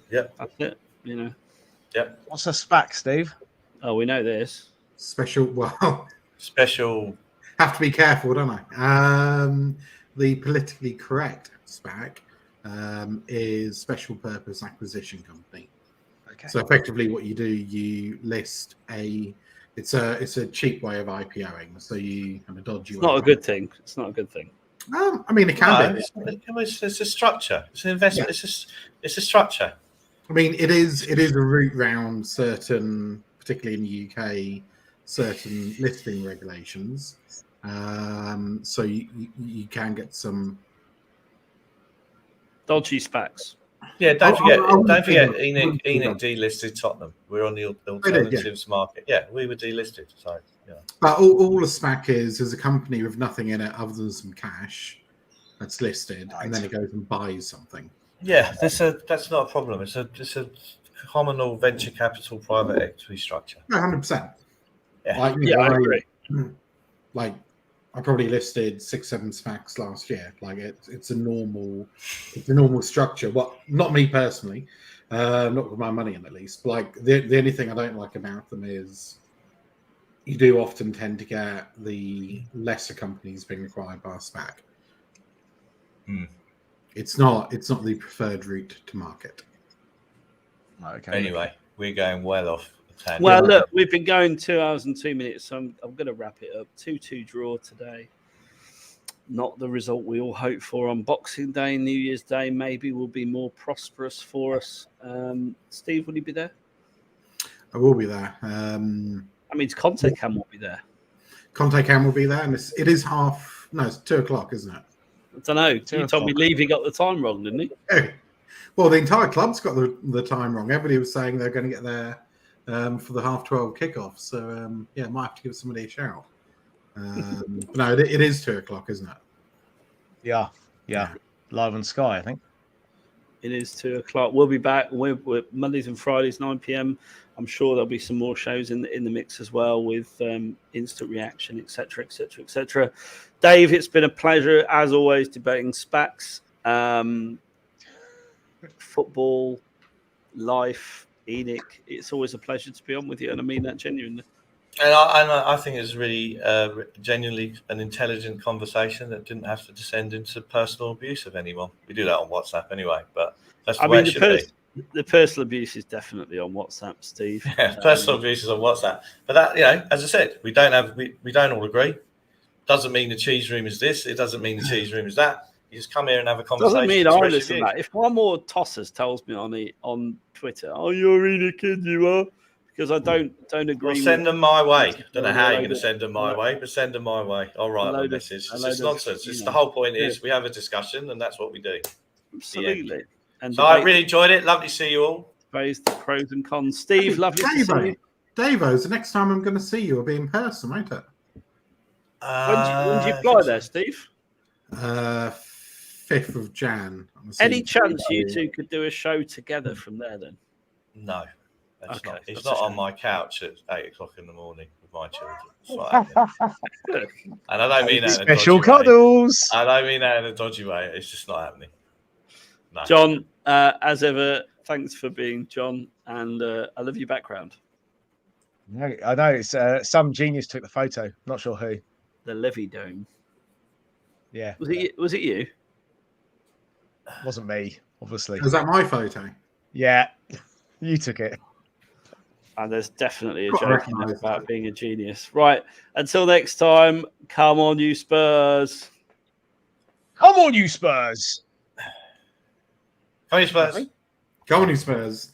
Yeah, that's it. Yeah. What's a SPAC, Steve? Oh, we know this. Special. Have to be careful, don't I? The politically correct SPAC is special purpose acquisition company. Okay. So effectively, what you do, you list it's a cheap way of IPOing. So you have a dodgy. It's not a good thing. It's not a good thing. I mean, it can be. It's a structure. It's an investment. Yeah. It's a structure. I mean, it is a route round certain, particularly in the UK, certain listing regulations. So you can get some dodgy SPACs. Yeah, don't forget. ENIC delisted Tottenham. We're on the alternatives market. Yeah, we were delisted. So yeah. But all a SPAC is a company with nothing in it other than some cash that's listed, and then it goes and buys something. Yeah, that's not a problem. It's a common venture capital private equity structure. 100%. Yeah, I agree. I probably listed 6-7 SPACs last year. It's a normal structure. Well, not me personally, not with my money in at least. But the only thing I don't like about them is you do often tend to get the lesser companies being acquired by a SPAC. It's not the preferred route to market. Okay. Anyway, we're going well off. Well, look, we've been going 2 hours and 2 minutes, so I'm going to wrap it up. 2-2 draw today. Not the result we all hope for on Boxing Day, New Year's Day. Maybe will be more prosperous for us. Steve, will you be there? I will be there. That means Conte Cam will be there. Conte Cam will be there, and it's 2 o'clock, isn't it? I don't know. You told me Levy got the time wrong, didn't he? Yeah. Well, the entire club's got the time wrong. Everybody was saying they're going to get there for the 12:30 kickoff. So, I might have to give somebody a shout. No, it is 2 o'clock, isn't it? Yeah. Live on Sky, I think. It is 2 o'clock. We'll be back. We're Mondays and Fridays, 9 p.m. I'm sure there'll be some more shows in the mix as well with instant reaction, etc., etc., etc. Dave, it's been a pleasure as always debating SPACs, football, life, ENIC. It's always a pleasure to be on with you, and I mean that genuinely. And I think it's really genuinely an intelligent conversation that didn't have to descend into personal abuse of anyone. We do that on WhatsApp anyway, but that's the way it should be. The personal abuse is definitely on WhatsApp, Steve. Yeah, personal abuse is on WhatsApp. But that, as I said, we don't all agree. Doesn't mean the cheese room is this. It doesn't mean the cheese room is that. You just come here and have a conversation. Doesn't mean I listen to that. If one more tossers tells me on Twitter, "Oh, you're really a kid, you are," because I don't agree. Well, send them my way. Don't know how you're going to send them my way, but send them my way. I'll write a message. It's just nonsense. The whole point is we have a discussion, and that's what we do. Absolutely. And so I really enjoyed it. Lovely to see you all. Praise the pros and cons. Steve, lovely to see you. DaveO, the next time I'm going to see you will be in person, won't it? When do you fly there, Steve? 5th of Jan. Any chance you two could do a show together from there then? No. Okay, It's that's not a on shame. my couch at 8 o'clock in the morning with my children. It's not happening. And I don't mean that in a Special dodgy way. cuddles. I don't mean that in a dodgy way. It's just not happening. No. John, as ever, thanks for being John, and I love your background. No, I know it's some genius took the photo. Not sure who. The Levy Dome. Yeah, Was it you? wasn't me, obviously. Is that my photo? Yeah, you took it. And there's definitely a Got to joke in there recognise about that. being a genius. Right. Until next time, come on, you Spurs. Come on, you Spurs. Come on, Spurs. Go on, you Spurs.